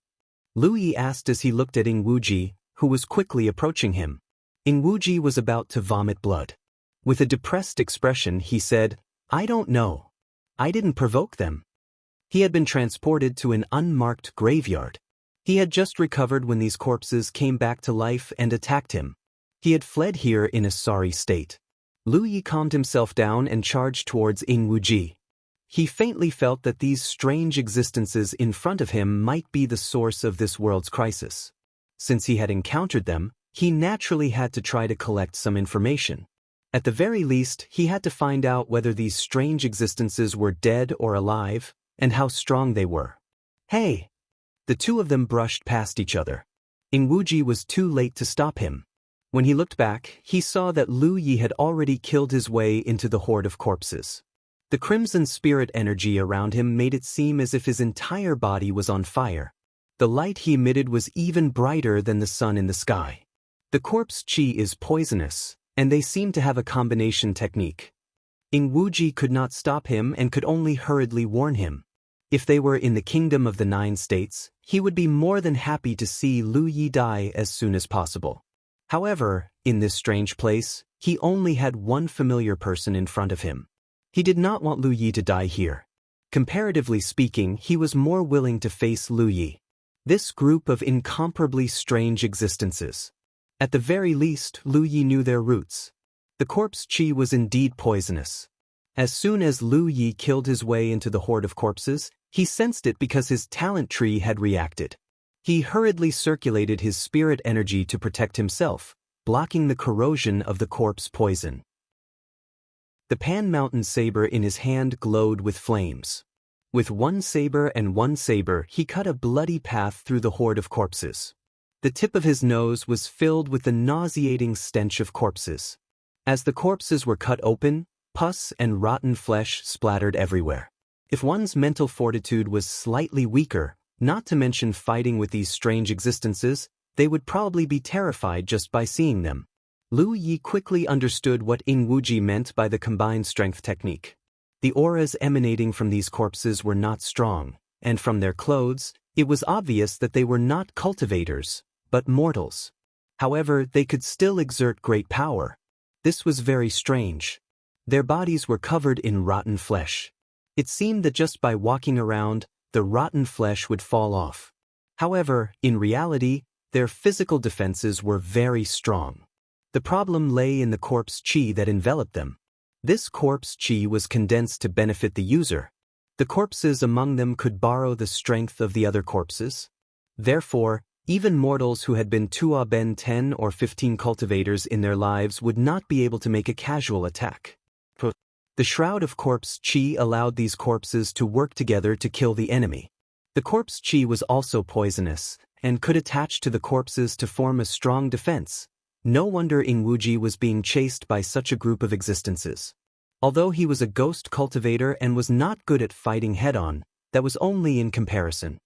Lu Yi asked as he looked at Ing Wuji, who was quickly approaching him. Ing Wuji was about to vomit blood. With a depressed expression, he said, "I don't know. I didn't provoke them." He had been transported to an unmarked graveyard. He had just recovered when these corpses came back to life and attacked him. He had fled here in a sorry state. Lu Yi calmed himself down and charged towards Ing Wuji. He faintly felt that these strange existences in front of him might be the source of this world's crisis. Since he had encountered them, he naturally had to try to collect some information. At the very least, he had to find out whether these strange existences were dead or alive, and how strong they were. "Hey!" The two of them brushed past each other. Ing Wuji was too late to stop him. When he looked back, he saw that Lu Yi had already killed his way into the horde of corpses. The crimson spirit energy around him made it seem as if his entire body was on fire. The light he emitted was even brighter than the sun in the sky. The corpse qi is poisonous, and they seem to have a combination technique. Ing Wuji could not stop him and could only hurriedly warn him. If they were in the kingdom of the 9 states, he would be more than happy to see Lu Yi die as soon as possible. However, in this strange place, he only had one familiar person in front of him. He did not want Lu Yi to die here. Comparatively speaking, he was more willing to face Lu Yi. This group of incomparably strange existences. At the very least, Lu Yi knew their roots. The corpse qi was indeed poisonous. As soon as Lu Yi killed his way into the horde of corpses, he sensed it because his talent tree had reacted. He hurriedly circulated his spirit energy to protect himself, blocking the corrosion of the corpse poison. The Pan Mountain saber in his hand glowed with flames. With one saber and one saber, he cut a bloody path through the horde of corpses. The tip of his nose was filled with the nauseating stench of corpses. As the corpses were cut open, pus and rotten flesh splattered everywhere. If one's mental fortitude was slightly weaker, not to mention fighting with these strange existences, they would probably be terrified just by seeing them. Lu Yi quickly understood what Ing Wuji meant by the combined strength technique. The auras emanating from these corpses were not strong, and from their clothes, it was obvious that they were not cultivators, but mortals. However, they could still exert great power. This was very strange. Their bodies were covered in rotten flesh. It seemed that just by walking around, the rotten flesh would fall off. However, in reality, their physical defenses were very strong. The problem lay in the corpse chi that enveloped them. This corpse chi was condensed to benefit the user. The corpses among them could borrow the strength of the other corpses. Therefore, even mortals who had been 10 or 15 cultivators in their lives would not be able to make a casual attack. The shroud of corpse chi allowed these corpses to work together to kill the enemy. The corpse chi was also poisonous, and could attach to the corpses to form a strong defense. No wonder Ingwuji was being chased by such a group of existences. Although he was a ghost cultivator and was not good at fighting head-on, that was only in comparison.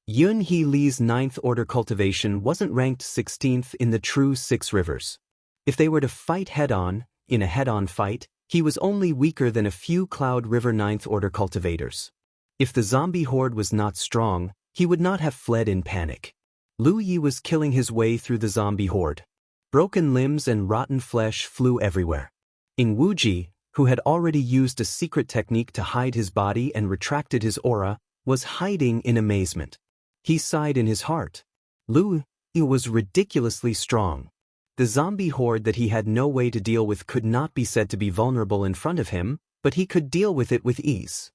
Yun He Li's 9th Order cultivation wasn't ranked 16th in the true 6 rivers. If they were to fight head-on, in a head-on fight, he was only weaker than a few Cloud River 9th Order cultivators. If the zombie horde was not strong, he would not have fled in panic. Lu Yi was killing his way through the zombie horde. Broken limbs and rotten flesh flew everywhere. Ingwuji, who had already used a secret technique to hide his body and retracted his aura, was hiding in amazement. He sighed in his heart. Lu Yi was ridiculously strong. The zombie horde that he had no way to deal with could not be said to be vulnerable in front of him, but he could deal with it with ease.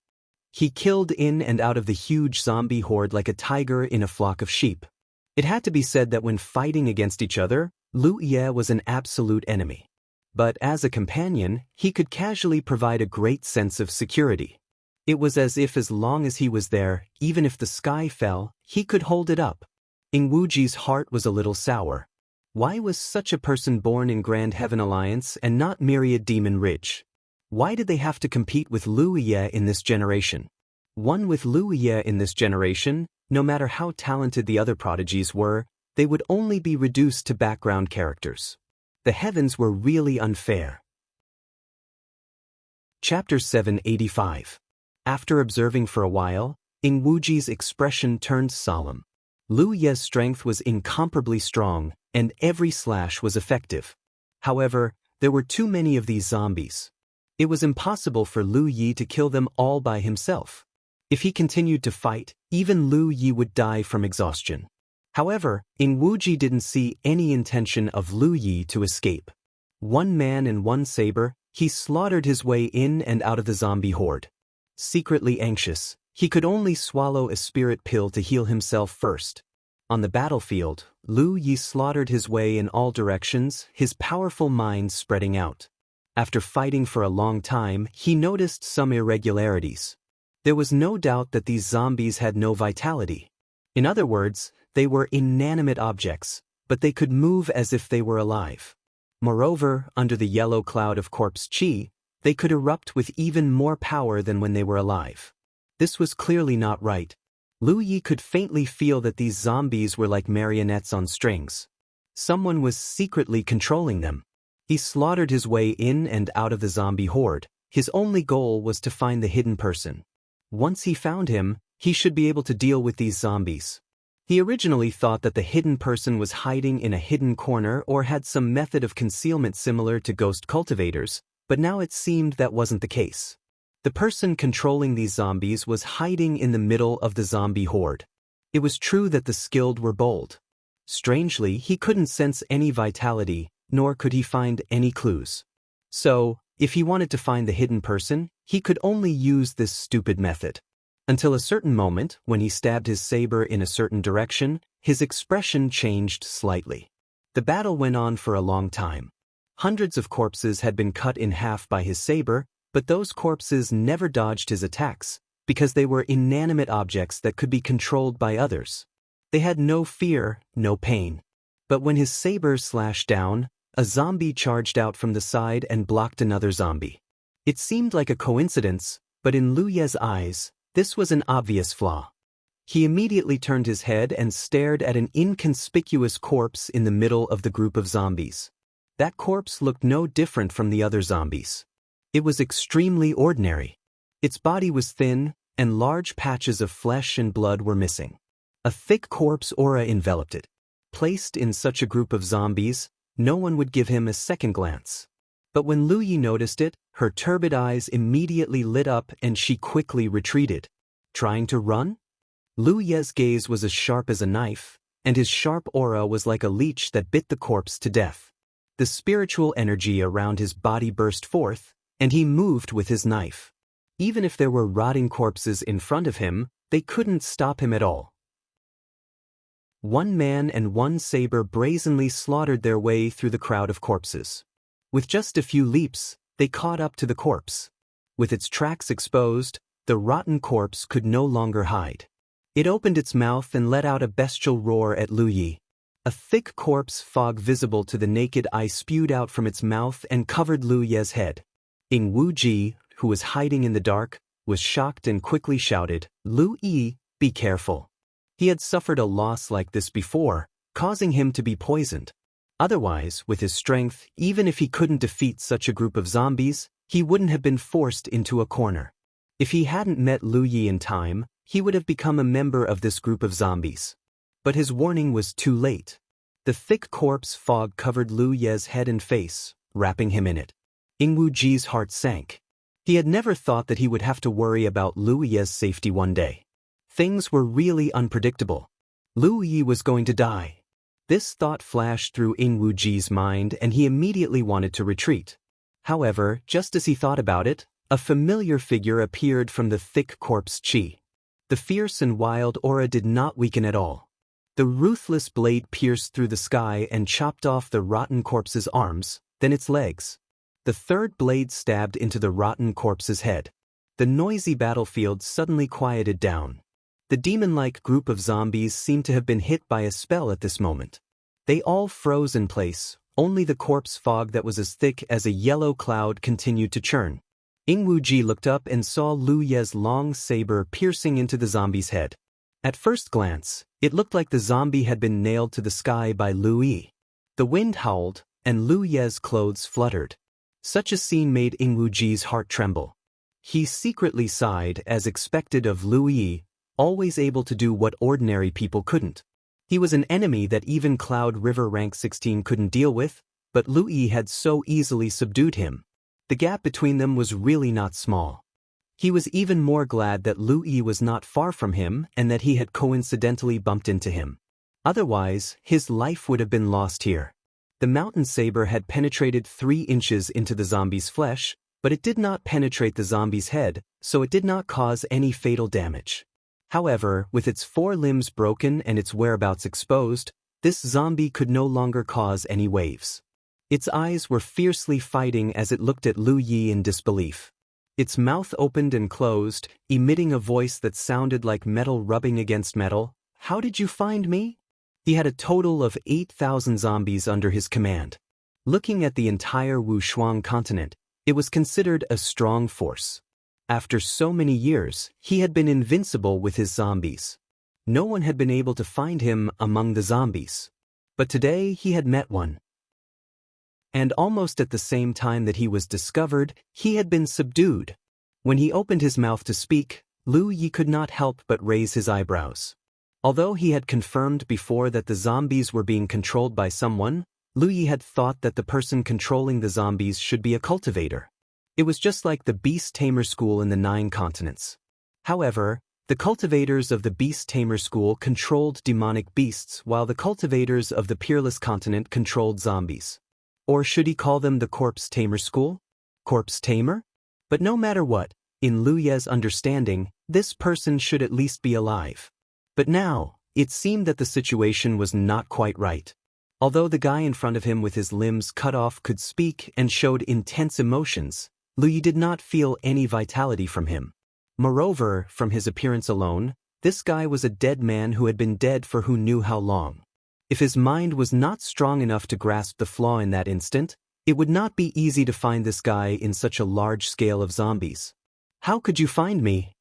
He killed in and out of the huge zombie horde like a tiger in a flock of sheep. It had to be said that when fighting against each other, Lu Ye was an absolute enemy. But as a companion, he could casually provide a great sense of security. It was as if as long as he was there, even if the sky fell, he could hold it up. Ingwuji's heart was a little sour. Why was such a person born in Grand Heaven Alliance and not Myriad Demon Ridge? Why did they have to compete with Lu Ye in this generation? One with Lu Ye in this generation, no matter how talented the other prodigies were, they would only be reduced to background characters. The heavens were really unfair. Chapter 785. After observing for a while, Ingwuji's expression turned solemn. Lu Ye's strength was incomparably strong, and every slash was effective. However, there were too many of these zombies. It was impossible for Lu Yi to kill them all by himself. If he continued to fight, even Lu Yi would die from exhaustion. However, Ingwuji didn't see any intention of Lu Yi to escape. One man and one saber, he slaughtered his way in and out of the zombie horde. Secretly anxious, he could only swallow a spirit pill to heal himself first. On the battlefield, Lu Yi slaughtered his way in all directions, his powerful mind spreading out. After fighting for a long time, he noticed some irregularities. There was no doubt that these zombies had no vitality. In other words, they were inanimate objects, but they could move as if they were alive. Moreover, under the yellow cloud of corpse chi, they could erupt with even more power than when they were alive. This was clearly not right. Lu Yi could faintly feel that these zombies were like marionettes on strings. Someone was secretly controlling them. He slaughtered his way in and out of the zombie horde. His only goal was to find the hidden person. Once he found him, he should be able to deal with these zombies. He originally thought that the hidden person was hiding in a hidden corner or had some method of concealment similar to ghost cultivators, but now it seemed that wasn't the case. The person controlling these zombies was hiding in the middle of the zombie horde. It was true that the skilled were bold. Strangely, he couldn't sense any vitality, nor could he find any clues. So, if he wanted to find the hidden person, he could only use this stupid method. Until a certain moment, when he stabbed his saber in a certain direction, his expression changed slightly. The battle went on for a long time. Hundreds of corpses had been cut in half by his saber, but those corpses never dodged his attacks, because they were inanimate objects that could be controlled by others. They had no fear, no pain. But when his saber slashed down, a zombie charged out from the side and blocked another zombie. It seemed like a coincidence, but in Lu Ye's eyes, this was an obvious flaw. He immediately turned his head and stared at an inconspicuous corpse in the middle of the group of zombies. That corpse looked no different from the other zombies. It was extremely ordinary. Its body was thin, and large patches of flesh and blood were missing. A thick corpse aura enveloped it. Placed in such a group of zombies, no one would give him a second glance. But when Lu Yi noticed it, her turbid eyes immediately lit up and she quickly retreated. Trying to run? Lu Ye's gaze was as sharp as a knife, and his sharp aura was like a leech that bit the corpse to death. The spiritual energy around his body burst forth, and he moved with his knife. Even if there were rotting corpses in front of him, they couldn't stop him at all. One man and one saber brazenly slaughtered their way through the crowd of corpses. With just a few leaps, they caught up to the corpse. With its tracks exposed, the rotten corpse could no longer hide. It opened its mouth and let out a bestial roar at Lu Yi. A thick corpse fog visible to the naked eye spewed out from its mouth and covered Lu Ye's head. Ing Wuji, who was hiding in the dark, was shocked and quickly shouted, "Lu Yi, be careful." He had suffered a loss like this before, causing him to be poisoned. Otherwise, with his strength, even if he couldn't defeat such a group of zombies, he wouldn't have been forced into a corner. If he hadn't met Lu Yi in time, he would have become a member of this group of zombies. But his warning was too late. The thick corpse fog covered Lu Ye's head and face, wrapping him in it. Ing Wuji's heart sank. He had never thought that he would have to worry about Lu Ye's safety one day. Things were really unpredictable. Lu Yi was going to die. This thought flashed through Ing Wuji's mind and he immediately wanted to retreat. However, just as he thought about it, a familiar figure appeared from the thick corpse chi. The fierce and wild aura did not weaken at all. The ruthless blade pierced through the sky and chopped off the rotten corpse's arms, then its legs. The third blade stabbed into the rotten corpse's head. The noisy battlefield suddenly quieted down. The demon-like group of zombies seemed to have been hit by a spell at this moment. They all froze in place, only the corpse fog that was as thick as a yellow cloud continued to churn. Ing Wuji looked up and saw Lu Ye's long saber piercing into the zombie's head. At first glance, it looked like the zombie had been nailed to the sky by Lu Yi. The wind howled, and Lu Ye's clothes fluttered. Such a scene made Ing Wuji's heart tremble. He secretly sighed as expected of Lu Yi, always able to do what ordinary people couldn't. He was an enemy that even Cloud River Rank 16 couldn't deal with, but Lu Yi had so easily subdued him. The gap between them was really not small. He was even more glad that Lu Yi was not far from him and that he had coincidentally bumped into him. Otherwise, his life would have been lost here. The mountain saber had penetrated 3 inches into the zombie's flesh, but it did not penetrate the zombie's head, so it did not cause any fatal damage. However, with its 4 limbs broken and its whereabouts exposed, this zombie could no longer cause any waves. Its eyes were fiercely fighting as it looked at Lu Yi in disbelief. Its mouth opened and closed, emitting a voice that sounded like metal rubbing against metal. "How did you find me?" He had a total of 8,000 zombies under his command. Looking at the entire Wushuang continent, it was considered a strong force. After so many years, he had been invincible with his zombies. No one had been able to find him among the zombies. But today he had met one. And almost at the same time that he was discovered, he had been subdued. When he opened his mouth to speak, Lu Yi could not help but raise his eyebrows. Although he had confirmed before that the zombies were being controlled by someone, Lu Yi had thought that the person controlling the zombies should be a cultivator. It was just like the Beast Tamer School in the 9 continents. However, the cultivators of the Beast Tamer School controlled demonic beasts while the cultivators of the Peerless Continent controlled zombies. Or should he call them the Corpse Tamer School? Corpse Tamer? But no matter what, in Lu Ye's understanding, this person should at least be alive. But now, it seemed that the situation was not quite right. Although the guy in front of him with his limbs cut off could speak and showed intense emotions, Lu Yi did not feel any vitality from him. Moreover, from his appearance alone, this guy was a dead man who had been dead for who knew how long. If his mind was not strong enough to grasp the flaw in that instant, it would not be easy to find this guy in such a large scale of zombies. "How could you find me?"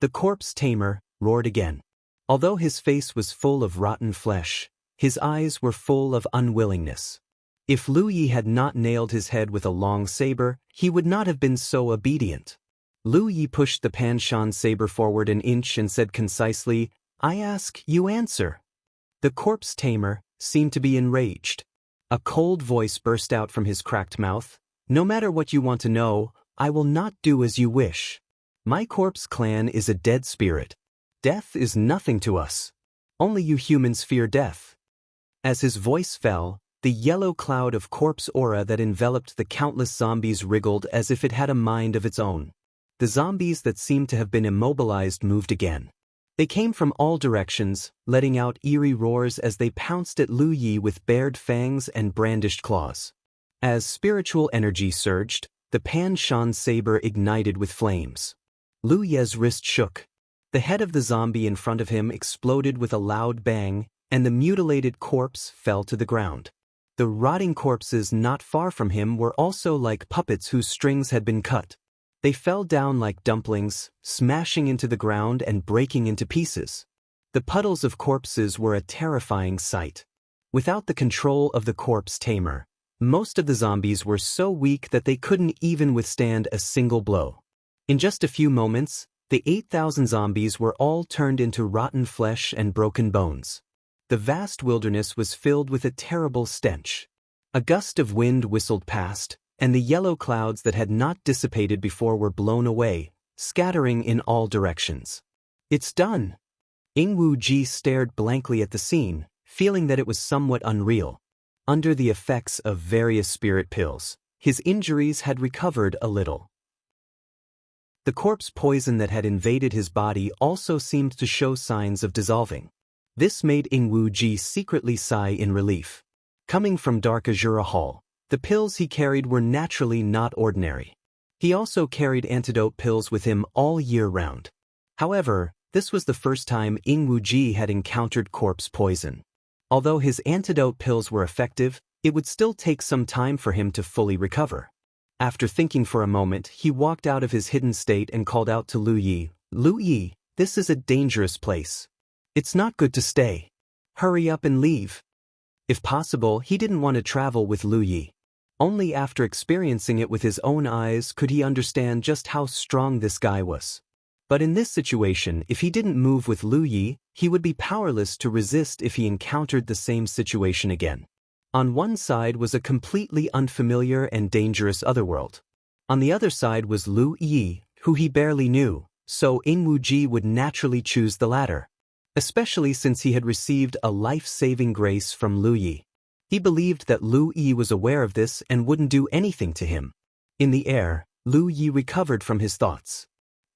The Corpse Tamer roared again. Although his face was full of rotten flesh, his eyes were full of unwillingness. If Lu Yi had not nailed his head with a long saber, he would not have been so obedient. Lu Yi pushed the Panshan saber forward an inch and said concisely, "I ask, you answer." The Corpse Tamer, seemed to be enraged. A cold voice burst out from his cracked mouth. "No matter what you want to know, I will not do as you wish. My corpse clan is a dead spirit. Death is nothing to us. Only you humans fear death." As his voice fell, the yellow cloud of corpse aura that enveloped the countless zombies wriggled as if it had a mind of its own. The zombies that seemed to have been immobilized moved again. They came from all directions, letting out eerie roars as they pounced at Lu Yi with bared fangs and brandished claws. As spiritual energy surged, the Pan-Shan saber ignited with flames. Lu Ye's wrist shook. The head of the zombie in front of him exploded with a loud bang, and the mutilated corpse fell to the ground. The rotting corpses not far from him were also like puppets whose strings had been cut. They fell down like dumplings, smashing into the ground and breaking into pieces. The puddles of corpses were a terrifying sight. Without the control of the corpse tamer, most of the zombies were so weak that they couldn't even withstand a single blow. In just a few moments, the 8,000 zombies were all turned into rotten flesh and broken bones. The vast wilderness was filled with a terrible stench. A gust of wind whistled past, and the yellow clouds that had not dissipated before were blown away, scattering in all directions. "It's done." Ingwu Ji stared blankly at the scene, feeling that it was somewhat unreal. Under the effects of various spirit pills, his injuries had recovered a little. The corpse poison that had invaded his body also seemed to show signs of dissolving. This made Ingwu Ji secretly sigh in relief. Coming from Dark Azura Hall, the pills he carried were naturally not ordinary. He also carried antidote pills with him all year round. However, this was the first time Ingwu Ji had encountered corpse poison. Although his antidote pills were effective, it would still take some time for him to fully recover. After thinking for a moment, he walked out of his hidden state and called out to Lu Yi, "Lu Yi, this is a dangerous place. It's not good to stay. Hurry up and leave." If possible, he didn't want to travel with Lu Yi. Only after experiencing it with his own eyes could he understand just how strong this guy was. But in this situation, if he didn't move with Lu Yi, he would be powerless to resist if he encountered the same situation again. On one side was a completely unfamiliar and dangerous otherworld. On the other side was Lu Yi, who he barely knew, so Ingwu Ji would naturally choose the latter. Especially since he had received a life-saving grace from Lu Yi. He believed that Lu Yi was aware of this and wouldn't do anything to him. In the air, Lu Yi recovered from his thoughts.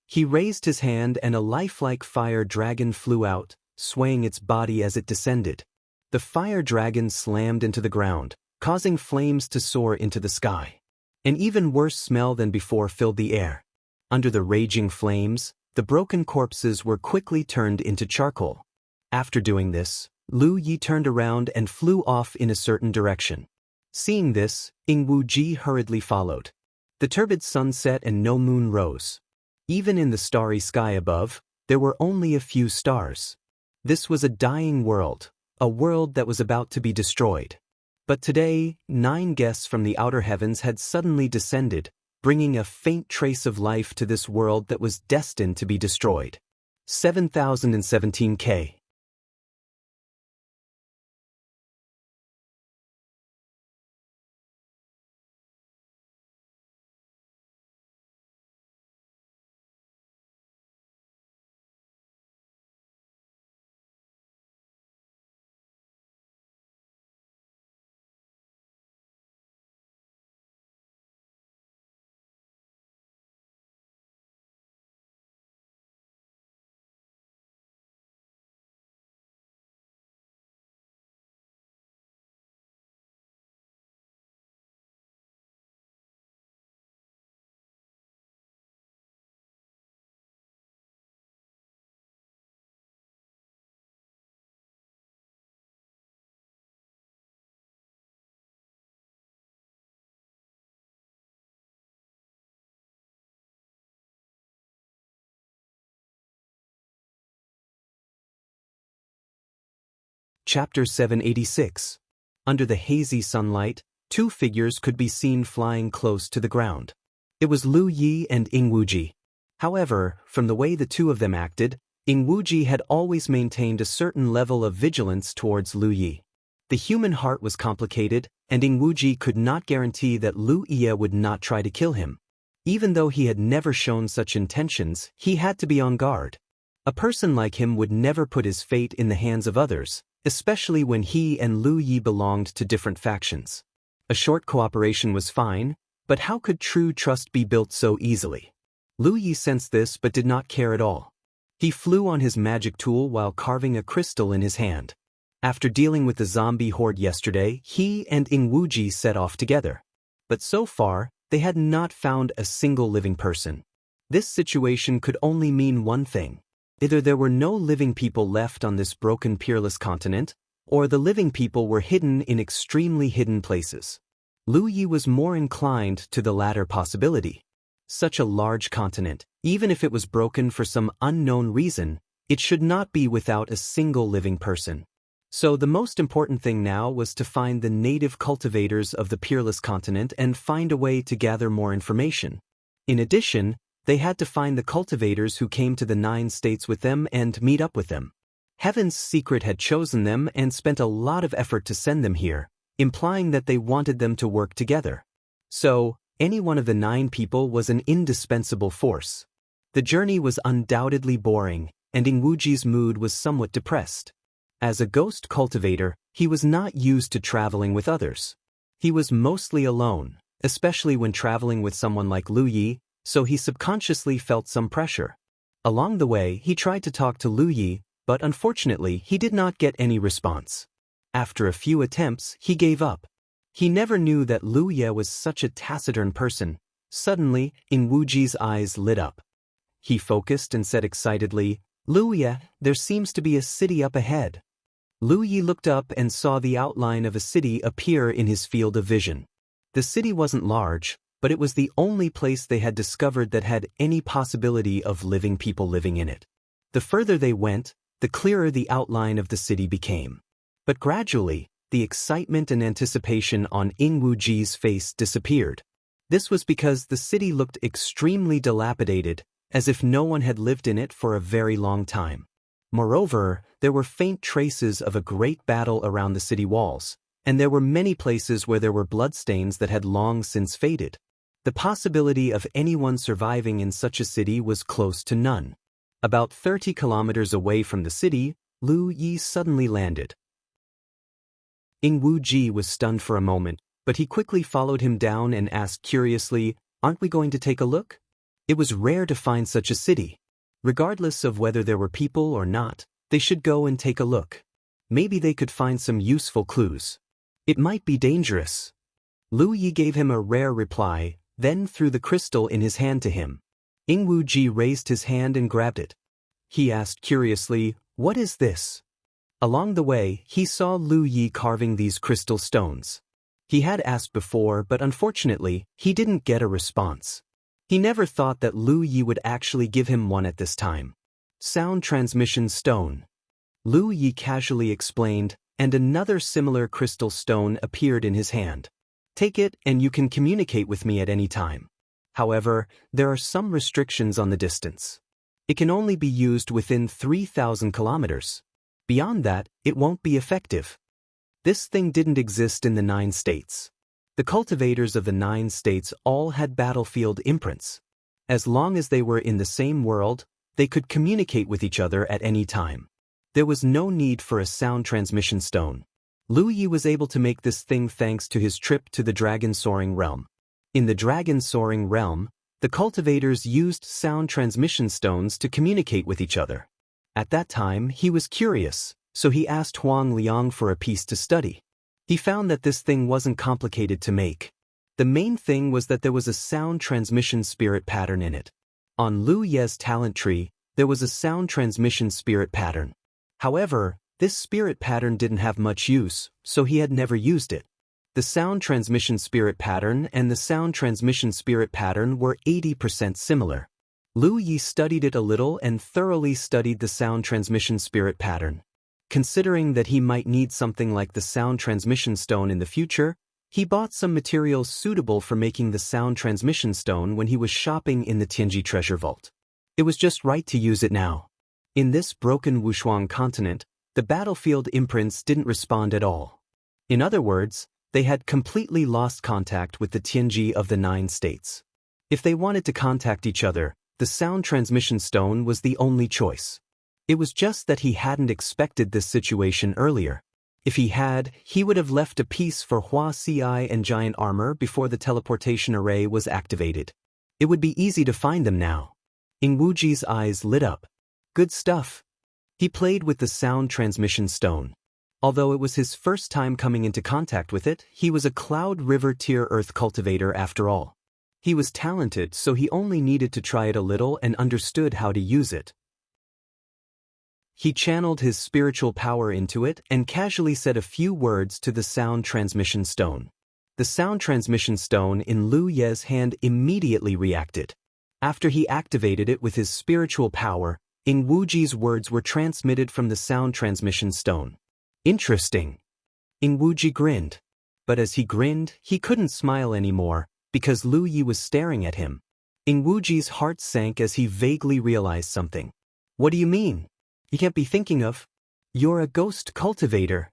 He raised his hand and a lifelike fire dragon flew out, swaying its body as it descended. The fire dragon slammed into the ground, causing flames to soar into the sky. An even worse smell than before filled the air. Under the raging flames, the broken corpses were quickly turned into charcoal. After doing this, Lu Yi turned around and flew off in a certain direction. Seeing this, Ingwu Ji hurriedly followed. The turbid sun set and no moon rose. Even in the starry sky above, there were only a few stars. This was a dying world, a world that was about to be destroyed. But today, 9 guests from the outer heavens had suddenly descended, bringing a faint trace of life to this world that was destined to be destroyed. 7017K. Chapter 786. Under the hazy sunlight, 2 figures could be seen flying close to the ground. It was Lu Yi and Ingwu Ji. However, from the way the two of them acted, Ingwu Ji had always maintained a certain level of vigilance towards Lu Yi. The human heart was complicated, and Ing Wuji could not guarantee that Lu Ye would not try to kill him. Even though he had never shown such intentions, he had to be on guard. A person like him would never put his fate in the hands of others, especially when he and Lu Yi belonged to different factions. A short cooperation was fine, but how could true trust be built so easily? Lu Yi sensed this but did not care at all. He flew on his magic tool while carving a crystal in his hand. After dealing with the zombie horde yesterday, he and Ing Wuji set off together. But so far, they had not found a single living person. This situation could only mean one thing. Either there were no living people left on this broken peerless continent, or the living people were hidden in extremely hidden places. Lu Yi was more inclined to the latter possibility. Such a large continent, even if it was broken for some unknown reason, it should not be without a single living person. So the most important thing now was to find the native cultivators of the peerless continent and find a way to gather more information. In addition, they had to find the cultivators who came to the 9 states with them and meet up with them. Heaven's Secret had chosen them and spent a lot of effort to send them here, implying that they wanted them to work together. So, any one of the 9 people was an indispensable force. The journey was undoubtedly boring, and Ing Wuji's mood was somewhat depressed. As a ghost cultivator, he was not used to traveling with others. He was mostly alone, especially when traveling with someone like Lu Yi, so he subconsciously felt some pressure. Along the way, he tried to talk to Lu Yi, but unfortunately he did not get any response. After a few attempts, he gave up. He never knew that Lu Ye was such a taciturn person. Suddenly, Ing Wuji's eyes lit up. He focused and said excitedly, "Lu Ye, there seems to be a city up ahead." Lu Yi looked up and saw the outline of a city appear in his field of vision. The city wasn't large, but it was the only place they had discovered that had any possibility of living people living in it. The further they went, the clearer the outline of the city became. But gradually, the excitement and anticipation on Ing Wuji's face disappeared. This was because the city looked extremely dilapidated, as if no one had lived in it for a very long time. Moreover, there were faint traces of a great battle around the city walls, and there were many places where there were bloodstains that had long since faded. The possibility of anyone surviving in such a city was close to none. About 30 kilometers away from the city, Lu Yi suddenly landed. Ing Wuji was stunned for a moment, but he quickly followed him down and asked curiously, "Aren't we going to take a look?" It was rare to find such a city. Regardless of whether there were people or not, they should go and take a look. Maybe they could find some useful clues. It might be dangerous. Lu Yi gave him a rare reply, then threw the crystal in his hand to him. Ing Wuji raised his hand and grabbed it. He asked curiously, "What is this?" Along the way, he saw Lu Yi carving these crystal stones. He had asked before, but unfortunately, he didn't get a response. He never thought that Lu Yi would actually give him one at this time. Sound transmission stone. Lu Yi casually explained, and another similar crystal stone appeared in his hand. "Take it and you can communicate with me at any time. However, there are some restrictions on the distance. It can only be used within 3,000 kilometers. Beyond that, it won't be effective." This thing didn't exist in the 9 states. The cultivators of the 9 states all had battlefield imprints. As long as they were in the same world, they could communicate with each other at any time. There was no need for a sound transmission stone. Lu Yi was able to make this thing thanks to his trip to the Dragon Soaring Realm. In the Dragon Soaring Realm, the cultivators used sound transmission stones to communicate with each other. At that time, he was curious, so he asked Huang Liang for a piece to study. He found that this thing wasn't complicated to make. The main thing was that there was a sound transmission spirit pattern in it. On Lu Ye's talent tree, there was a sound transmission spirit pattern. However, this spirit pattern didn't have much use, so he had never used it. The sound transmission spirit pattern and the sound transmission spirit pattern were 80% similar. Lu Yi studied it a little and thoroughly studied the sound transmission spirit pattern. Considering that he might need something like the sound transmission stone in the future, he bought some materials suitable for making the sound transmission stone when he was shopping in the Tianji treasure vault. It was just right to use it now. In this broken Wushuang continent, the battlefield imprints didn't respond at all. In other words, they had completely lost contact with the Tianji of the 9 states. If they wanted to contact each other, the sound transmission stone was the only choice. It was just that he hadn't expected this situation earlier. If he had, he would have left a piece for Hua Ci and giant armor before the teleportation array was activated. It would be easy to find them now. Ing Wuji's eyes lit up. Good stuff. He played with the sound transmission stone. Although it was his first time coming into contact with it, he was a Cloud River tier Earth cultivator after all. He was talented, so he only needed to try it a little and understood how to use it. He channeled his spiritual power into it and casually said a few words to the sound transmission stone. The sound transmission stone in Lu Ye's hand immediately reacted. After he activated it with his spiritual power, Ing Wuji's words were transmitted from the sound transmission stone. Interesting. Ing Wuji grinned. But as he grinned, he couldn't smile anymore, because Lu Yi was staring at him. Ing Wuji's heart sank as he vaguely realized something. What do you mean? You can't be thinking of. You're a ghost cultivator.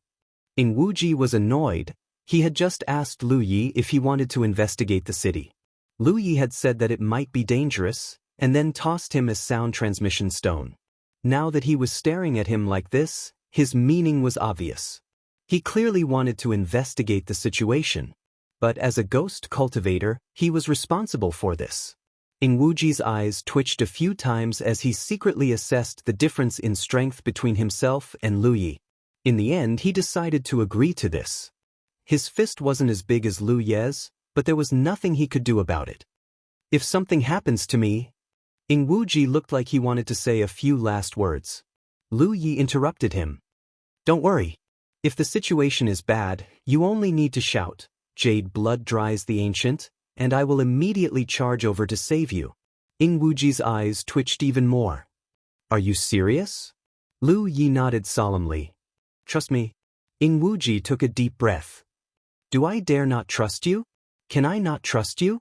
Ing Wuji was annoyed. He had just asked Lu Yi if he wanted to investigate the city. Lu Yi had said that it might be dangerous, and then tossed him a sound transmission stone. Now that he was staring at him like this, his meaning was obvious. He clearly wanted to investigate the situation. But as a ghost cultivator, he was responsible for this. Ing Wuji's eyes twitched a few times as he secretly assessed the difference in strength between himself and Lu Yi. In the end, he decided to agree to this. His fist wasn't as big as Lu Ye's, but there was nothing he could do about it. If something happens to me... Ing Wuji looked like he wanted to say a few last words. Lu Yi interrupted him. Don't worry. If the situation is bad, you only need to shout, "Jade blood dries the ancient," and I will immediately charge over to save you. Ing Wuji's eyes twitched even more. Are you serious? Lu Yi nodded solemnly. Trust me. Ing Wuji took a deep breath. Do I dare not trust you? Can I not trust you?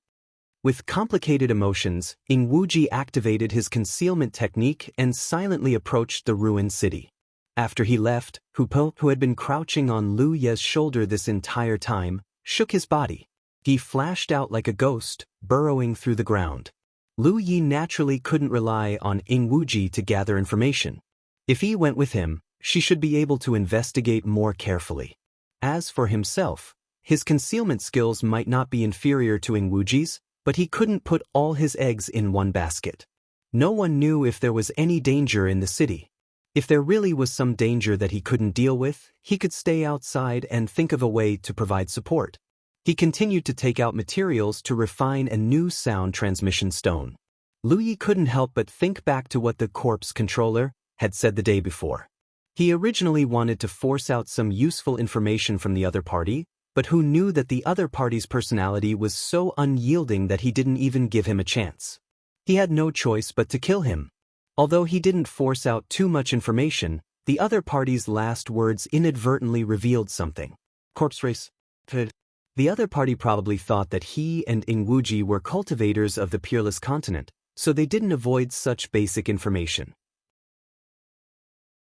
With complicated emotions, Ing Wuji activated his concealment technique and silently approached the ruined city. After he left, Hupo, who had been crouching on Lu Ye's shoulder this entire time, shook his body. He flashed out like a ghost, burrowing through the ground. Lu Yi naturally couldn't rely on Ing Wuji to gather information. If he went with him, she should be able to investigate more carefully. As for himself, his concealment skills might not be inferior to Ing Wuji's, but he couldn't put all his eggs in one basket. No one knew if there was any danger in the city. If there really was some danger that he couldn't deal with, he could stay outside and think of a way to provide support. He continued to take out materials to refine a new sound transmission stone. Lu Yi couldn't help but think back to what the corpse controller had said the day before. He originally wanted to force out some useful information from the other party, but who knew that the other party's personality was so unyielding that he didn't even give him a chance. He had no choice but to kill him. Although he didn't force out too much information, the other party's last words inadvertently revealed something. Corpse race. The other party probably thought that he and Ing Wuji were cultivators of the Peerless Continent, so they didn't avoid such basic information.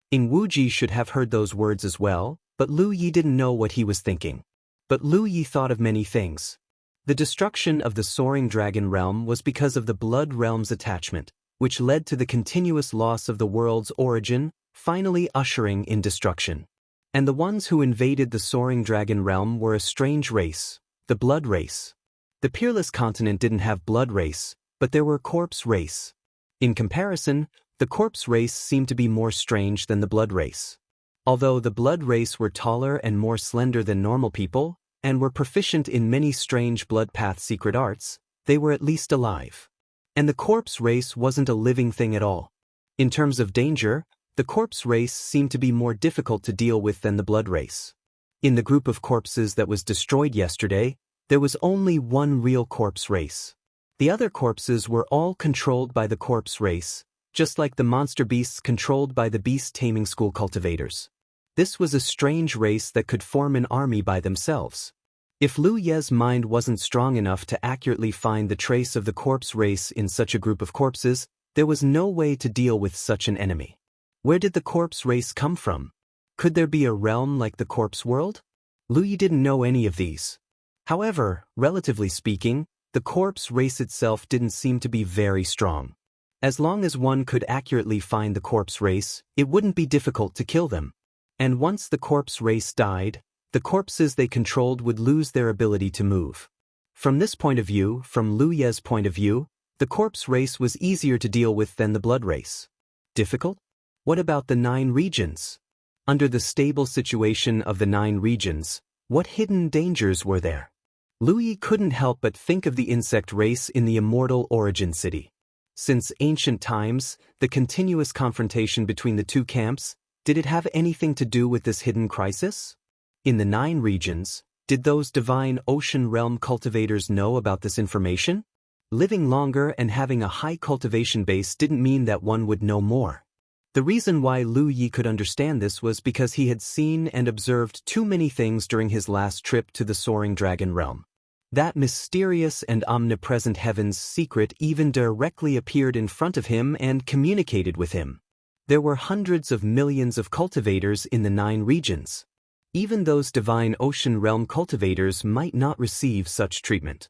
Ing Wuji should have heard those words as well, but Lu Yi didn't know what he was thinking. But Lu Yi thought of many things. The destruction of the Soaring Dragon Realm was because of the Blood Realm's attachment, which led to the continuous loss of the world's origin, finally ushering in destruction. And the ones who invaded the Soaring Dragon Realm were a strange race, the Blood Race. The Peerless Continent didn't have Blood Race, but there were Corpse Race. In comparison, the Corpse Race seemed to be more strange than the Blood Race. Although the Blood Race were taller and more slender than normal people, and were proficient in many strange blood path secret arts, they were at least alive. And the Corpse Race wasn't a living thing at all. In terms of danger, the Corpse Race seemed to be more difficult to deal with than the Blood Race. In the group of corpses that was destroyed yesterday, there was only one real Corpse Race. The other corpses were all controlled by the Corpse Race, just like the monster beasts controlled by the beast taming school cultivators. This was a strange race that could form an army by themselves. If Lu Ye's mind wasn't strong enough to accurately find the trace of the Corpse Race in such a group of corpses, there was no way to deal with such an enemy. Where did the Corpse Race come from? Could there be a realm like the Corpse World? Lu Yi didn't know any of these. However, relatively speaking, the corpse race itself didn't seem to be very strong. As long as one could accurately find the corpse race, it wouldn't be difficult to kill them. And once the corpse race died, the corpses they controlled would lose their ability to move. From this point of view, from Lu Ye's point of view, the corpse race was easier to deal with than the blood race. Difficult? What about the 9 regions? Under the stable situation of the 9 regions, what hidden dangers were there? Lu Yi couldn't help but think of the insect race in the immortal origin city. Since ancient times, the continuous confrontation between the two camps, did it have anything to do with this hidden crisis? In the 9 regions, did those divine ocean realm cultivators know about this information? Living longer and having a high cultivation base didn't mean that one would know more. The reason why Lu Yi could understand this was because he had seen and observed too many things during his last trip to the Soaring Dragon Realm. That mysterious and omnipresent heaven's secret even directly appeared in front of him and communicated with him. There were hundreds of millions of cultivators in the 9 regions. Even those divine ocean realm cultivators might not receive such treatment.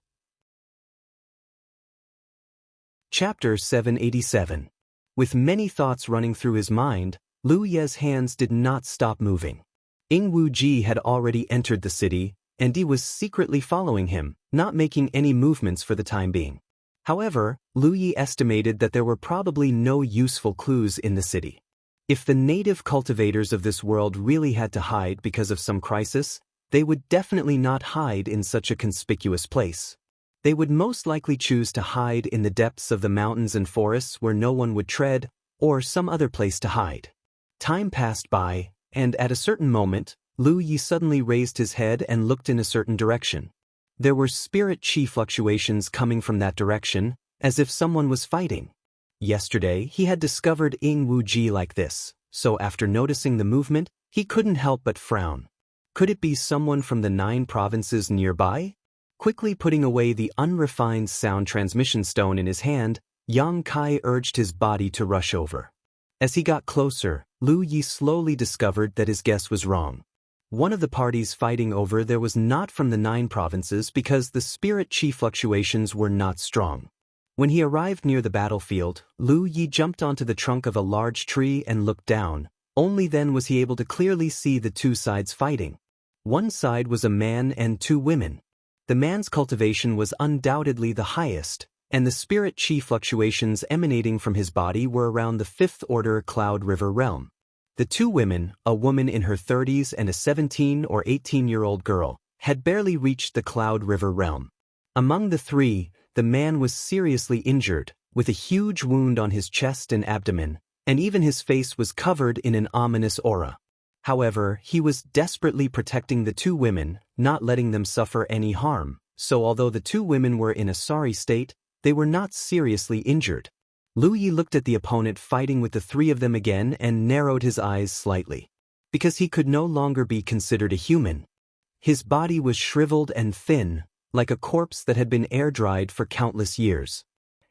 Chapter 787. With many thoughts running through his mind, Lu Ye's hands did not stop moving. Wu Ji had already entered the city, and he was secretly following him, not making any movements for the time being. However, Lu Yi estimated that there were probably no useful clues in the city. If the native cultivators of this world really had to hide because of some crisis, they would definitely not hide in such a conspicuous place. They would most likely choose to hide in the depths of the mountains and forests where no one would tread, or some other place to hide. Time passed by, and at a certain moment, Lu Yi suddenly raised his head and looked in a certain direction. There were spirit chi fluctuations coming from that direction, as if someone was fighting. Yesterday, he had discovered Wu Ji like this, so after noticing the movement, he couldn't help but frown. Could it be someone from the 9 provinces nearby? Quickly putting away the unrefined sound transmission stone in his hand, Yang Kai urged his body to rush over. As he got closer, Lu Yi slowly discovered that his guess was wrong. One of the parties fighting over there was not from the 9 provinces because the spirit chi fluctuations were not strong. When he arrived near the battlefield, Lu Yi jumped onto the trunk of a large tree and looked down. Only then was he able to clearly see the 2 sides fighting. One side was a man and 2 women. The man's cultivation was undoubtedly the highest, and the spirit chi fluctuations emanating from his body were around the 5th order Cloud River realm. The 2 women, a woman in her 30s and a 17 or 18-year-old girl, had barely reached the Cloud River realm. Among the 3, the man was seriously injured, with a huge wound on his chest and abdomen, and even his face was covered in an ominous aura. However, he was desperately protecting the 2 women, not letting them suffer any harm, so although the 2 women were in a sorry state, they were not seriously injured. Lu Yi looked at the opponent fighting with the 3 of them again and narrowed his eyes slightly. Because he could no longer be considered a human. His body was shriveled and thin, like a corpse that had been air-dried for countless years.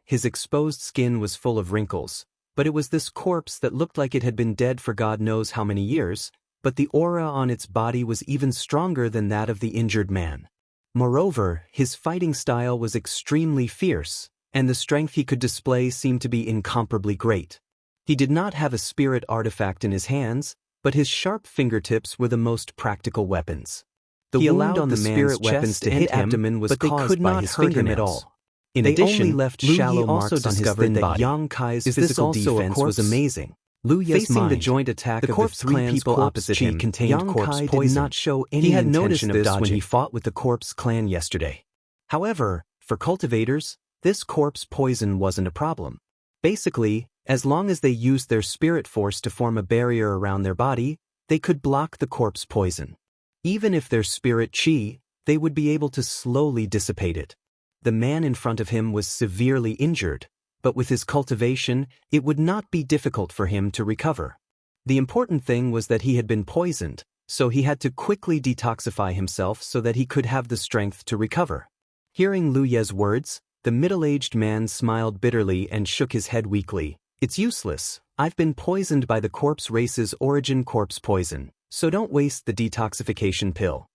His exposed skin was full of wrinkles, but it was this corpse that looked like it had been dead for God knows how many years, but the aura on its body was even stronger than that of the injured man. Moreover, his fighting style was extremely fierce, and the strength he could display seemed to be incomparably great. He did not have a spirit artifact in his hands, but his sharp fingertips were the most practical weapons. He allowed the man's weapons to hit him, but they could not hurt him at all. In addition, only left shallow marks on his thin body. Yang Kai's physical defense was amazing. Lu Ye's facing the joint attack of the 3 people opposite him, Yang Kai did not show any intention of dodging. When he fought with the corpse clan yesterday. However, for cultivators, this corpse poison wasn't a problem. Basically, as long as they used their spirit force to form a barrier around their body, they could block the corpse poison. Even if their spirit chi, they would be able to slowly dissipate it. The man in front of him was severely injured, but with his cultivation, it would not be difficult for him to recover. The important thing was that he had been poisoned, so he had to quickly detoxify himself so that he could have the strength to recover. Hearing Lu Ye's words, the middle-aged man smiled bitterly and shook his head weakly. It's useless. I've been poisoned by the corpse race's origin corpse poison, so don't waste the detoxification pill.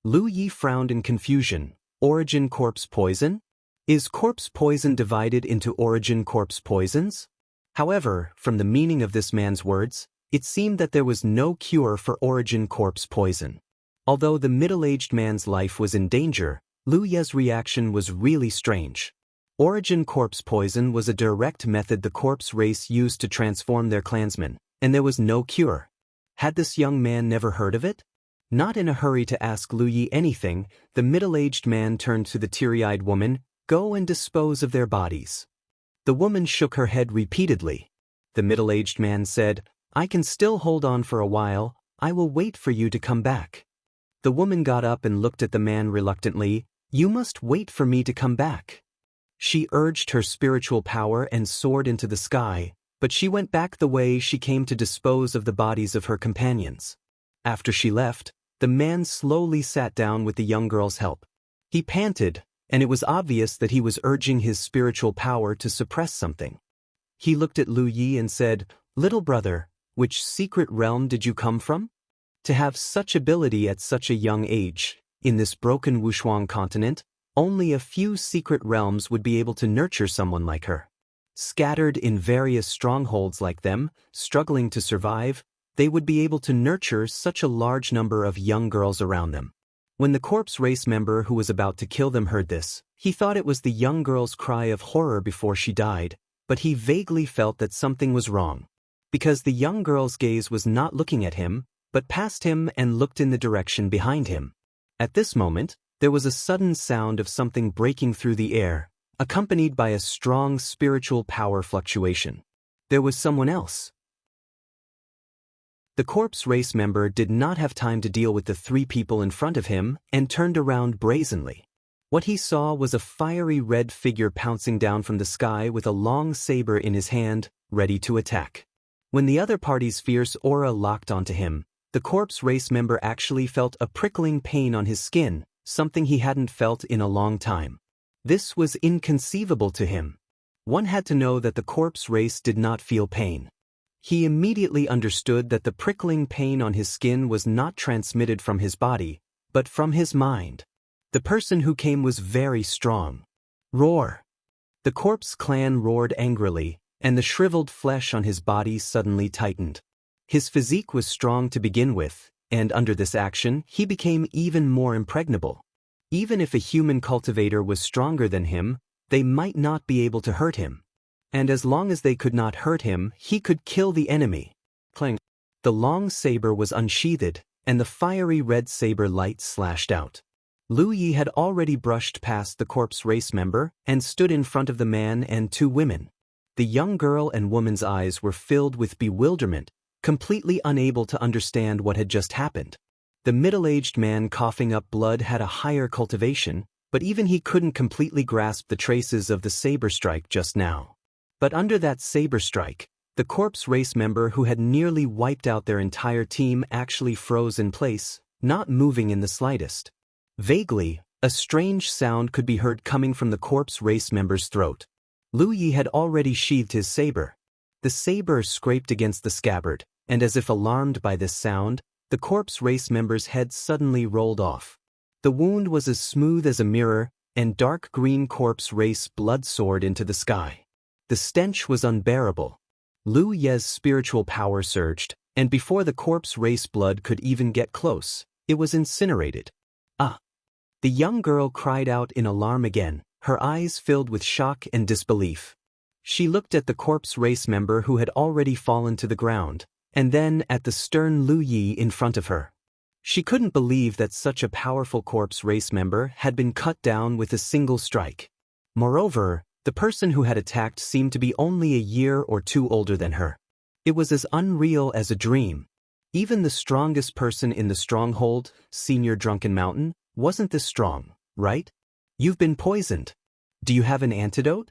Lu Yi frowned in confusion. Origin corpse poison? Is corpse poison divided into origin corpse poisons? However, from the meaning of this man's words, it seemed that there was no cure for origin corpse poison. Although the middle-aged man's life was in danger, Lu Ye's reaction was really strange. Origin corpse poison was a direct method the corpse race used to transform their clansmen, and there was no cure. Had this young man never heard of it? Not in a hurry to ask Lu Yi anything, the middle-aged man turned to the teary-eyed woman. Go and dispose of their bodies. The woman shook her head repeatedly. The middle-aged man said, I can still hold on for a while, I will wait for you to come back. The woman got up and looked at the man reluctantly. You must wait for me to come back. She urged her spiritual power and soared into the sky, but she went back the way she came to dispose of the bodies of her companions. After she left, the man slowly sat down with the young girl's help. He panted, and it was obvious that he was urging his spiritual power to suppress something. He looked at Lu Yi and said, Little brother, which secret realm did you come from? To have such ability at such a young age, in this broken Wushuang continent, only a few secret realms would be able to nurture someone like her. Scattered in various strongholds like them, struggling to survive, they would be able to nurture such a large number of young girls around them. When the corpse race member who was about to kill them heard this, he thought it was the young girl's cry of horror before she died, but he vaguely felt that something was wrong. Because the young girl's gaze was not looking at him, but past him and looked in the direction behind him. At this moment, there was a sudden sound of something breaking through the air, accompanied by a strong spiritual power fluctuation. There was someone else. The corpse race member did not have time to deal with the three people in front of him and turned around brazenly. What he saw was a fiery red figure pouncing down from the sky with a long saber in his hand, ready to attack. When the other party's fierce aura locked onto him, the corpse race member actually felt a prickling pain on his skin, something he hadn't felt in a long time. This was inconceivable to him. One had to know that the corpse race did not feel pain. He immediately understood that the prickling pain on his skin was not transmitted from his body, but from his mind. The person who came was very strong. Roar! The corpse clan roared angrily, and the shriveled flesh on his body suddenly tightened. His physique was strong to begin with, and under this action, he became even more impregnable. Even if a human cultivator was stronger than him, they might not be able to hurt him. And as long as they could not hurt him, he could kill the enemy. Clang! The long saber was unsheathed, and the fiery red saber light slashed out. Lu Yi had already brushed past the corpse race member and stood in front of the man and two women. The young girl and woman's eyes were filled with bewilderment, completely unable to understand what had just happened. The middle-aged man coughing up blood had a higher cultivation, but even he couldn't completely grasp the traces of the saber strike just now. But under that saber strike, the corpse race member who had nearly wiped out their entire team actually froze in place, not moving in the slightest. Vaguely, a strange sound could be heard coming from the corpse race member's throat. Lu Yi had already sheathed his saber. The saber scraped against the scabbard, and as if alarmed by this sound, the corpse race member's head suddenly rolled off. The wound was as smooth as a mirror, and dark green corpse race blood soared into the sky. The stench was unbearable. Lu Ye's spiritual power surged, and before the corpse race blood could even get close, it was incinerated. Ah! The young girl cried out in alarm again, her eyes filled with shock and disbelief. She looked at the corpse race member who had already fallen to the ground, and then at the stern Lu Yi in front of her. She couldn't believe that such a powerful corpse race member had been cut down with a single strike. Moreover, the person who had attacked seemed to be only a year or two older than her. It was as unreal as a dream. Even the strongest person in the stronghold, Senior Drunken Mountain, wasn't this strong, right? You've been poisoned. Do you have an antidote?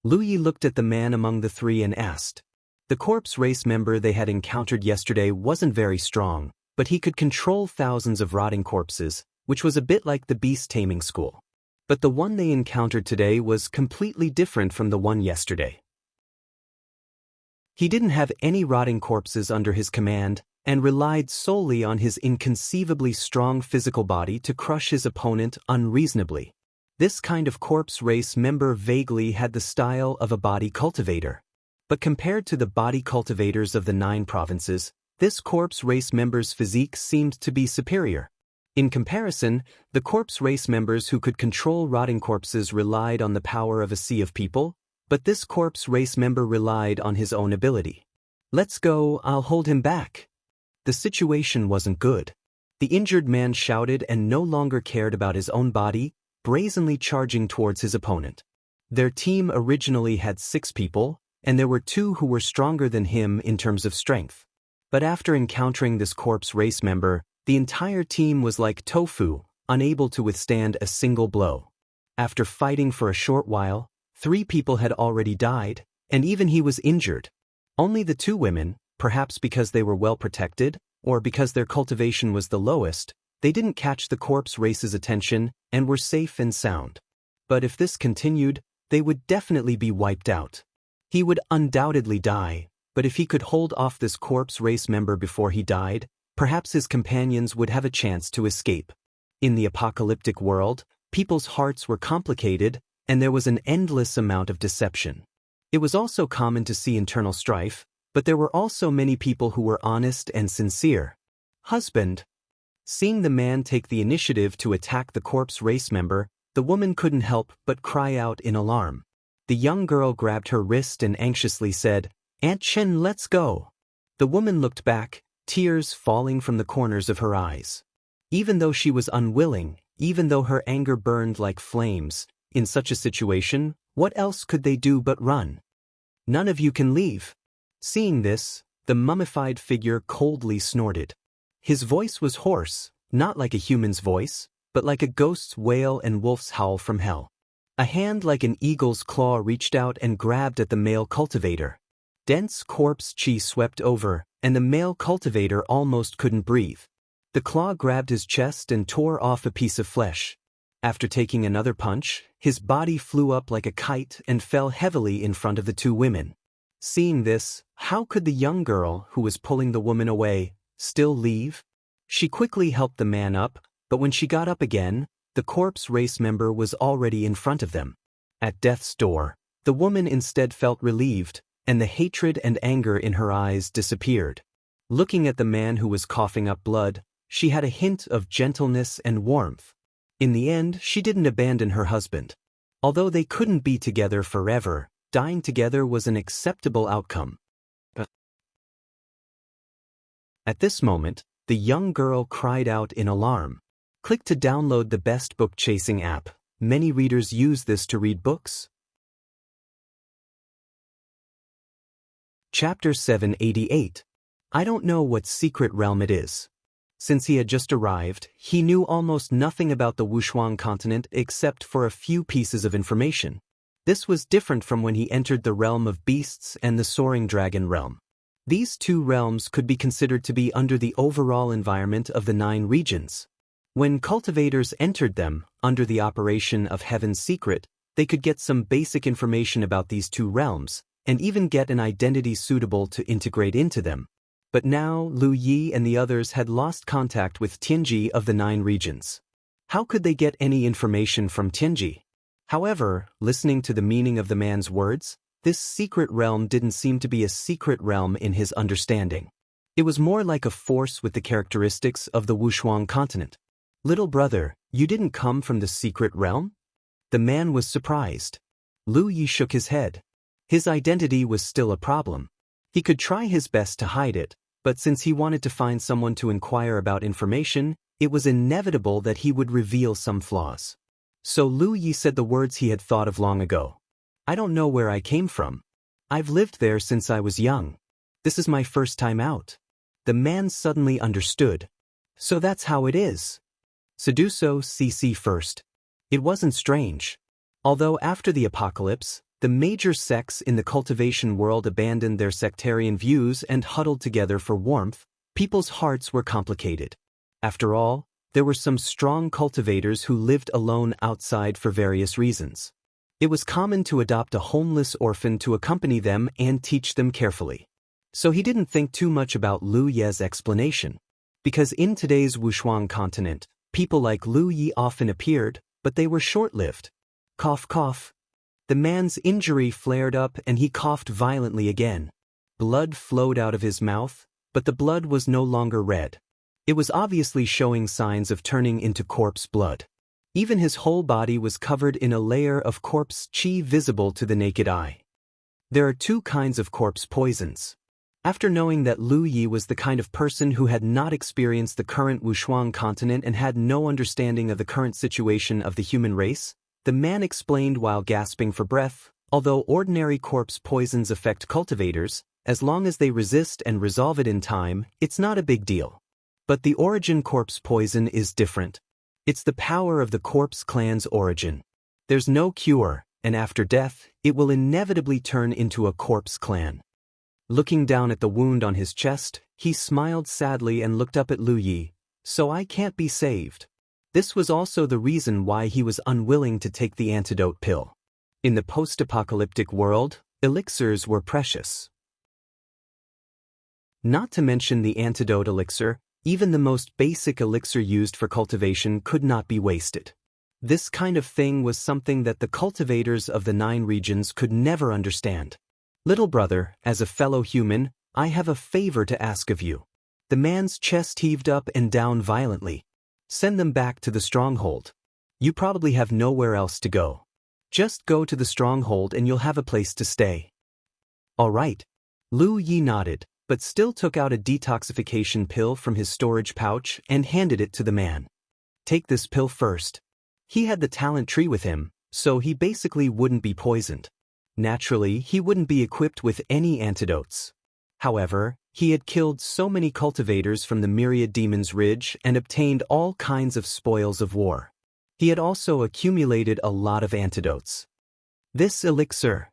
Lu Yi looked at the man among the three and asked. The corpse race member they had encountered yesterday wasn't very strong, but he could control thousands of rotting corpses, which was a bit like the beast taming school. But the one they encountered today was completely different from the one yesterday. He didn't have any rotting corpses under his command, and relied solely on his inconceivably strong physical body to crush his opponent unreasonably. This kind of corpse race member vaguely had the style of a body cultivator. But compared to the body cultivators of the 9 provinces, this corpse race member's physique seemed to be superior. In comparison, the corpse race members who could control rotting corpses relied on the power of a sea of people, but this corpse race member relied on his own ability. "Let's go, I'll hold him back." The situation wasn't good. The injured man shouted and no longer cared about his own body, brazenly charging towards his opponent. Their team originally had 6 people, and there were 2 who were stronger than him in terms of strength. But after encountering this corpse race member, the entire team was like tofu, unable to withstand a single blow. After fighting for a short while, 3 people had already died, and even he was injured. Only the 2 women, perhaps because they were well protected, or because their cultivation was the lowest, they didn't catch the corpse race's attention and were safe and sound. But if this continued, they would definitely be wiped out. He would undoubtedly die, but if he could hold off this corpse race member before he died, perhaps his companions would have a chance to escape. In the apocalyptic world, people's hearts were complicated, and there was an endless amount of deception. It was also common to see internal strife, but there were also many people who were honest and sincere. "Husband." Seeing the man take the initiative to attack the corpse race member, the woman couldn't help but cry out in alarm. The young girl grabbed her wrist and anxiously said, "Aunt Chen, let's go." The woman looked back, tears falling from the corners of her eyes. Even though she was unwilling, even though her anger burned like flames, in such a situation, what else could they do but run? "None of you can leave." Seeing this, the mummified figure coldly snorted. His voice was hoarse, not like a human's voice, but like a ghost's wail and wolf's howl from hell. A hand like an eagle's claw reached out and grabbed at the male cultivator. Dense corpse chi swept over, and the male cultivator almost couldn't breathe. The claw grabbed his chest and tore off a piece of flesh. After taking another punch, his body flew up like a kite and fell heavily in front of the 2 women. Seeing this, how could the young girl, who was pulling the woman away, still leave? She quickly helped the man up, but when she got up again, the corpse race member was already in front of them. At death's door, the woman instead felt relieved, and the hatred and anger in her eyes disappeared. Looking at the man who was coughing up blood, she had a hint of gentleness and warmth. In the end, she didn't abandon her husband. Although they couldn't be together forever, dying together was an acceptable outcome. At this moment, the young girl cried out in alarm. Click to download the best book chasing app. Many readers use this to read books. Chapter 788. I don't know what secret realm it is. Since he had just arrived, he knew almost nothing about the Wushuang continent except for a few pieces of information. This was different from when he entered the realm of beasts and the soaring dragon realm. These 2 realms could be considered to be under the overall environment of the 9 regions. When cultivators entered them, under the operation of Heaven's Secret, they could get some basic information about these 2 realms, and even get an identity suitable to integrate into them. But now Lu Yi and the others had lost contact with Tianji of the 9 regions. How could they get any information from Tianji? However, listening to the meaning of the man's words, this secret realm didn't seem to be a secret realm in his understanding. It was more like a force with the characteristics of the Wushuang continent. "Little brother, you didn't come from the secret realm?" The man was surprised. Lu Yi shook his head. His identity was still a problem. He could try his best to hide it, but since he wanted to find someone to inquire about information, it was inevitable that he would reveal some flaws. So Lu Yi said the words he had thought of long ago. "I don't know where I came from. I've lived there since I was young. This is my first time out." The man suddenly understood. So that's how it is. Seduso CC first. It wasn't strange. Although after the apocalypse, the major sects in the cultivation world abandoned their sectarian views and huddled together for warmth, people's hearts were complicated. After all, there were some strong cultivators who lived alone outside for various reasons. It was common to adopt a homeless orphan to accompany them and teach them carefully. So he didn't think too much about Lu Ye's explanation. Because in today's Wushuang continent, people like Lu Yi often appeared, but they were short-lived. Cough cough. The man's injury flared up and he coughed violently again. Blood flowed out of his mouth, but the blood was no longer red. It was obviously showing signs of turning into corpse blood. Even his whole body was covered in a layer of corpse qi visible to the naked eye. There are two kinds of corpse poisons. After knowing that Lu Yi was the kind of person who had not experienced the current Wushuang continent and had no understanding of the current situation of the human race, the man explained while gasping for breath, although ordinary corpse poisons affect cultivators, as long as they resist and resolve it in time, it's not a big deal. But the origin corpse poison is different. It's the power of the corpse clan's origin. There's no cure, and after death, it will inevitably turn into a corpse clan. Looking down at the wound on his chest, he smiled sadly and looked up at Lu Yi. So I can't be saved. This was also the reason why he was unwilling to take the antidote pill. In the post-apocalyptic world, elixirs were precious. Not to mention the antidote elixir, even the most basic elixir used for cultivation could not be wasted. This kind of thing was something that the cultivators of the 9 regions could never understand. Little brother, as a fellow human, I have a favor to ask of you. The man's chest heaved up and down violently. Send them back to the stronghold. You probably have nowhere else to go. Just go to the stronghold and you'll have a place to stay. All right. Lu Yi nodded, but still took out a detoxification pill from his storage pouch and handed it to the man. Take this pill first. He had the talent tree with him, so he basically wouldn't be poisoned. Naturally, he wouldn't be equipped with any antidotes. However, he had killed so many cultivators from the Myriad Demon's Ridge and obtained all kinds of spoils of war. He had also accumulated a lot of antidotes. This elixir.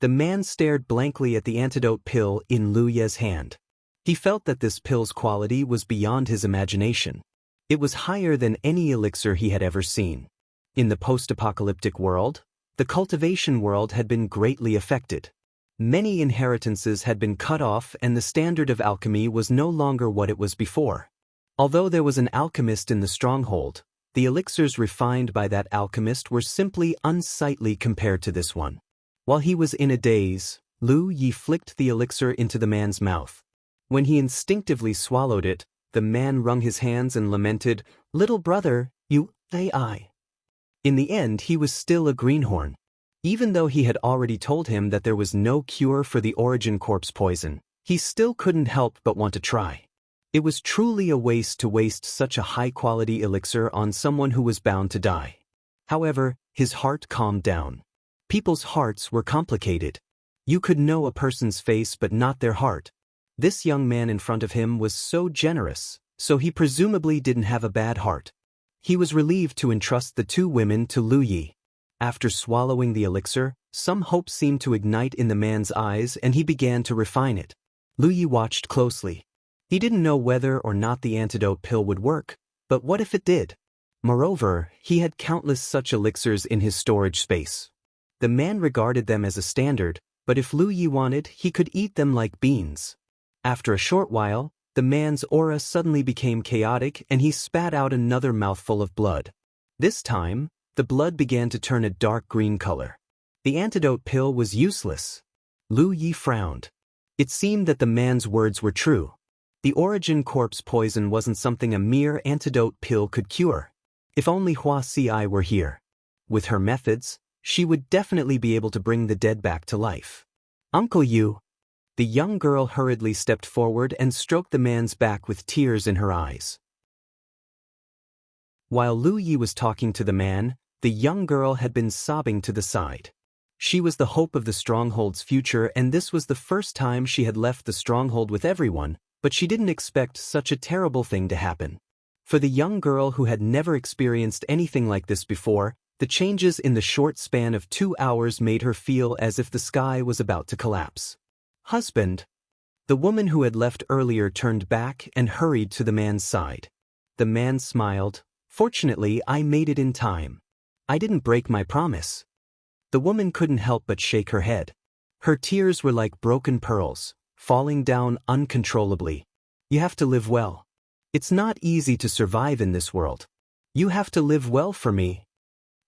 The man stared blankly at the antidote pill in Lu Ye's hand. He felt that this pill's quality was beyond his imagination. It was higher than any elixir he had ever seen. In the post-apocalyptic world, the cultivation world had been greatly affected. Many inheritances had been cut off and the standard of alchemy was no longer what it was before. Although there was an alchemist in the stronghold, the elixirs refined by that alchemist were simply unsightly compared to this one. While he was in a daze, Lu Yi flicked the elixir into the man's mouth. When he instinctively swallowed it, the man wrung his hands and lamented, "Little brother, you AI." In the end, he was still a greenhorn. Even though he had already told him that there was no cure for the origin corpse poison, he still couldn't help but want to try. It was truly a waste to waste such a high-quality elixir on someone who was bound to die. However, his heart calmed down. People's hearts were complicated. You could know a person's face but not their heart. This young man in front of him was so generous, so he presumably didn't have a bad heart. He was relieved to entrust the 2 women to Lu Yi. After swallowing the elixir, some hope seemed to ignite in the man's eyes and he began to refine it. Lu Yi watched closely. He didn't know whether or not the antidote pill would work, but what if it did? Moreover, he had countless such elixirs in his storage space. The man regarded them as a standard, but if Lu Yi wanted, he could eat them like beans. After a short while, the man's aura suddenly became chaotic and he spat out another mouthful of blood. This time, the blood began to turn a dark green color. The antidote pill was useless. Lu Yi frowned. It seemed that the man's words were true. The origin corpse poison wasn't something a mere antidote pill could cure. If only Hua Ci were here. With her methods, she would definitely be able to bring the dead back to life. Uncle Yu. The young girl hurriedly stepped forward and stroked the man's back with tears in her eyes. While Lu Yi was talking to the man, the young girl had been sobbing to the side. She was the hope of the stronghold's future and this was the first time she had left the stronghold with everyone, but she didn't expect such a terrible thing to happen. For the young girl who had never experienced anything like this before, the changes in the short span of 2 hours made her feel as if the sky was about to collapse. Husband. The woman who had left earlier turned back and hurried to the man's side. The man smiled. Fortunately, I made it in time. I didn't break my promise. The woman couldn't help but shake her head. Her tears were like broken pearls, falling down uncontrollably. You have to live well. It's not easy to survive in this world. You have to live well for me.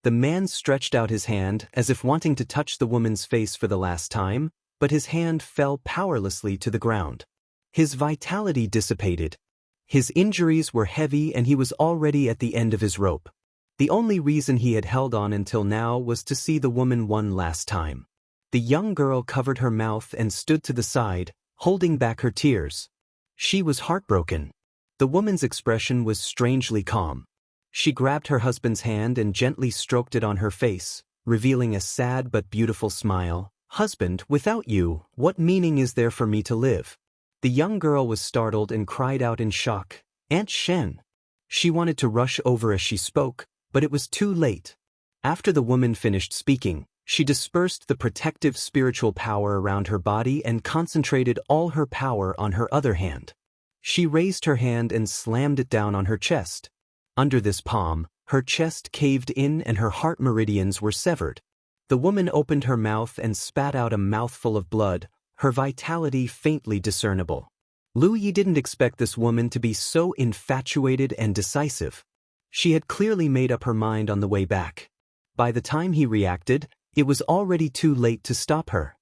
The man stretched out his hand as if wanting to touch the woman's face for the last time, but his hand fell powerlessly to the ground. His vitality dissipated. His injuries were heavy and he was already at the end of his rope. The only reason he had held on until now was to see the woman one last time. The young girl covered her mouth and stood to the side, holding back her tears. She was heartbroken. The woman's expression was strangely calm. She grabbed her husband's hand and gently stroked it on her face, revealing a sad but beautiful smile. "Husband, without you, what meaning is there for me to live?" The young girl was startled and cried out in shock, "Aunt Shen!" She wanted to rush over as she spoke, but it was too late. After the woman finished speaking, she dispersed the protective spiritual power around her body and concentrated all her power on her other hand. She raised her hand and slammed it down on her chest. Under this palm, her chest caved in and her heart meridians were severed. The woman opened her mouth and spat out a mouthful of blood, her vitality faintly discernible. Lu Yi didn't expect this woman to be so infatuated and decisive. She had clearly made up her mind on the way back. By the time he reacted, it was already too late to stop her.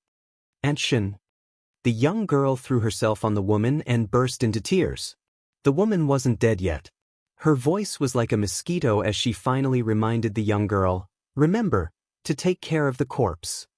"Aunt Shen." The young girl threw herself on the woman and burst into tears. The woman wasn't dead yet. Her voice was like a mosquito as she finally reminded the young girl, "Remember, to take care of the corpse."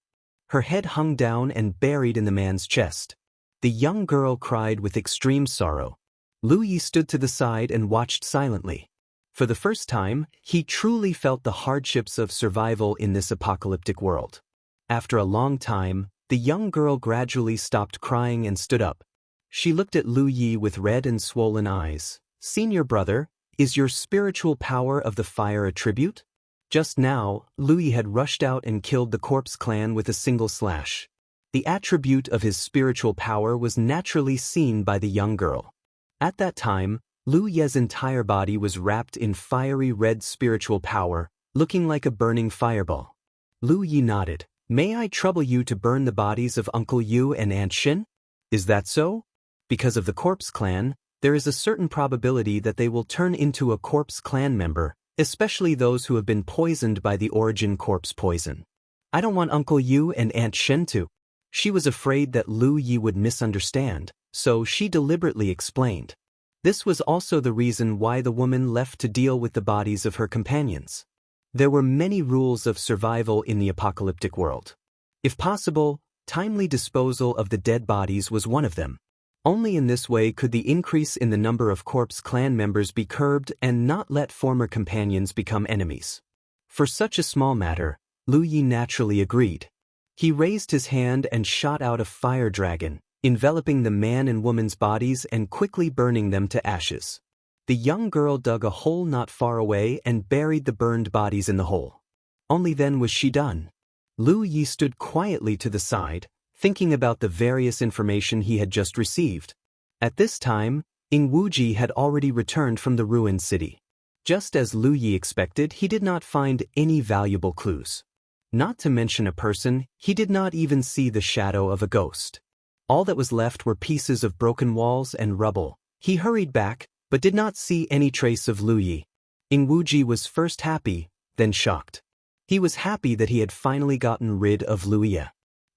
Her head hung down and buried in the man's chest. The young girl cried with extreme sorrow. Lu Yi stood to the side and watched silently. For the first time, he truly felt the hardships of survival in this apocalyptic world. After a long time, the young girl gradually stopped crying and stood up. She looked at Lu Yi with red and swollen eyes. "Senior brother, is your spiritual power of the fire a tribute?" Just now, Lu Yi had rushed out and killed the corpse clan with a single slash. The attribute of his spiritual power was naturally seen by the young girl. At that time, Lu Ye's entire body was wrapped in fiery red spiritual power, looking like a burning fireball. Lu Yi nodded. "May I trouble you to burn the bodies of Uncle Yu and Aunt Shin?" "Is that so?" "Because of the corpse clan, there is a certain probability that they will turn into a corpse clan member, especially those who have been poisoned by the origin corpse poison. I don't want Uncle Yu and Aunt Shen to." She was afraid that Lu Yi would misunderstand, so she deliberately explained. This was also the reason why the woman left to deal with the bodies of her companions. There were many rules of survival in the apocalyptic world. If possible, timely disposal of the dead bodies was one of them. Only in this way could the increase in the number of corpse clan members be curbed and not let former companions become enemies. For such a small matter, Lu Yi naturally agreed. He raised his hand and shot out a fire dragon, enveloping the man and woman's bodies and quickly burning them to ashes. The young girl dug a hole not far away and buried the burned bodies in the hole. Only then was she done. Lu Yi stood quietly to the side, thinking about the various information he had just received. At this time, Ing Wuji had already returned from the ruined city. Just as Lu Yi expected, he did not find any valuable clues. Not to mention a person, he did not even see the shadow of a ghost. All that was left were pieces of broken walls and rubble. He hurried back, but did not see any trace of Lu Yi. Ing Wuji was first happy, then shocked. He was happy that he had finally gotten rid of Lu Yi.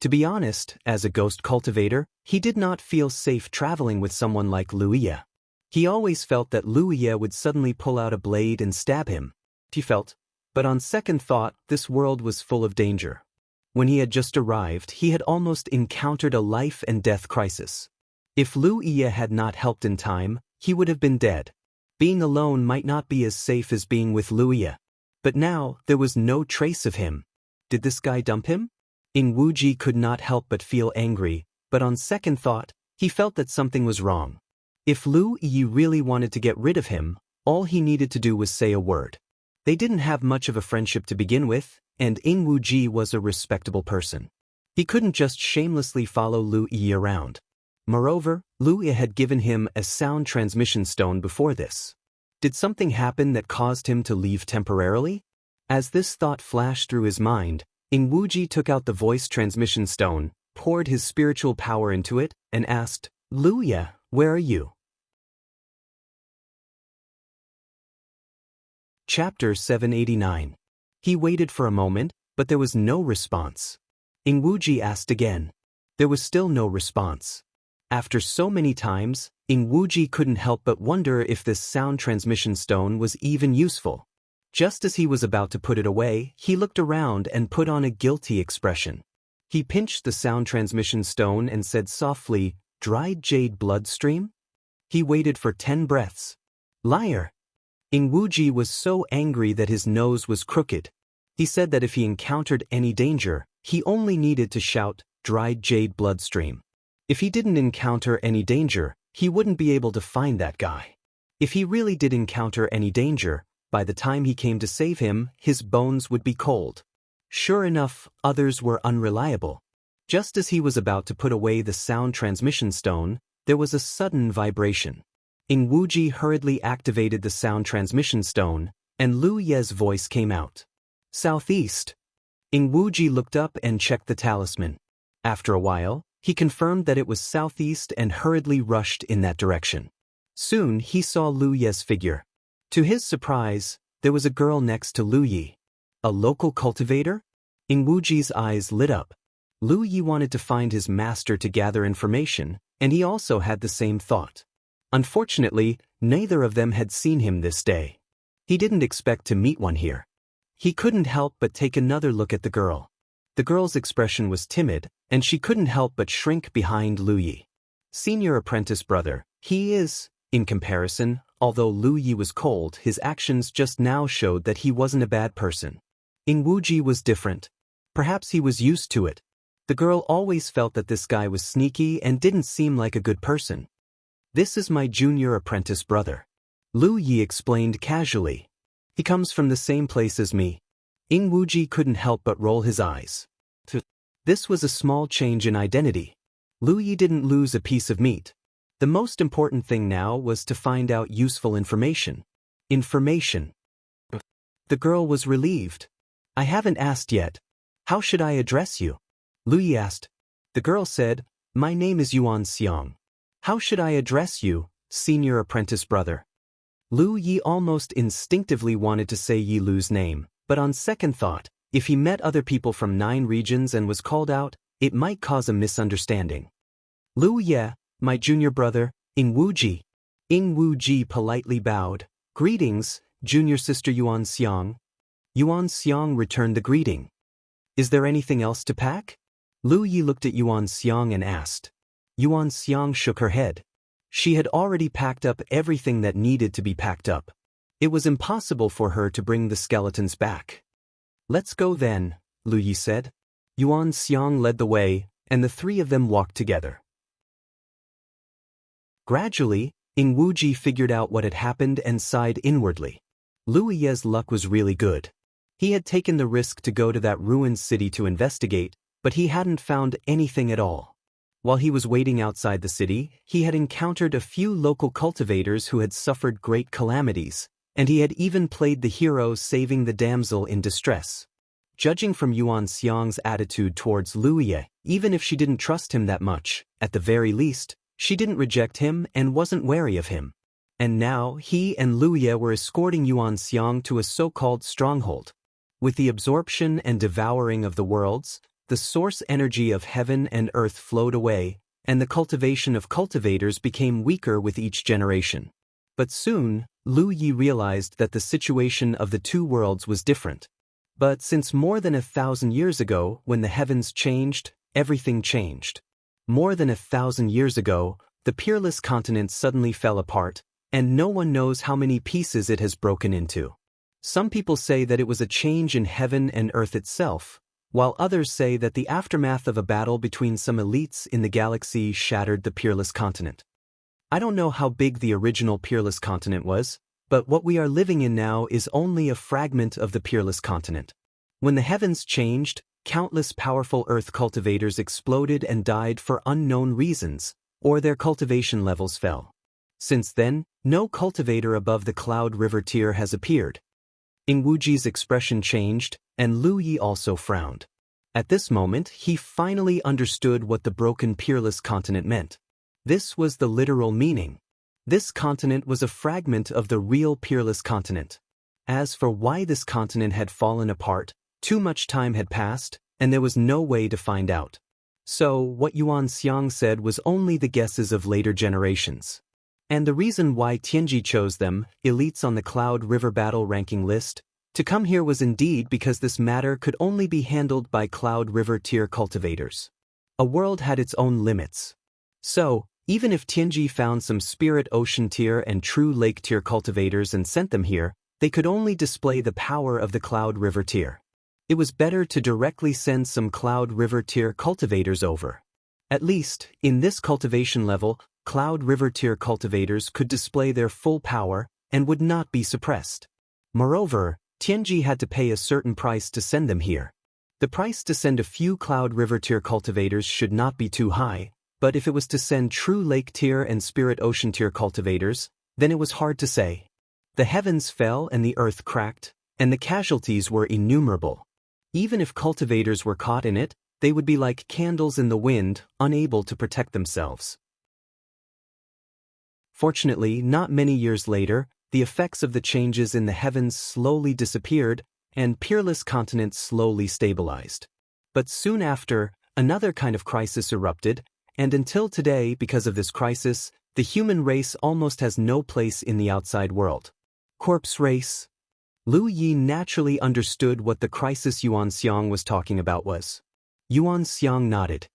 To be honest, as a ghost cultivator, he did not feel safe traveling with someone like Lu Yi. He always felt that Lu Yi would suddenly pull out a blade and stab him. He felt, but on second thought, this world was full of danger. When he had just arrived, he had almost encountered a life and death crisis. If Lu Yi had not helped in time, he would have been dead. Being alone might not be as safe as being with Lu Yi. But now, there was no trace of him. Did this guy dump him? Ing Wuji could not help but feel angry, but on second thought, he felt that something was wrong. If Lu Yi really wanted to get rid of him, all he needed to do was say a word. They didn't have much of a friendship to begin with, and Ing Wuji was a respectable person. He couldn't just shamelessly follow Lu Yi around. Moreover, Lu Yi had given him a sound transmission stone before this. Did something happen that caused him to leave temporarily? As this thought flashed through his mind, Ing Wuji took out the voice transmission stone, poured his spiritual power into it and asked, "Lu Ye, where are you?" Chapter 789. He waited for a moment, but there was no response. Ing Wuji asked again. There was still no response. After so many times, Ing Wuji couldn't help but wonder if this sound transmission stone was even useful. Just as he was about to put it away, he looked around and put on a guilty expression. He pinched the sound transmission stone and said softly, "Dried jade bloodstream?" He waited for 10 breaths. Liar! Ing Wuji was so angry that his nose was crooked. He said that if he encountered any danger, he only needed to shout, "Dried jade bloodstream." If he didn't encounter any danger, he wouldn't be able to find that guy. If he really did encounter any danger, by the time he came to save him, his bones would be cold. Sure enough, others were unreliable. Just as he was about to put away the sound transmission stone, there was a sudden vibration. Ing Wuji hurriedly activated the sound transmission stone, and Lu Ye's voice came out. Southeast. Ing Wuji looked up and checked the talisman. After a while, he confirmed that it was southeast and hurriedly rushed in that direction. Soon he saw Lu Ye's figure. To his surprise, there was a girl next to Lu Ye. A local cultivator? Ing Wuji's eyes lit up. Lu Ye wanted to find his master to gather information, and he also had the same thought. Unfortunately, neither of them had seen him this day. He didn't expect to meet one here. He couldn't help but take another look at the girl. The girl's expression was timid, and she couldn't help but shrink behind Lu Ye. Senior apprentice brother, he is, in comparison, although Lu Ye was cold, his actions just now showed that he wasn't a bad person. Ing Wuji was different. Perhaps he was used to it. The girl always felt that this guy was sneaky and didn't seem like a good person. This is my junior apprentice brother. Lu Ye explained casually. He comes from the same place as me. Ing Wuji couldn't help but roll his eyes. This was a small change in identity. Lu Ye didn't lose a piece of meat. The most important thing now was to find out useful information. Information. The girl was relieved. I haven't asked yet. How should I address you? Lu Ye asked. The girl said, My name is Yuan Xiang. How should I address you, senior apprentice brother? Lu Ye almost instinctively wanted to say Yi Lu's name, but on second thought, if he met other people from 9 regions and was called out, it might cause a misunderstanding. Lu Ye, my junior brother, Ing Wuji. Ing Wuji politely bowed. Greetings, junior sister Yuan Xiang. Yuan Xiang returned the greeting. Is there anything else to pack? Lu Ye looked at Yuan Xiang and asked. Yuan Xiang shook her head. She had already packed up everything that needed to be packed up. It was impossible for her to bring the skeletons back. Let's go then, Lu Ye said. Yuan Xiang led the way, and the 3 of them walked together. Gradually, Ing Wuji figured out what had happened and sighed inwardly. Lu Ye's luck was really good. He had taken the risk to go to that ruined city to investigate, but he hadn't found anything at all. While he was waiting outside the city, he had encountered a few local cultivators who had suffered great calamities, and he had even played the hero saving the damsel in distress. Judging from Yuan Xiang's attitude towards Lu Ye, even if she didn't trust him that much, at the very least, she didn't reject him and wasn't wary of him. And now he and Lu Ye were escorting Yuan Xiang to a so-called stronghold. With the absorption and devouring of the worlds, the source energy of heaven and earth flowed away, and the cultivation of cultivators became weaker with each generation. But soon, Lu Ye realized that the situation of the 2 worlds was different. But since more than 1,000 years ago, when the heavens changed, everything changed. More than 1,000 years ago, the peerless continent suddenly fell apart, and no one knows how many pieces it has broken into. Some people say that it was a change in heaven and earth itself, while others say that the aftermath of a battle between some elites in the galaxy shattered the peerless continent. I don't know how big the original peerless continent was, but what we are living in now is only a fragment of the peerless continent. When the heavens changed, countless powerful earth cultivators exploded and died for unknown reasons, or their cultivation levels fell. Since then, no cultivator above the Cloud River tier has appeared. Ing Wuji's expression changed, and Lu Ye also frowned. At this moment, he finally understood what the broken peerless continent meant. This was the literal meaning. This continent was a fragment of the real peerless continent. As for why this continent had fallen apart, too much time had passed, and there was no way to find out. So, what Yuan Xiang said was only the guesses of later generations. And the reason why Tianji chose them, elites on the Cloud River battle ranking list, to come here was indeed because this matter could only be handled by Cloud River tier cultivators. A world had its own limits. So, even if Tianji found some Spirit Ocean tier and True Lake tier cultivators and sent them here, they could only display the power of the Cloud River tier. It was better to directly send some Cloud River tier cultivators over. At least, in this cultivation level, Cloud River tier cultivators could display their full power and would not be suppressed. Moreover, Tianji had to pay a certain price to send them here. The price to send a few Cloud River tier cultivators should not be too high, but if it was to send True Lake tier and Spirit Ocean tier cultivators, then it was hard to say. The heavens fell and the earth cracked, and the casualties were innumerable. Even if cultivators were caught in it, they would be like candles in the wind, unable to protect themselves. Fortunately, not many years later, the effects of the changes in the heavens slowly disappeared, and peerless continent slowly stabilized. But soon after, another kind of crisis erupted, and until today, because of this crisis, the human race almost has no place in the outside world. Corpse race. Lu Yi naturally understood what the crisis Yuan Xiang was talking about was. Yuan Xiang nodded.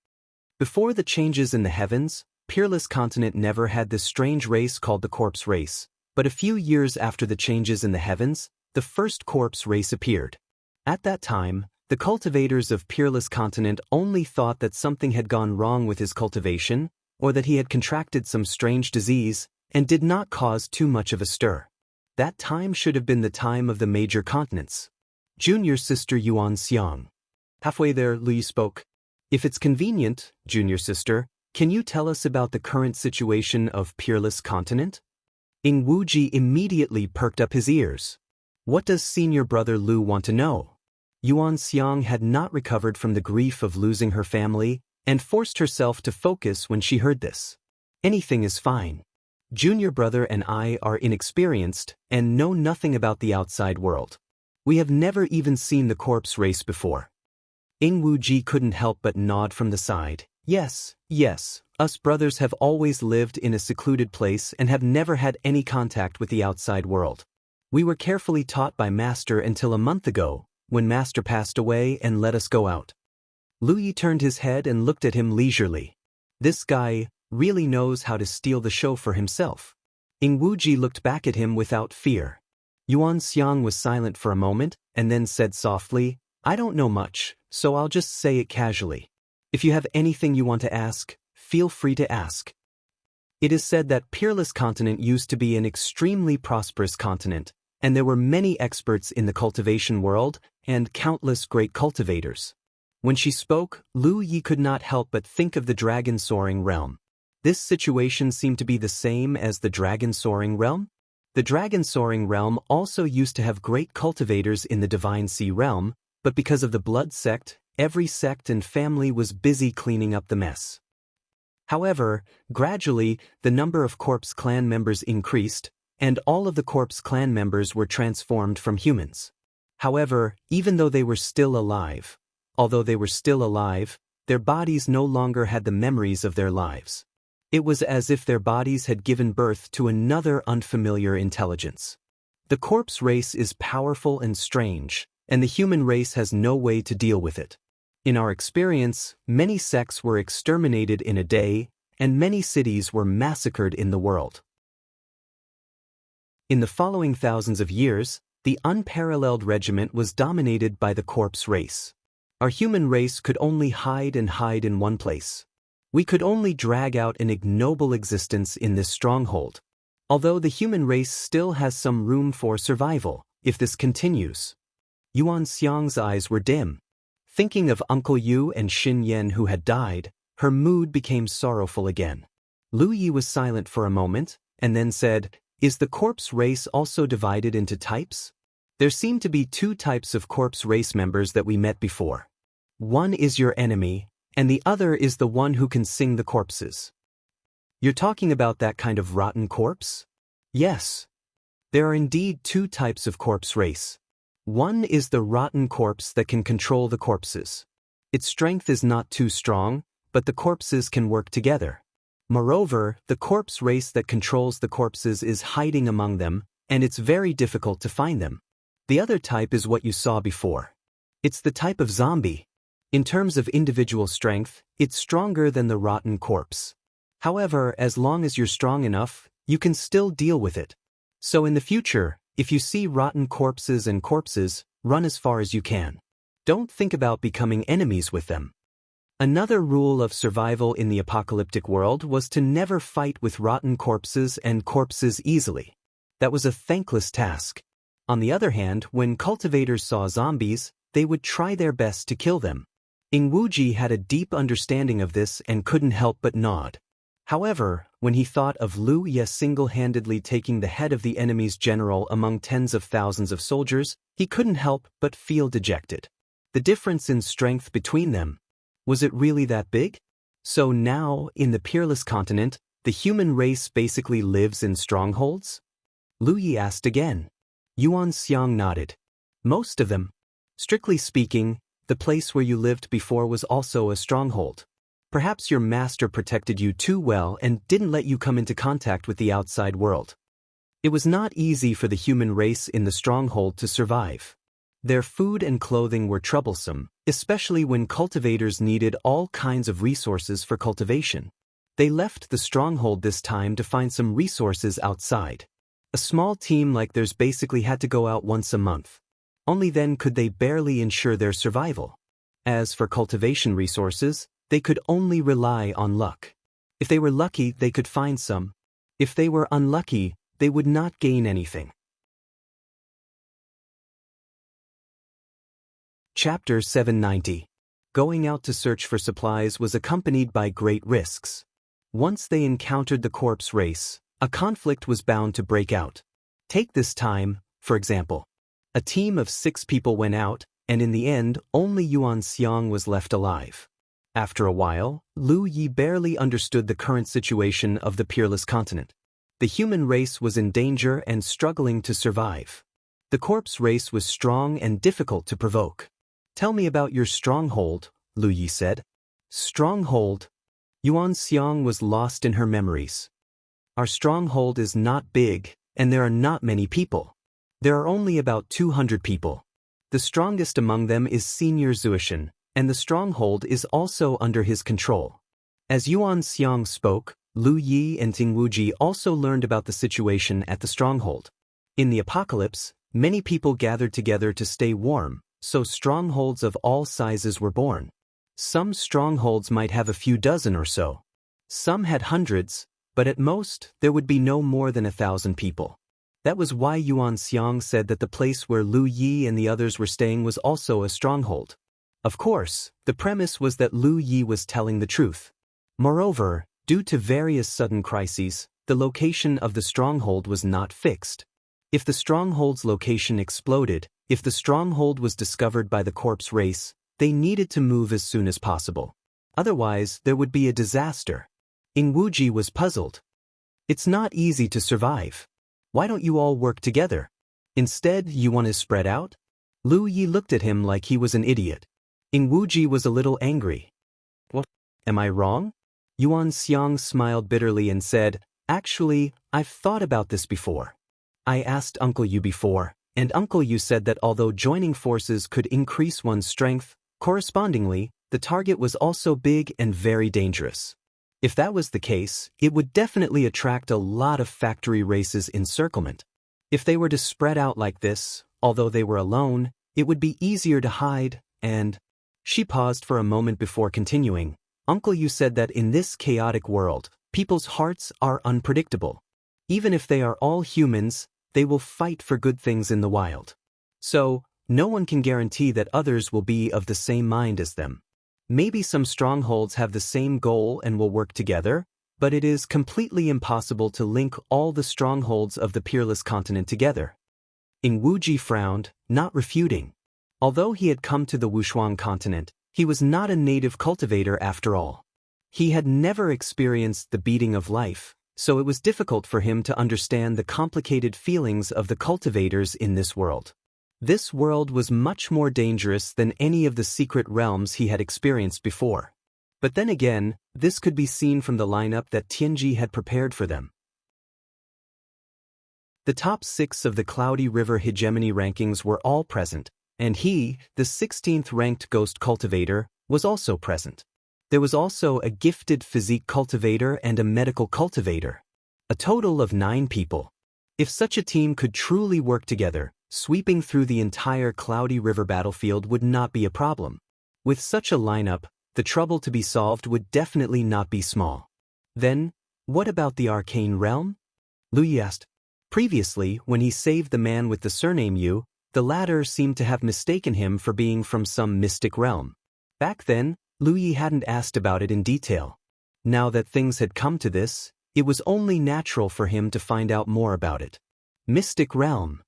Before the changes in the heavens, peerless continent never had this strange race called the corpse race, but a few years after the changes in the heavens, the first corpse race appeared. At that time, the cultivators of peerless continent only thought that something had gone wrong with his cultivation, or that he had contracted some strange disease, and did not cause too much of a stir. That time should have been the time of the major continents. Junior sister Yuan Xiang. Halfway there, Lu Yi spoke. If it's convenient, junior sister, can you tell us about the current situation of peerless continent? Ing Wuji immediately perked up his ears. What does senior brother Lu want to know? Yuan Xiang had not recovered from the grief of losing her family, and forced herself to focus when she heard this. Anything is fine. Junior brother and I are inexperienced, and know nothing about the outside world. We have never even seen the corpse race before. Ing Wuji couldn't help but nod from the side. Yes, us brothers have always lived in a secluded place and have never had any contact with the outside world. We were carefully taught by Master until a month ago, when Master passed away and let us go out. Lu Yi turned his head and looked at him leisurely. This guy really knows how to steal the show for himself. Ing Wuji looked back at him without fear. Yuan Xiang was silent for a moment, and then said softly, I don't know much, so I'll just say it casually. If you have anything you want to ask, feel free to ask. It is said that Peerless Continent used to be an extremely prosperous continent, and there were many experts in the cultivation world, and countless great cultivators. When she spoke, Lu Yi could not help but think of the Dragon Soaring Realm. This situation seemed to be the same as the Dragon Soaring Realm. The Dragon Soaring Realm also used to have great cultivators in the Divine Sea Realm, but because of the Blood Sect, every sect and family was busy cleaning up the mess. However, gradually, the number of Corpse clan members increased, and all of the Corpse clan members were transformed from humans. However, although they were still alive, their bodies no longer had the memories of their lives. It was as if their bodies had given birth to another unfamiliar intelligence. The corpse race is powerful and strange, and the human race has no way to deal with it. In our experience, many sects were exterminated in a day, and many cities were massacred in the world. In the following thousands of years, the unparalleled regiment was dominated by the corpse race. Our human race could only hide in one place. We could only drag out an ignoble existence in this stronghold. Although the human race still has some room for survival, if this continues. Yuan Xiang's eyes were dim. Thinking of Uncle Yu and Xin Yan who had died, her mood became sorrowful again. Lu Yi was silent for a moment, and then said, Is the corpse race also divided into types? There seem to be two types of corpse race members that we met before. One is your enemy, and the other is the one who can sing the corpses. You're talking about that kind of rotten corpse? Yes. There are indeed two types of corpse race. One is the rotten corpse that can control the corpses. Its strength is not too strong, but the corpses can work together. Moreover, the corpse race that controls the corpses is hiding among them, and it's very difficult to find them. The other type is what you saw before. It's the type of zombie. In terms of individual strength, it's stronger than the rotten corpse. However, as long as you're strong enough, you can still deal with it. So in the future, if you see rotten corpses and corpses, run as far as you can. Don't think about becoming enemies with them. Another rule of survival in the apocalyptic world was to never fight with rotten corpses and corpses easily. That was a thankless task. On the other hand, when cultivators saw zombies, they would try their best to kill them. Ingwuji had a deep understanding of this and couldn't help but nod. However, when he thought of Liu Ye single-handedly taking the head of the enemy's general among tens of thousands of soldiers, he couldn't help but feel dejected. The difference in strength between them, was it really that big? So now, in the Peerless Continent, the human race basically lives in strongholds? Liu Ye asked again. Yuan Xiang nodded. Most of them. Strictly speaking, the place where you lived before was also a stronghold. Perhaps your master protected you too well and didn't let you come into contact with the outside world. It was not easy for the human race in the stronghold to survive. Their food and clothing were troublesome, especially when cultivators needed all kinds of resources for cultivation. They left the stronghold this time to find some resources outside. A small team like theirs basically had to go out once a month. Only then could they barely ensure their survival. As for cultivation resources, they could only rely on luck. If they were lucky, they could find some. If they were unlucky, they would not gain anything. Chapter 790. Going out to search for supplies was accompanied by great risks. Once they encountered the corpse race, a conflict was bound to break out. Take this time, for example. A team of 6 people went out, and in the end, only Yuan Xiang was left alive. After a while, Liu Ye barely understood the current situation of the Peerless Continent. The human race was in danger and struggling to survive. The corpse race was strong and difficult to provoke. Tell me about your stronghold, Liu Ye said. Stronghold? Yuan Xiang was lost in her memories. Our stronghold is not big, and there are not many people. There are only about 200 people. The strongest among them is Senior Zuishan, and the stronghold is also under his control. As Yuan Xiang spoke, Liu Ye and Tingwuji also learned about the situation at the stronghold. In the apocalypse, many people gathered together to stay warm, so strongholds of all sizes were born. Some strongholds might have a few dozen or so. Some had hundreds, but at most, there would be no more than 1,000 people. That was why Yuan Xiang said that the place where Liu Ye and the others were staying was also a stronghold. Of course, the premise was that Liu Ye was telling the truth. Moreover, due to various sudden crises, the location of the stronghold was not fixed. If the stronghold's location exploded, if the stronghold was discovered by the corpse race, they needed to move as soon as possible. Otherwise, there would be a disaster. Ingwuji was puzzled. It's not easy to survive. Why don't you all work together? Instead, you want to spread out? Liu Ye looked at him like he was an idiot. Ingwuji was a little angry. What? Am I wrong? Yuan Xiang smiled bitterly and said, Actually, I've thought about this before. I asked Uncle Yu before, and Uncle Yu said that although joining forces could increase one's strength, correspondingly, the target was also big and very dangerous. If that was the case, it would definitely attract a lot of factory races encirclement. If they were to spread out like this, although they were alone, it would be easier to hide, and... She paused for a moment before continuing. Uncle Yu said that in this chaotic world, people's hearts are unpredictable. Even if they are all humans, they will fight for good things in the wild. So, no one can guarantee that others will be of the same mind as them. Maybe some strongholds have the same goal and will work together, but it is completely impossible to link all the strongholds of the Peerless Continent together. Ingwuji frowned, not refuting. Although he had come to the Wushuang continent, He was not a native cultivator after all. He had never experienced the beating of life, so it was difficult for him to understand the complicated feelings of the cultivators in this world. This world was much more dangerous than any of the secret realms he had experienced before. But then again, this could be seen from the lineup that Tianji had prepared for them. The top 6 of the Cloudy River hegemony rankings were all present, and he, the 16th ranked ghost cultivator, was also present. There was also a gifted physique cultivator and a medical cultivator. A total of 9 people. If such a team could truly work together, sweeping through the entire Cloudy River battlefield would not be a problem. With such a lineup, the trouble to be solved would definitely not be small. Then, what about the Arcane Realm? Lu Yi asked. Previously, when he saved the man with the surname Yu, the latter seemed to have mistaken him for being from some mystic realm. Back then, Lu Yi hadn't asked about it in detail. Now that things had come to this, it was only natural for him to find out more about it. Mystic realm.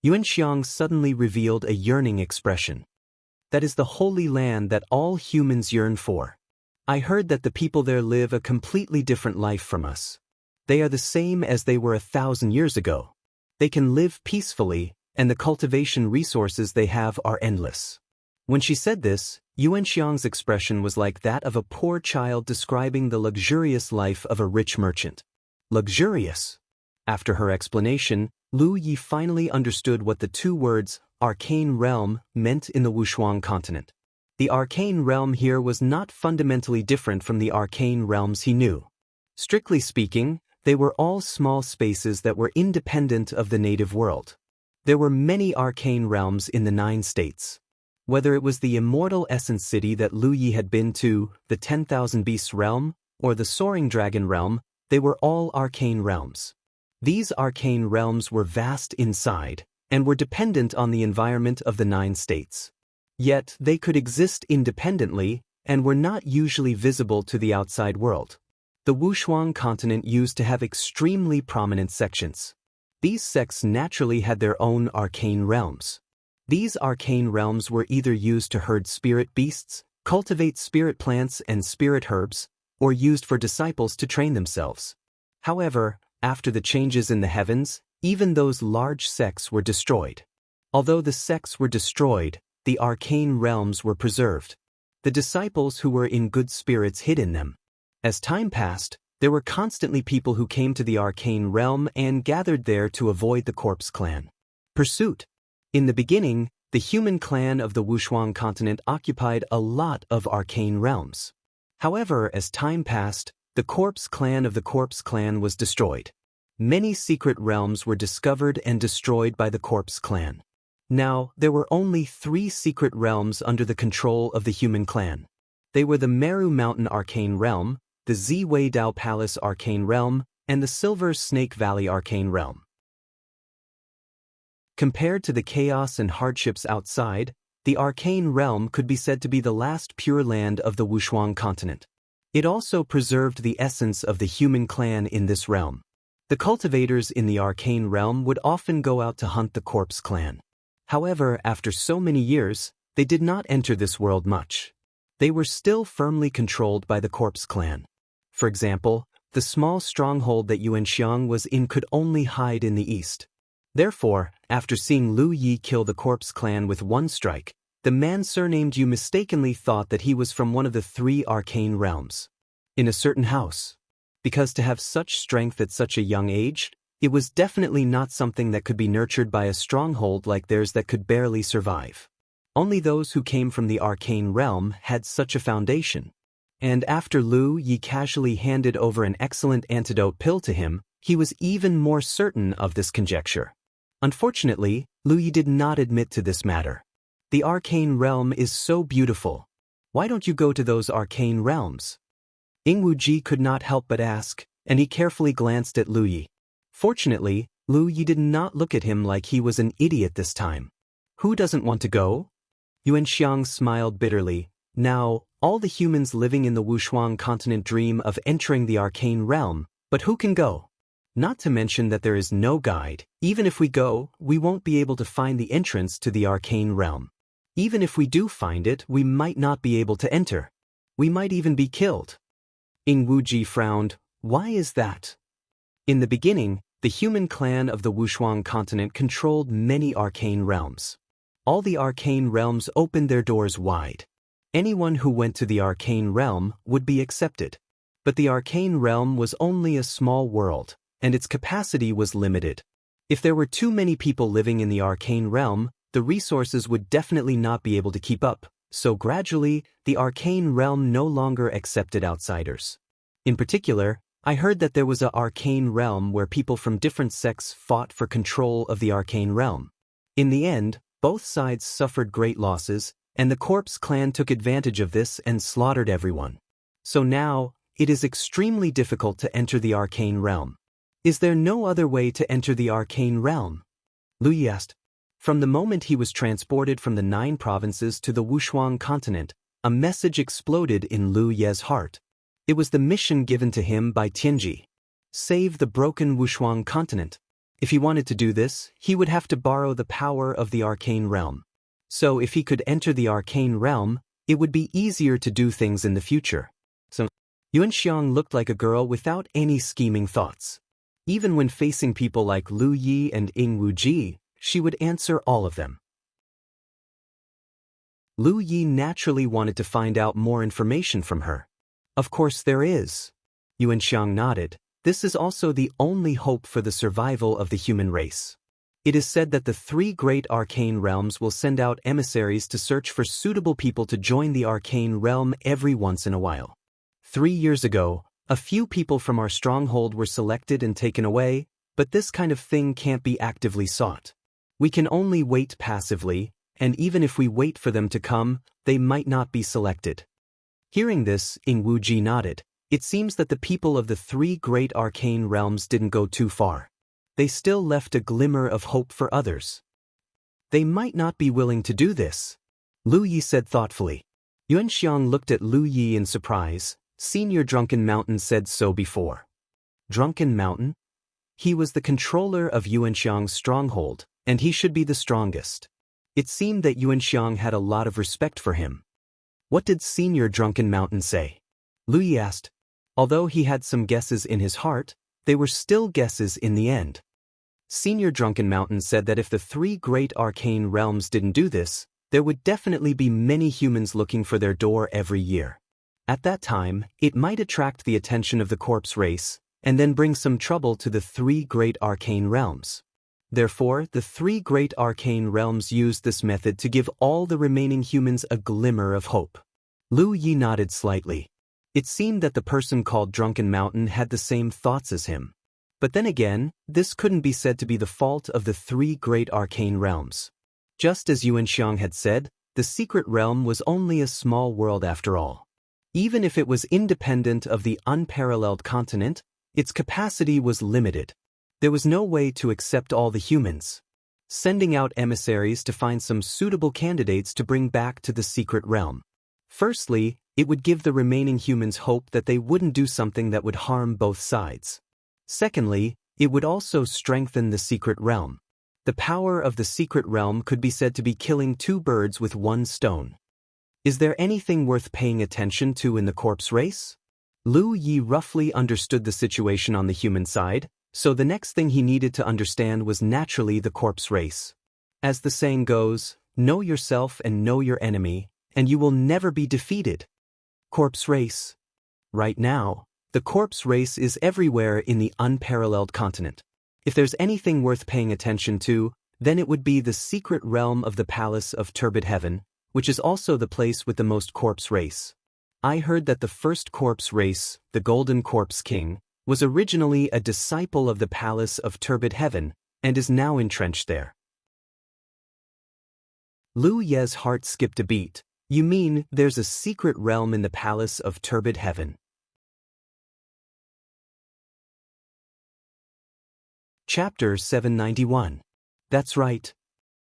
Yuan Xiang suddenly revealed a yearning expression. That is the holy land that all humans yearn for. I heard that the people there live a completely different life from us. They are the same as they were 1,000 years ago. They can live peacefully, and the cultivation resources they have are endless. When she said this, Yuan Xiang's expression was like that of a poor child describing the luxurious life of a rich merchant. Luxurious. After her explanation, Lu Yi finally understood what the 2 words, arcane realm, meant in the Wushuang continent. The arcane realm here was not fundamentally different from the arcane realms he knew. Strictly speaking, they were all small spaces that were independent of the native world. There were many arcane realms in the 9 states. Whether it was the immortal essence city that Lu Yi had been to, the 10,000 beasts realm, or the soaring dragon realm, they were all arcane realms. These arcane realms were vast inside, and were dependent on the environment of the 9 states. Yet they could exist independently, and were not usually visible to the outside world. The Wushuang continent used to have extremely prominent sections. These sects naturally had their own arcane realms. These arcane realms were either used to herd spirit beasts, cultivate spirit plants and spirit herbs, or used for disciples to train themselves. However, after the changes in the heavens, even those large sects were destroyed. Although the sects were destroyed, the arcane realms were preserved. The disciples who were in good spirits hid in them. As time passed, there were constantly people who came to the arcane realm and gathered there to avoid the corpse clan. Pursuit. In the beginning, the human clan of the Wushuang continent occupied a lot of arcane realms. However, as time passed, the corpse clan of the corpse clan was destroyed. Many secret realms were discovered and destroyed by the corpse clan. Now, there were only 3 secret realms under the control of the human clan. They were the Meru Mountain Arcane Realm, the Ziwei Dao Palace Arcane Realm, and the Silver Snake Valley Arcane Realm. Compared to the chaos and hardships outside, the Arcane Realm could be said to be the last pure land of the Wushuang continent. It also preserved the essence of the human clan in this realm. The cultivators in the Arcane Realm would often go out to hunt the corpse clan. However, after so many years, they did not enter this world much. They were still firmly controlled by the corpse clan. For example, the small stronghold that Yuan Xiang was in could only hide in the east. Therefore, after seeing Lu Yi kill the corpse clan with 1 strike, the man surnamed Yu mistakenly thought that he was from one of the 3 arcane realms. In a certain house. Because to have such strength at such a young age, it was definitely not something that could be nurtured by a stronghold like theirs that could barely survive. Only those who came from the arcane realm had such a foundation. And after Lu Yi casually handed over an excellent antidote pill to him, he was even more certain of this conjecture. Unfortunately, Lu Yi did not admit to this matter. The arcane realm is so beautiful. Why don't you go to those arcane realms? Yingwu could not help but ask, and he carefully glanced at Lu Yi. Fortunately, Lu Yi did not look at him like he was an idiot this time. Who doesn't want to go? Yuan Xiang smiled bitterly. Now, all the humans living in the Wushuang continent dream of entering the arcane realm, but who can go? Not to mention that there is no guide. Even if we go, we won't be able to find the entrance to the arcane realm. Even if we do find it, we might not be able to enter. We might even be killed. Ing Wuji frowned. Why is that? In the beginning, the human clan of the Wushuang continent controlled many arcane realms. All the arcane realms opened their doors wide. Anyone who went to the arcane realm would be accepted. But the arcane realm was only a small world, and its capacity was limited. If there were too many people living in the arcane realm, the resources would definitely not be able to keep up, so gradually, the arcane realm no longer accepted outsiders. In particular, I heard that there was an arcane realm where people from different sects fought for control of the arcane realm. In the end, both sides suffered great losses, and the Corpse clan took advantage of this and slaughtered everyone. So now, it is extremely difficult to enter the arcane realm. Is there no other way to enter the arcane realm? Lu Yi asked. From the moment he was transported from the 9 provinces to the Wushuang continent, a message exploded in Lu Ye's heart. It was the mission given to him by Tianji. Save the broken Wushuang continent. If he wanted to do this, he would have to borrow the power of the arcane realm. So if he could enter the arcane realm, it would be easier to do things in the future. So, Yuan Xiang looked like a girl without any scheming thoughts. Even when facing people like Lu Yi and Ing Wuji, she would answer all of them. Lu Yi naturally wanted to find out more information from her. Of course there is. Yuan Xiang nodded. This is also the only hope for the survival of the human race. It is said that the 3 great arcane realms will send out emissaries to search for suitable people to join the arcane realm every once in a while. 3 years ago, a few people from our stronghold were selected and taken away, but this kind of thing can't be actively sought. We can only wait passively, and even if we wait for them to come, they might not be selected. Hearing this, Ing Wuji nodded. It seems that the people of the 3 great arcane realms didn't go too far. They still left a glimmer of hope for others. They might not be willing to do this. Lu Yi said thoughtfully. Yuan Xiang looked at Lu Yi in surprise. Senior Drunken Mountain said so before. Drunken Mountain? He was the controller of Yuan Xiang's stronghold, and he should be the strongest. It seemed that Yuan Xiang had a lot of respect for him. What did Senior Drunken Mountain say? Lu Yi asked. Although he had some guesses in his heart, they were still guesses in the end. Senior Drunken Mountain said that if the 3 great arcane realms didn't do this, there would definitely be many humans looking for their door every year. At that time, it might attract the attention of the Corpse race, and then bring some trouble to the 3 great arcane realms. Therefore, the 3 great arcane realms used this method to give all the remaining humans a glimmer of hope. Lu Yi nodded slightly. It seemed that the person called Drunken Mountain had the same thoughts as him. But then again, this couldn't be said to be the fault of the 3 great arcane realms. Just as Yuan Xiang had said, the secret realm was only a small world after all. Even if it was independent of the unparalleled continent, its capacity was limited. There was no way to accept all the humans. Sending out emissaries to find some suitable candidates to bring back to the secret realm. Firstly, it would give the remaining humans hope that they wouldn't do something that would harm both sides. Secondly, it would also strengthen the secret realm. The power of the secret realm could be said to be killing 2 birds with 1 stone. Is there anything worth paying attention to in the Corpse race? Lu Yi roughly understood the situation on the human side, so the next thing he needed to understand was naturally the Corpse race. As the saying goes, know yourself and know your enemy, and you will never be defeated. Corpse race. Right now, the Corpse race is everywhere in the unparalleled continent. If there's anything worth paying attention to, then it would be the secret realm of the Palace of Turbid Heaven, which is also the place with the most Corpse race. I heard that the first Corpse race, the Golden Corpse King, was originally a disciple of the Palace of Turbid Heaven, and is now entrenched there. Lu Ye's heart skipped a beat. You mean there's a secret realm in the Palace of Turbid Heaven? Chapter 791. That's right.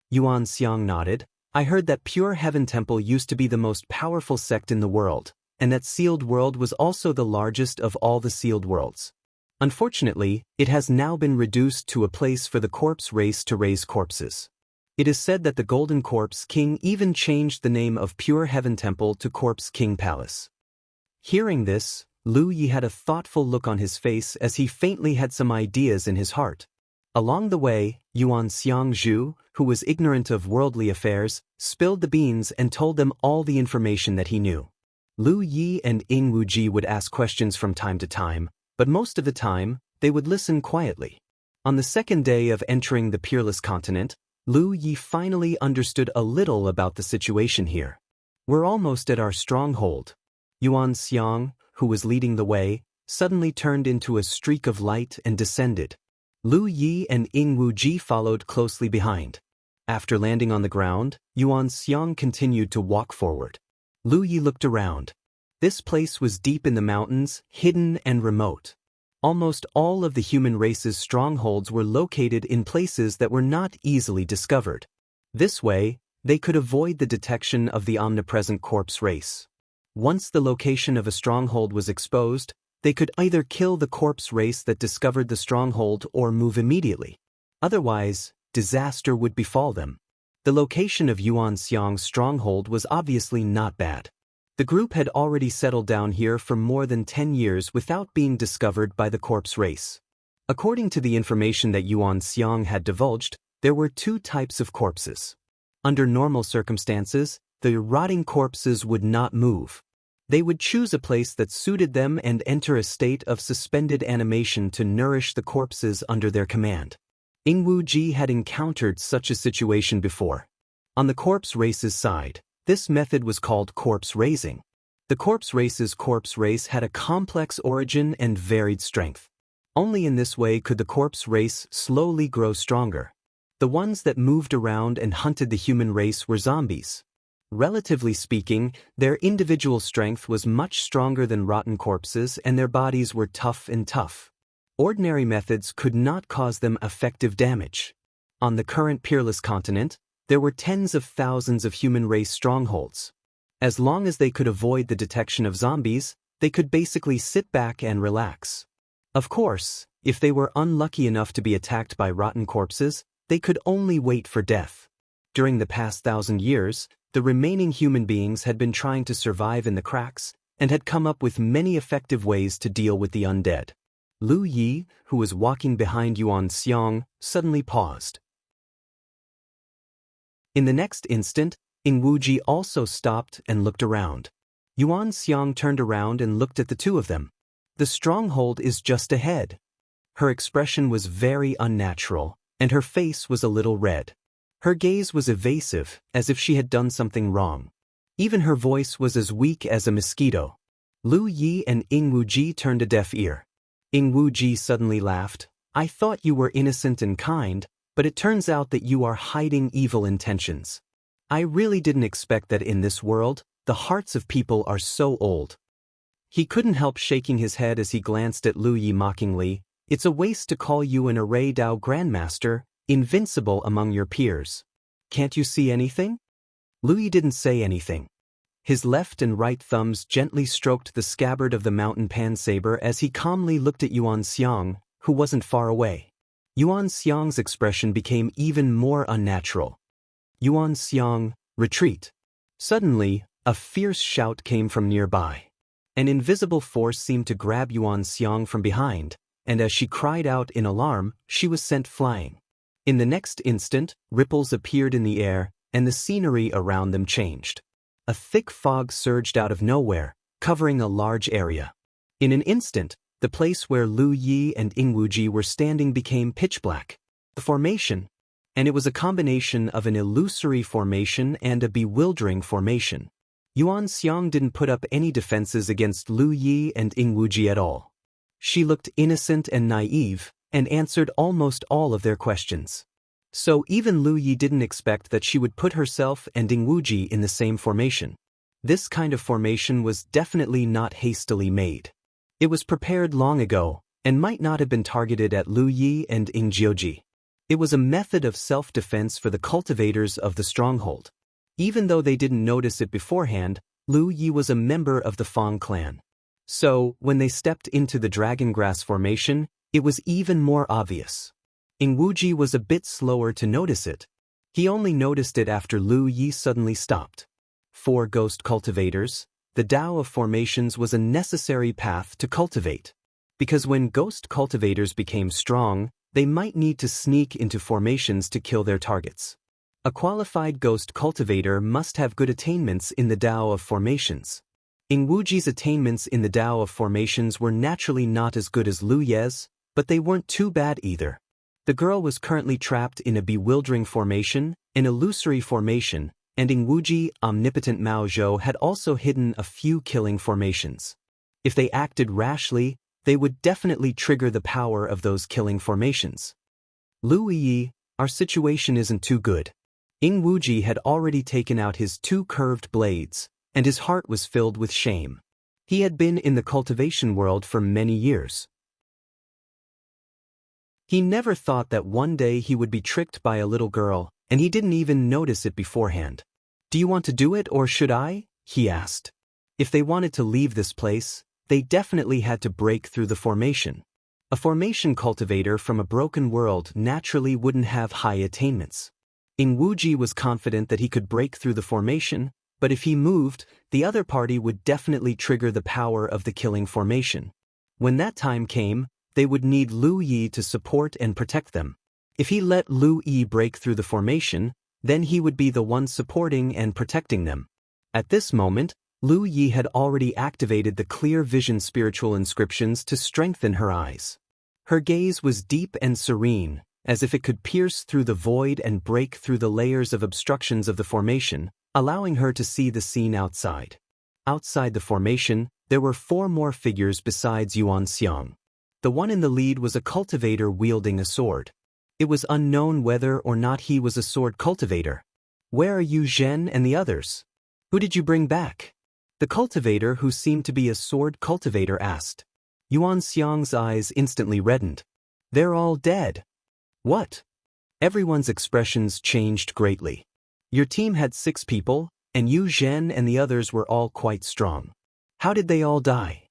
Yuan Xiang nodded. I heard that Pure Heaven Temple used to be the most powerful sect in the world, and that Sealed World was also the largest of all the sealed worlds. Unfortunately, it has now been reduced to a place for the Corpse race to raise corpses. It is said that the Golden Corpse King even changed the name of Pure Heaven Temple to Corpse King Palace. Hearing this, Lu Yi had a thoughtful look on his face as he faintly had some ideas in his heart. Along the way, Yuan Xiangzhu, who was ignorant of worldly affairs, spilled the beans and told them all the information that he knew. Lu Yi and Ying Wuji would ask questions from time to time, but most of the time, they would listen quietly. On the second day of entering the Peerless Continent, Lu Yi finally understood a little about the situation here. We're almost at our stronghold. Yuan Xiang, who was leading the way, suddenly turned into a streak of light and descended. Lu Yi and Ying Wuji followed closely behind. After landing on the ground, Yuan Xiang continued to walk forward. Lu Yi looked around. This place was deep in the mountains, hidden and remote. Almost all of the human race's strongholds were located in places that were not easily discovered. This way, they could avoid the detection of the omnipresent corpse race. Once the location of a stronghold was exposed, they could either kill the corpse race that discovered the stronghold or move immediately. Otherwise, disaster would befall them. The location of Yuan Xiang's stronghold was obviously not bad. The group had already settled down here for more than 10 years without being discovered by the corpse race. According to the information that Yuan Xiang had divulged, there were two types of corpses. Under normal circumstances, the rotting corpses would not move. They would choose a place that suited them and enter a state of suspended animation to nourish the corpses under their command. Ying Wuji had encountered such a situation before. On the corpse race's side, this method was called corpse raising. The corpse race's corpse race had a complex origin and varied strength. Only in this way could the corpse race slowly grow stronger. The ones that moved around and hunted the human race were zombies. Relatively speaking, their individual strength was much stronger than rotten corpses and their bodies were tough and tough. Ordinary methods could not cause them effective damage. On the current Peerless Continent, there were tens of thousands of human race strongholds. As long as they could avoid the detection of zombies, they could basically sit back and relax. Of course, if they were unlucky enough to be attacked by rotten corpses, they could only wait for death. During the past 1,000 years, the remaining human beings had been trying to survive in the cracks and had come up with many effective ways to deal with the undead. Lu Yi, who was walking behind Yuan Xiang, suddenly paused. In the next instant, Ying Wuji also stopped and looked around. Yuan Xiang turned around and looked at the two of them. The stronghold is just ahead. Her expression was very unnatural, and her face was a little red. Her gaze was evasive, as if she had done something wrong. Even her voice was as weak as a mosquito. Lu Yi and Ying Wuji turned a deaf ear. Ying Wuji suddenly laughed. "I thought you were innocent and kind, but it turns out that you are hiding evil intentions. I really didn't expect that in this world, the hearts of people are so old." He couldn't help shaking his head as he glanced at Lu Yi mockingly. "It's a waste to call you an Array Dao Grandmaster, invincible among your peers. Can't you see anything?" Lu Yi didn't say anything. His left and right thumbs gently stroked the scabbard of the mountain pan saber as he calmly looked at Yuan Xiang, who wasn't far away. Yuan Xiang's expression became even more unnatural. "Yuan Xiang, retreat." Suddenly, a fierce shout came from nearby. An invisible force seemed to grab Yuan Xiang from behind, and as she cried out in alarm, she was sent flying. In the next instant, ripples appeared in the air, and the scenery around them changed. A thick fog surged out of nowhere, covering a large area. In an instant, the place where Lu Yi and Ying Wuji were standing became pitch black. The formation, and it was a combination of an illusory formation and a bewildering formation. Yuan Xiang didn't put up any defenses against Lu Yi and Ying Wuji at all. She looked innocent and naive, and answered almost all of their questions. So even Lu Yi didn't expect that she would put herself and Ying Wuji in the same formation. This kind of formation was definitely not hastily made. It was prepared long ago, and might not have been targeted at Lu Yi and Ying Jioji. It was a method of self-defense for the cultivators of the stronghold. Even though they didn't notice it beforehand, Lu Yi was a member of the Fang clan. So, when they stepped into the dragon grass formation, it was even more obvious. Ying Wuji was a bit slower to notice it. He only noticed it after Lu Yi suddenly stopped. For ghost cultivators, the Tao of formations was a necessary path to cultivate. Because when ghost cultivators became strong, they might need to sneak into formations to kill their targets. A qualified ghost cultivator must have good attainments in the Tao of formations. Ying Wuji's attainments in the Tao of formations were naturally not as good as Lu Ye's, but they weren't too bad either. The girl was currently trapped in a bewildering formation, an illusory formation, and Ying Wuji, omnipotent Mao Zhou had also hidden a few killing formations. If they acted rashly, they would definitely trigger the power of those killing formations. Lu Yi, our situation isn't too good. Ying Wuji had already taken out his 2 curved blades, and his heart was filled with shame. He had been in the cultivation world for many years. He never thought that one day he would be tricked by a little girl, and he didn't even notice it beforehand. "Do you want to do it or should I?" he asked. If they wanted to leave this place, they definitely had to break through the formation. A formation cultivator from a broken world naturally wouldn't have high attainments. Ying Wuji was confident that he could break through the formation, but if he moved, the other party would definitely trigger the power of the killing formation. When that time came, they would need Lu Yi to support and protect them. If he let Lu Yi break through the formation, then he would be the one supporting and protecting them. At this moment, Lu Yi had already activated the clear vision spiritual inscriptions to strengthen her eyes. Her gaze was deep and serene, as if it could pierce through the void and break through the layers of obstructions of the formation, allowing her to see the scene outside. Outside the formation, there were 4 more figures besides Yuan Xiang. The one in the lead was a cultivator wielding a sword. It was unknown whether or not he was a sword cultivator. "Where are Yu Zhen and the others? Who did you bring back?" The cultivator, who seemed to be a sword cultivator, asked. Yuan Xiang's eyes instantly reddened. "They're all dead." "What?" Everyone's expressions changed greatly. "Your team had 6 people, and Yu Zhen and the others were all quite strong. How did they all die?"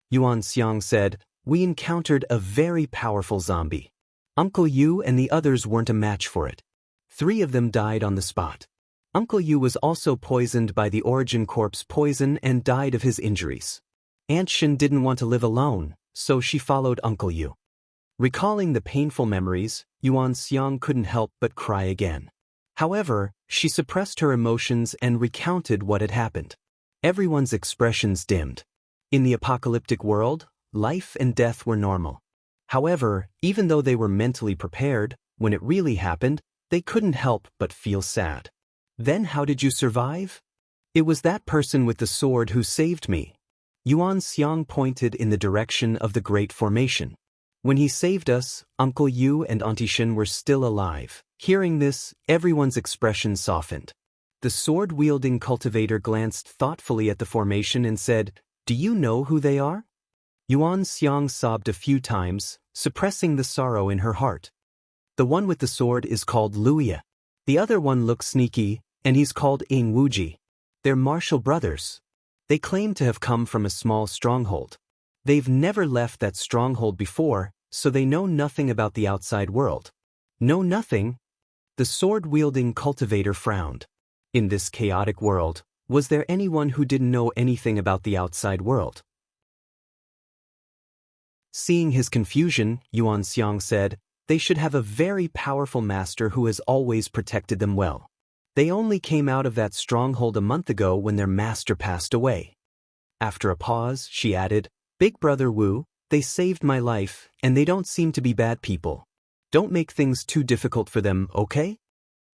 Yuan Xiang said, "We encountered a very powerful zombie. Uncle Yu and the others weren't a match for it. 3 of them died on the spot. Uncle Yu was also poisoned by the Origin Corp's poison and died of his injuries. Aunt Shen didn't want to live alone, so she followed Uncle Yu." Recalling the painful memories, Yuan Xiang couldn't help but cry again. However, she suppressed her emotions and recounted what had happened. Everyone's expressions dimmed. In the apocalyptic world, life and death were normal. However, even though they were mentally prepared, when it really happened, they couldn't help but feel sad. "Then how did you survive?" "It was that person with the sword who saved me." Yuan Xiang pointed in the direction of the Great Formation. "When he saved us, Uncle Yu and Auntie Shen were still alive." Hearing this, everyone's expression softened. The sword-wielding cultivator glanced thoughtfully at the formation and said, "Do you know who they are?" Yuan Xiang sobbed a few times, suppressing the sorrow in her heart. "The one with the sword is called Luya. The other one looks sneaky, and he's called Ying Wuji. They're martial brothers. They claim to have come from a small stronghold. They've never left that stronghold before, so they know nothing about the outside world." "Know nothing?" The sword-wielding cultivator frowned. In this chaotic world, was there anyone who didn't know anything about the outside world? Seeing his confusion, Yuan Xiang said, "They should have a very powerful master who has always protected them well. They only came out of that stronghold a month ago when their master passed away." After a pause, she added, "Big Brother Wu, they saved my life, and they don't seem to be bad people. Don't make things too difficult for them, okay?"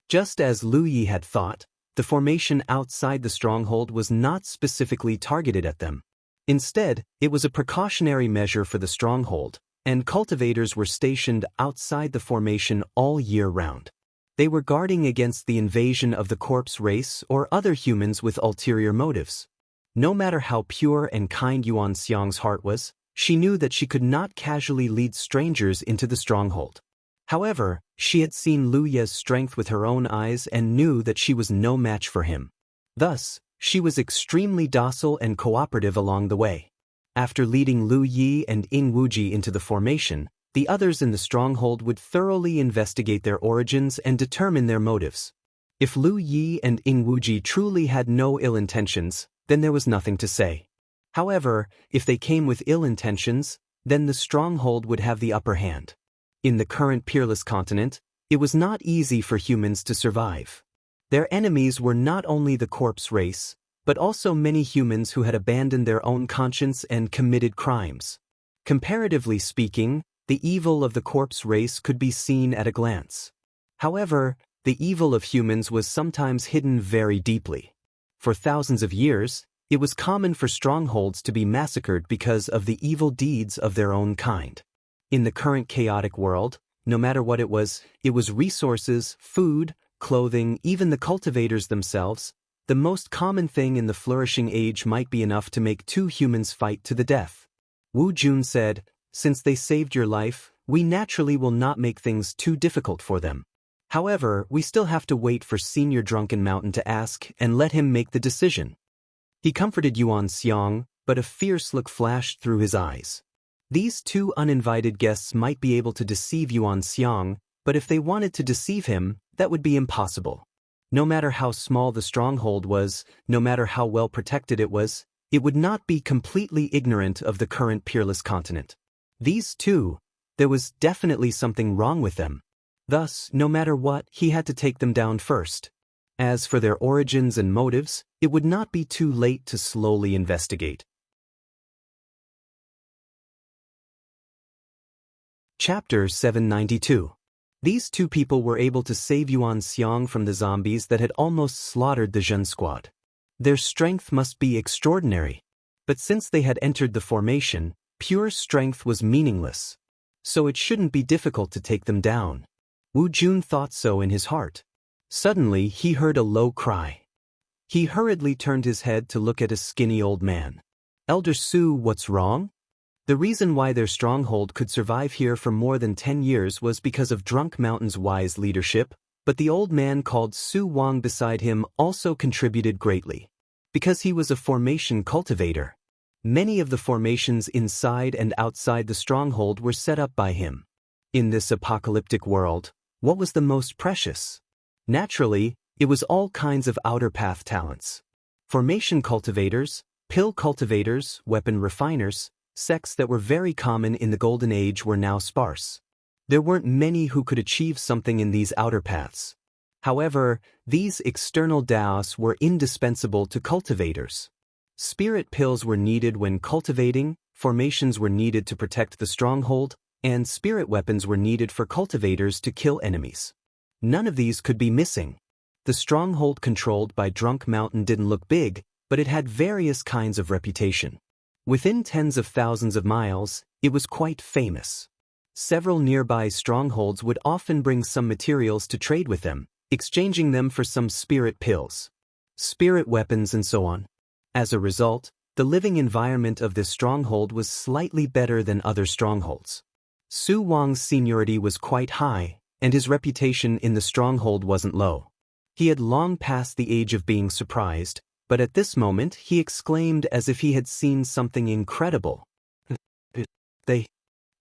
Just as Lu Yi had thought, the formation outside the stronghold was not specifically targeted at them. Instead, it was a precautionary measure for the stronghold, and cultivators were stationed outside the formation all year round. They were guarding against the invasion of the corpse race or other humans with ulterior motives. No matter how pure and kind Yuan Xiang's heart was, she knew that she could not casually lead strangers into the stronghold. However, she had seen Lu Ye's strength with her own eyes and knew that she was no match for him. Thus, she was extremely docile and cooperative along the way. After leading Lu Yi and Ying Wuji into the formation, The others in the stronghold would thoroughly investigate their origins and determine their motives. If Lu Yi and Ing Wuji truly had no ill intentions, then there was nothing to say. However, if they came with ill intentions, then the stronghold would have the upper hand. In the current peerless continent, it was not easy for humans to survive. Their enemies were not only the corpse race, but also many humans who had abandoned their own conscience and committed crimes. Comparatively speaking, the evil of the corpse race could be seen at a glance. However, the evil of humans was sometimes hidden very deeply. For thousands of years, it was common for strongholds to be massacred because of the evil deeds of their own kind. In the current chaotic world, no matter what it was resources, food, clothing, even the cultivators themselves, the most common thing in the flourishing age might be enough to make two humans fight to the death. Wu Jun said, "Since they saved your life, we naturally will not make things too difficult for them. However, we still have to wait for Senior Drunken Mountain to ask and let him make the decision." He comforted Yuan Xiang, but a fierce look flashed through his eyes. These two uninvited guests might be able to deceive Yuan Xiang, but if they wanted to deceive him, that would be impossible. No matter how small the stronghold was, no matter how well protected it would not be completely ignorant of the current peerless continent. These two, there was definitely something wrong with them. Thus, no matter what, he had to take them down first. As for their origins and motives, it would not be too late to slowly investigate. Chapter 792. These two people were able to save Yuan Xiang from the zombies that had almost slaughtered the Zhen squad. Their strength must be extraordinary. But since they had entered the formation, pure strength was meaningless. So it shouldn't be difficult to take them down. Wu Jun thought so in his heart. Suddenly, he heard a low cry. He hurriedly turned his head to look at a skinny old man. "Elder Su, what's wrong?" The reason why their stronghold could survive here for more than 10 years was because of Drunk Mountain's wise leadership, but the old man called Su Wang beside him also contributed greatly. Because he was a formation cultivator. Many of the formations inside and outside the stronghold were set up by him. In this apocalyptic world, what was the most precious? Naturally, it was all kinds of outer path talents. Formation cultivators, pill cultivators, weapon refiners, sects that were very common in the Golden Age were now sparse. There weren't many who could achieve something in these outer paths. However, these external Daos were indispensable to cultivators. Spirit pills were needed when cultivating, formations were needed to protect the stronghold, and spirit weapons were needed for cultivators to kill enemies. None of these could be missing. The stronghold controlled by Drunk Mountain didn't look big, but it had various kinds of reputation. Within tens of thousands of miles, it was quite famous. Several nearby strongholds would often bring some materials to trade with them, exchanging them for some spirit pills, spirit weapons and so on. As a result, the living environment of this stronghold was slightly better than other strongholds. Su Wang's seniority was quite high, and his reputation in the stronghold wasn't low. He had long passed the age of being surprised, but at this moment he exclaimed as if he had seen something incredible.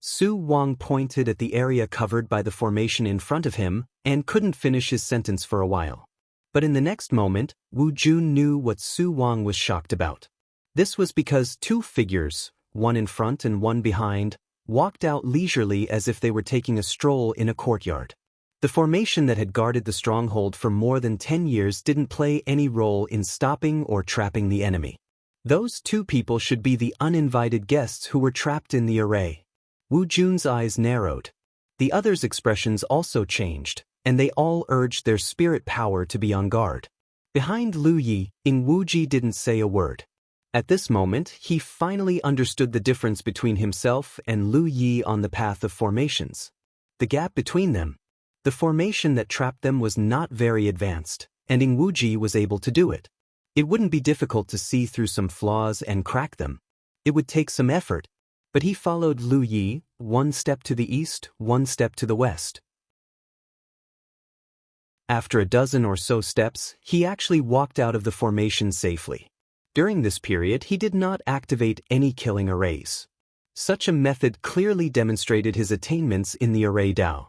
Su Wang pointed at the area covered by the formation in front of him and couldn't finish his sentence for a while. But in the next moment, Wu Jun knew what Su Wang was shocked about. This was because two figures, one in front and one behind, walked out leisurely as if they were taking a stroll in a courtyard. The formation that had guarded the stronghold for more than 10 years didn't play any role in stopping or trapping the enemy. Those two people should be the uninvited guests who were trapped in the array. Wu Jun's eyes narrowed. The others' expressions also changed, and they all urged their spirit power to be on guard. Behind Lu Yi, Ing Wuji didn't say a word. At this moment, he finally understood the difference between himself and Lu Yi on the path of formations. The gap between them. The formation that trapped them was not very advanced, and Ing Wuji was able to do it. It wouldn't be difficult to see through some flaws and crack them. It would take some effort, but he followed Lu Yi, one step to the east, one step to the west. After a dozen or so steps, he actually walked out of the formation safely. During this period, he did not activate any killing arrays. Such a method clearly demonstrated his attainments in the array Dao.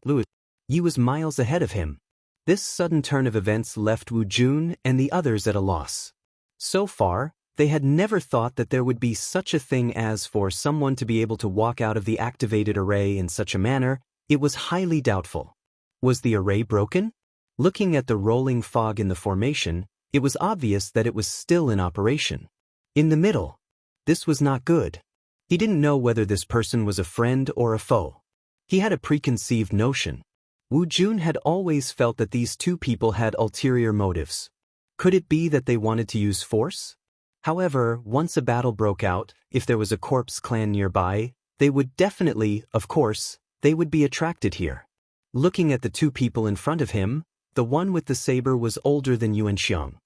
Lu Yi was miles ahead of him. This sudden turn of events left Wu Jun and the others at a loss. So far, they had never thought that there would be such a thing as for someone to be able to walk out of the activated array in such a manner. It was highly doubtful. Was the array broken? Looking at the rolling fog in the formation, it was obvious that it was still in operation. In the middle. This was not good. He didn't know whether this person was a friend or a foe. He had a preconceived notion. Wu Jun had always felt that these two people had ulterior motives. Could it be that they wanted to use force? However, once a battle broke out, if there was a corpse clan nearby, they would definitely, of course, they would be attracted here. Looking at the two people in front of him, the one with the saber was older than Yuan Xiang.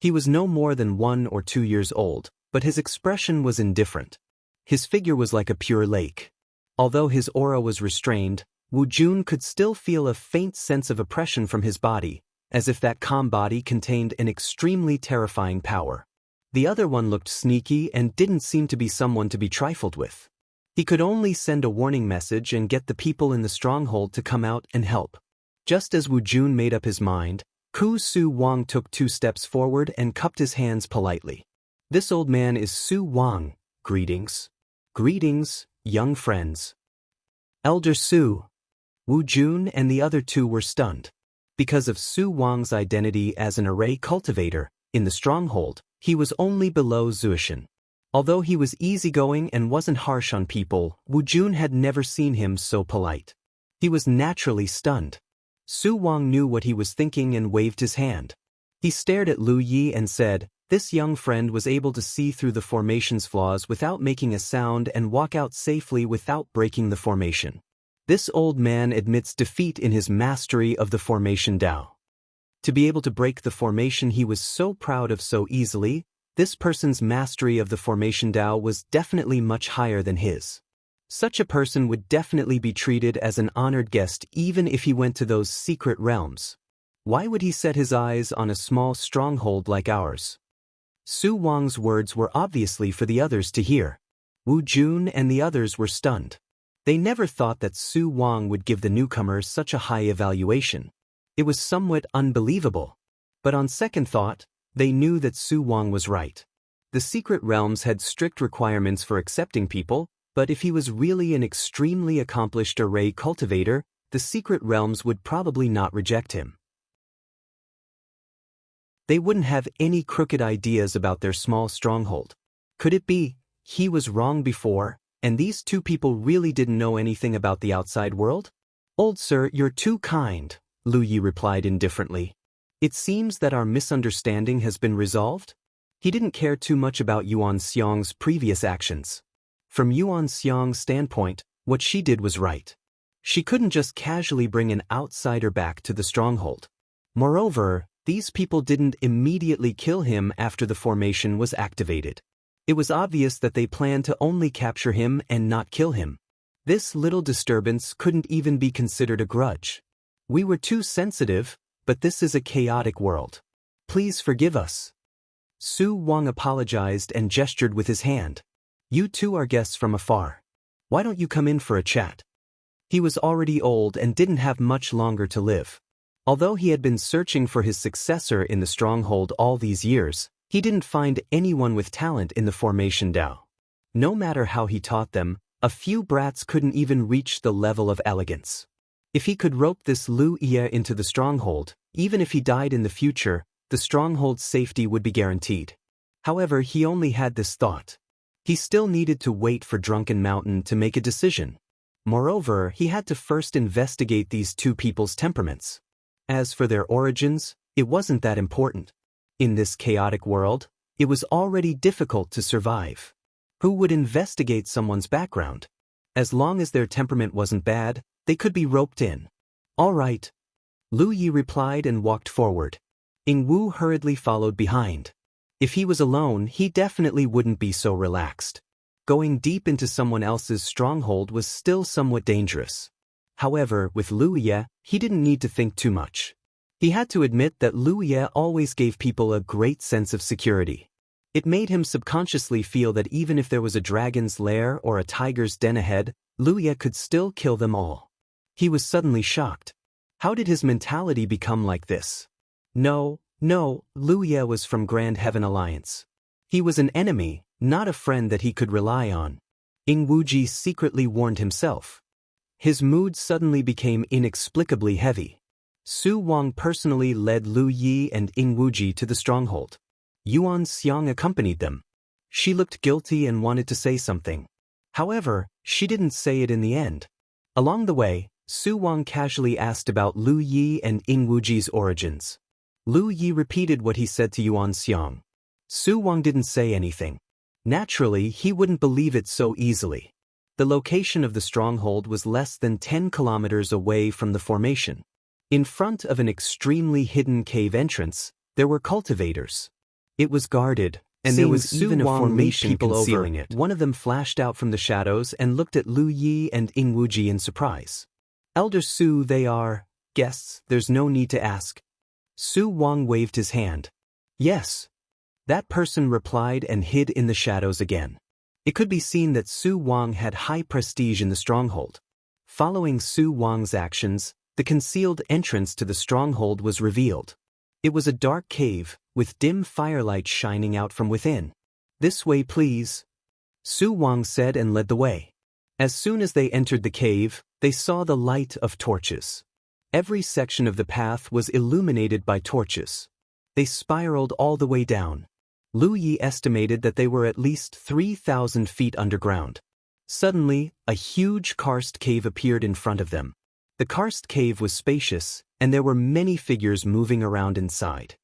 He was no more than 1 or 2 years old, but his expression was indifferent. His figure was like a pure lake. Although his aura was restrained, Wu Jun could still feel a faint sense of oppression from his body, as if that calm body contained an extremely terrifying power. The other one looked sneaky and didn't seem to be someone to be trifled with. He could only send a warning message and get the people in the stronghold to come out and help. Just as Wu Jun made up his mind, Ku Su Wang took 2 steps forward and cupped his hands politely. This old man is Su Wang. Greetings. Greetings, young friends. Elder Su. Wu Jun and the other 2 were stunned. Because of Su Wang's identity as an array cultivator, in the stronghold, he was only below Zuishan. Although he was easygoing and wasn't harsh on people, Wu Jun had never seen him so polite. He was naturally stunned. Su Wang knew what he was thinking and waved his hand. He stared at Lu Yi and said, "This young friend was able to see through the formation's flaws without making a sound and walk out safely without breaking the formation. This old man admits defeat in his mastery of the formation Dao. To be able to break the formation he was so proud of so easily, this person's mastery of the formation Dao was definitely much higher than his. Such a person would definitely be treated as an honored guest even if he went to those secret realms. Why would he set his eyes on a small stronghold like ours?" Su Wang's words were obviously for the others to hear. Wu Jun and the others were stunned. They never thought that Su Wang would give the newcomer such a high evaluation. It was somewhat unbelievable. But on second thought, they knew that Su Wang was right. The secret realms had strict requirements for accepting people, but if he was really an extremely accomplished array cultivator, the secret realms would probably not reject him. They wouldn't have any crooked ideas about their small stronghold. Could it be, he was wrong before, and these two people really didn't know anything about the outside world? "Old sir, you're too kind," Lu Yi replied indifferently. "It seems that our misunderstanding has been resolved." He didn't care too much about Yuan Xiang's previous actions. From Yuan Xiang's standpoint, what she did was right. She couldn't just casually bring an outsider back to the stronghold. Moreover, these people didn't immediately kill him after the formation was activated. It was obvious that they planned to only capture him and not kill him. This little disturbance couldn't even be considered a grudge. "We were too sensitive, but this is a chaotic world. Please forgive us." Su Wang apologized and gestured with his hand. "You two are guests from afar. Why don't you come in for a chat?" He was already old and didn't have much longer to live. Although he had been searching for his successor in the stronghold all these years, he didn't find anyone with talent in the formation Dao. No matter how he taught them, a few brats couldn't even reach the level of elegance. If he could rope this Lu Ye into the stronghold, even if he died in the future, the stronghold's safety would be guaranteed. However, he only had this thought. He still needed to wait for Drunken Mountain to make a decision. Moreover, he had to first investigate these two people's temperaments. As for their origins, it wasn't that important. In this chaotic world, it was already difficult to survive. Who would investigate someone's background? As long as their temperament wasn't bad, they could be roped in. "All right," Lu Yi replied and walked forward. Ing Wu hurriedly followed behind. If he was alone, he definitely wouldn't be so relaxed. Going deep into someone else's stronghold was still somewhat dangerous. However, with Lu Ye, he didn't need to think too much. He had to admit that Lu Ye always gave people a great sense of security. It made him subconsciously feel that even if there was a dragon's lair or a tiger's den ahead, Lu Ye could still kill them all. He was suddenly shocked. How did his mentality become like this? No, Lu Ye was from Grand Heaven Alliance. He was an enemy, not a friend that he could rely on. Ying Wuji secretly warned himself. His mood suddenly became inexplicably heavy. Su Wang personally led Lu Yi and Ying Wuji to the stronghold. Yuan Xiang accompanied them. She looked guilty and wanted to say something. However, she didn't say it in the end. Along the way, Su Wang casually asked about Lu Yi and Ying Wuji's origins. Lu Yi repeated what he said to Yuan Xiang. Su Wang didn't say anything. Naturally, he wouldn't believe it so easily. The location of the stronghold was less than 10 kilometers away from the formation. In front of an extremely hidden cave entrance, there were cultivators. It was guarded, and there was even a formation concealing it. One of them flashed out from the shadows and looked at Lu Yi and Ying Wuji in surprise. Elder Su, they are guests, there's no need to ask. Su Wang waved his hand. Yes. That person replied and hid in the shadows again. It could be seen that Su Wang had high prestige in the stronghold. Following Su Wang's actions, the concealed entrance to the stronghold was revealed. It was a dark cave, with dim firelight shining out from within. This way, please, Su Wang said and led the way. As soon as they entered the cave, they saw the light of torches. Every section of the path was illuminated by torches. They spiraled all the way down. Lu Yi estimated that they were at least 3,000 feet underground. Suddenly, a huge karst cave appeared in front of them. The karst cave was spacious, and there were many figures moving around inside.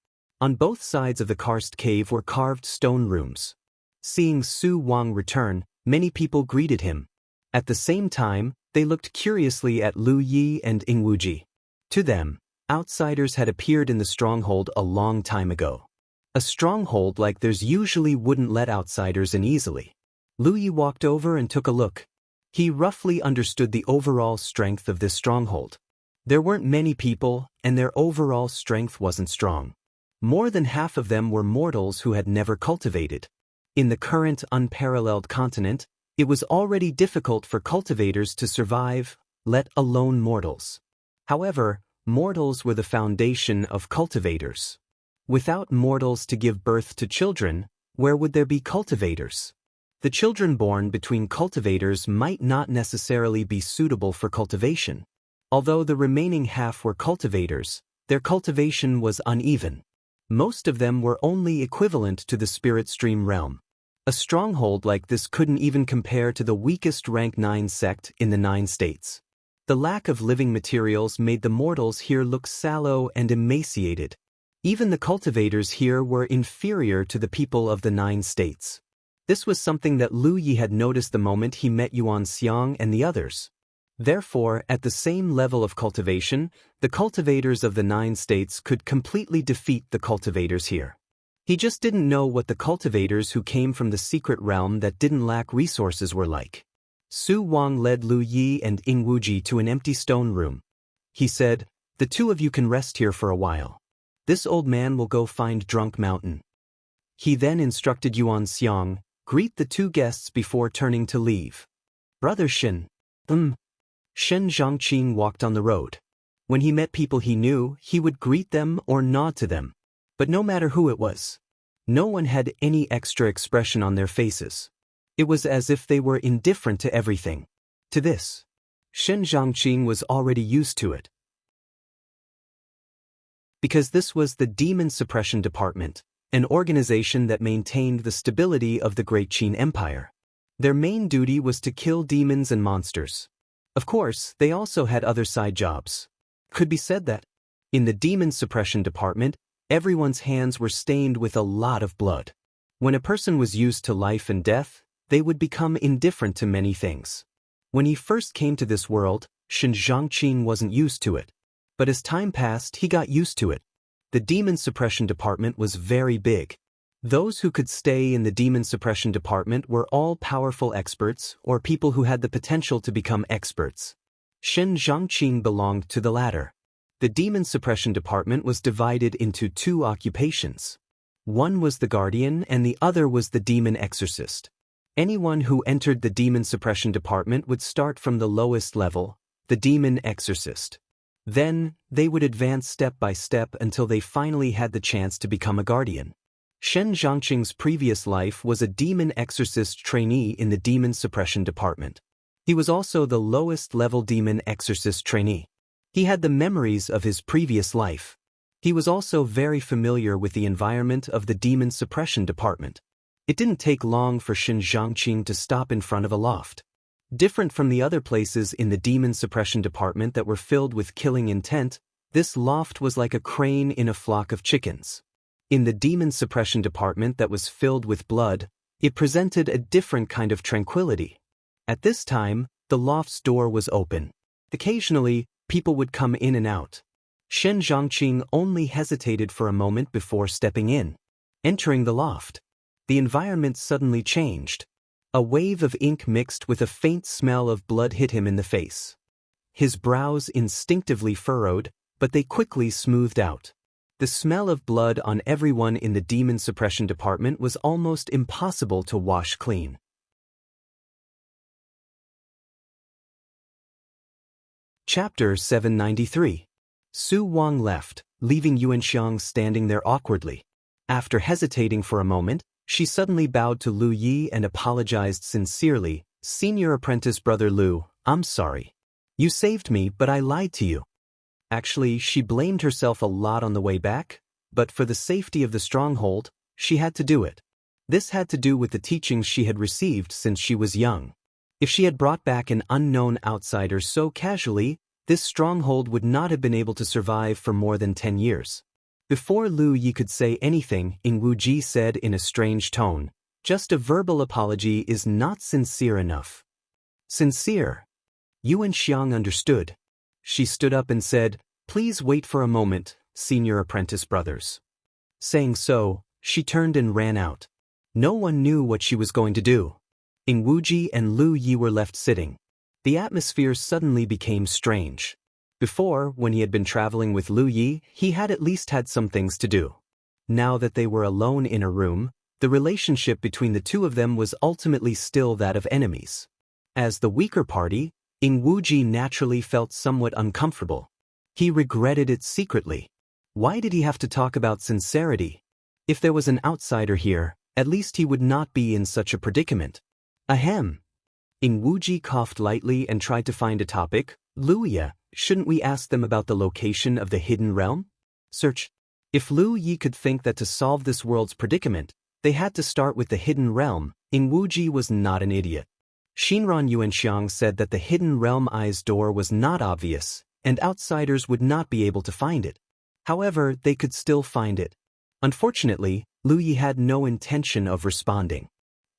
On both sides of the karst cave were carved stone rooms. Seeing Su Wang return, many people greeted him. At the same time, they looked curiously at Lu Yi and Ying Wuji. To them, outsiders had appeared in the stronghold a long time ago. A stronghold like theirs usually wouldn't let outsiders in easily. Lu Yi walked over and took a look. He roughly understood the overall strength of this stronghold. There weren't many people, and their overall strength wasn't strong. More than half of them were mortals who had never cultivated. In the current unparalleled continent, it was already difficult for cultivators to survive, let alone mortals. However, mortals were the foundation of cultivators. Without mortals to give birth to children, where would there be cultivators? The children born between cultivators might not necessarily be suitable for cultivation. Although the remaining half were cultivators, their cultivation was uneven. Most of them were only equivalent to the spirit stream realm. A stronghold like this couldn't even compare to the weakest rank 9 sect in the 9 states. The lack of living materials made the mortals here look sallow and emaciated. Even the cultivators here were inferior to the people of the 9 states. This was something that Lu Yi had noticed the moment he met Yuan Xiang and the others. Therefore, at the same level of cultivation, the cultivators of the 9 states could completely defeat the cultivators here. He just didn't know what the cultivators who came from the secret realm that didn't lack resources were like. Su Wang led Lu Yi and Ying Wuji to an empty stone room. He said, "The two of you can rest here for a while. This old man will go find Drunk Mountain." He then instructed Yuan Xiang, "Greet the 2 guests before turning to leave." "Brother Shen." Shen Zhangqing walked on the road. When he met people he knew, he would greet them or nod to them. But no matter who it was, no one had any extra expression on their faces. It was as if they were indifferent to everything. To this, Shen Zhangqing was already used to it. Because this was the Demon Suppression Department, an organization that maintained the stability of the Great Qin Empire. Their main duty was to kill demons and monsters. Of course, they also had other side jobs. Could be said that, in the Demon Suppression Department, everyone's hands were stained with a lot of blood. When a person was used to life and death, they would become indifferent to many things. When he first came to this world, Shen Zhangqing wasn't used to it. But as time passed, he got used to it. The Demon Suppression Department was very big. Those who could stay in the Demon Suppression Department were all powerful experts or people who had the potential to become experts. Shen Zhangqing belonged to the latter. The Demon Suppression Department was divided into 2 occupations. One was the guardian and the other was the demon exorcist. Anyone who entered the demon suppression department would start from the lowest level, the demon exorcist. Then, they would advance step by step until they finally had the chance to become a guardian. Shen Zhangqing's previous life was a demon exorcist trainee in the demon suppression department. He was also the lowest level demon exorcist trainee. He had the memories of his previous life. He was also very familiar with the environment of the demon suppression department. It didn't take long for Shen Zhangqing to stop in front of a loft. Different from the other places in the demon suppression department that were filled with killing intent, this loft was like a crane in a flock of chickens. In the demon suppression department that was filled with blood, it presented a different kind of tranquility. At this time, the loft's door was open. Occasionally, people would come in and out. Shen Zhangqing only hesitated for a moment before stepping in. Entering the loft, the environment suddenly changed. A wave of ink mixed with a faint smell of blood hit him in the face. His brows instinctively furrowed, but they quickly smoothed out. The smell of blood on everyone in the demon suppression department was almost impossible to wash clean. Chapter 793. Su Wang left, leaving Yuanxiang standing there awkwardly. After hesitating for a moment, she suddenly bowed to Lu Yi and apologized sincerely. "Senior apprentice brother Lu, I'm sorry. You saved me, but I lied to you." Actually, she blamed herself a lot on the way back, but for the safety of the stronghold, she had to do it. This had to do with the teachings she had received since she was young. If she had brought back an unknown outsider so casually, this stronghold would not have been able to survive for more than 10 years. Before Lu Yi could say anything, Ing Wuji said in a strange tone, "Just a verbal apology is not sincere enough." Sincere? Yuan Xiang understood. She stood up and said, "Please wait for a moment, senior apprentice brothers." Saying so, she turned and ran out. No one knew what she was going to do. Ing Wuji and Lu Yi were left sitting. The atmosphere suddenly became strange. Before, when he had been traveling with Lu Yi, he had at least had some things to do. Now that they were alone in a room, the relationship between the two of them was ultimately still that of enemies. As the weaker party, Ing Wuji naturally felt somewhat uncomfortable. He regretted it secretly. Why did he have to talk about sincerity? If there was an outsider here, at least he would not be in such a predicament. Ahem. Ing Wuji coughed lightly and tried to find a topic. "Lu Yi, shouldn't we ask them about the location of the hidden realm?" Search. If Lu Yi could think that to solve this world's predicament, they had to start with the hidden realm, Ing Wuji was not an idiot. Shinran Yuanxiang said that the hidden realm eye's door was not obvious, and outsiders would not be able to find it. However, they could still find it. Unfortunately, Lu Yi had no intention of responding.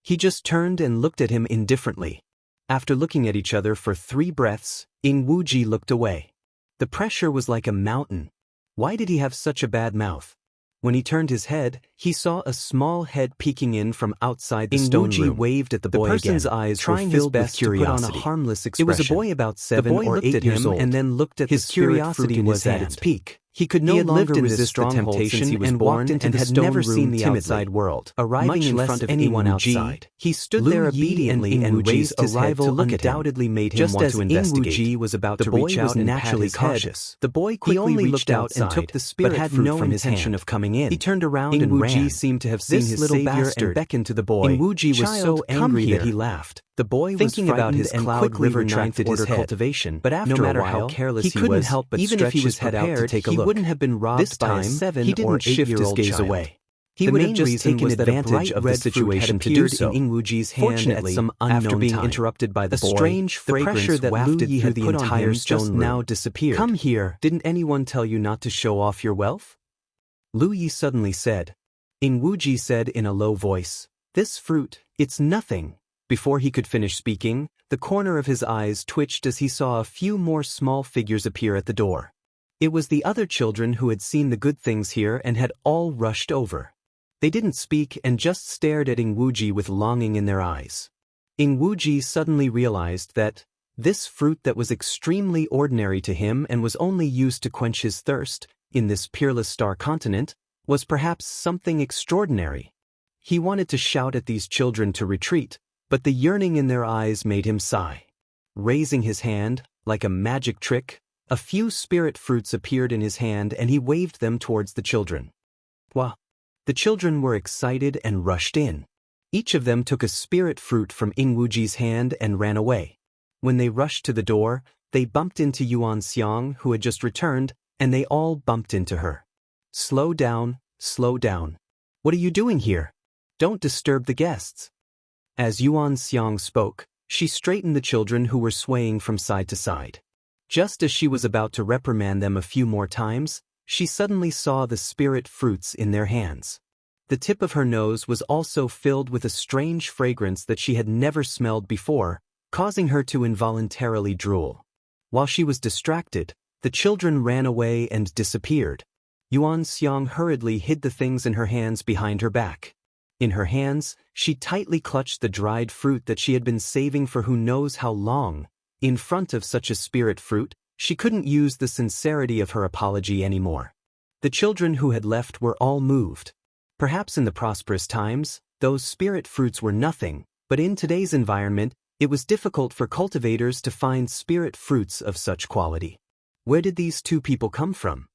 He just turned and looked at him indifferently. After looking at each other for 3 breaths, Ing Wuji looked away. The pressure was like a mountain. Why did he have such a bad mouth? When he turned his head, he saw a small head peeking in from outside the stone room. Ing Wuji waved at the boy again. The person's eyes were filled with curiosity. To put on a harmless expression. It was a boy about 7 or 8 years old, and then looked at his curiosity was at its peak. He could no longer resist the temptation and walked into the stone room timidly. He had never seen the outside world, arriving in front of anyone outside. He stood there obediently and raised his head to look at him. Undoubtedly made him want to investigate. Just as Ing Wuji was about to reach out and pat his head, the boy quickly reached out and took the spirit fruit from his hand, but had no intention of coming in. He turned around and ran. Ing Wuji seemed to have seen his savior and beckoned to the boy. Ing Wuji was so angry that he laughed. The boy was frightened his and quickly retracted his cultivation, but after a while, he couldn't help but even if he was prepared, he wouldn't have been robbed by a 7 or 8-year-old child. Away. He would have just taken advantage of the situation to do so. In Ing Wuji's hand at some unknown after being interrupted by the boy, strange fragrance that wafted through the entire stone room now disappeared. "Come here, didn't anyone tell you not to show off your wealth?" Lu Yi suddenly said. Ing Wuji said in a low voice, "This fruit, it's nothing." Before he could finish speaking, the corner of his eyes twitched as he saw a few more small figures appear at the door. It was the other children who had seen the good things here and had all rushed over. They didn't speak and just stared at Ing Wuji with longing in their eyes. Ing Wuji suddenly realized that this fruit that was extremely ordinary to him and was only used to quench his thirst, in this peerless star continent, was perhaps something extraordinary. He wanted to shout at these children to retreat, but the yearning in their eyes made him sigh. Raising his hand, like a magic trick, a few spirit fruits appeared in his hand and he waved them towards the children. Wah! The children were excited and rushed in. Each of them took a spirit fruit from Ingwuji's hand and ran away. When they rushed to the door, they bumped into Yuan Xiang, who had just returned, and they all bumped into her. Slow down, slow down. What are you doing here? Don't disturb the guests. As Yuan Xiang spoke, she straightened the children who were swaying from side to side. Just as she was about to reprimand them a few more times, she suddenly saw the spirit fruits in their hands. The tip of her nose was also filled with a strange fragrance that she had never smelled before, causing her to involuntarily drool. While she was distracted, the children ran away and disappeared. Yuan Xiang hurriedly hid the things in her hands behind her back. In her hands, she tightly clutched the dried fruit that she had been saving for who knows how long. In front of such a spirit fruit, she couldn't use the sincerity of her apology anymore. The children who had left were all moved. Perhaps in the prosperous times, those spirit fruits were nothing, but in today's environment, it was difficult for cultivators to find spirit fruits of such quality. Where did these two people come from?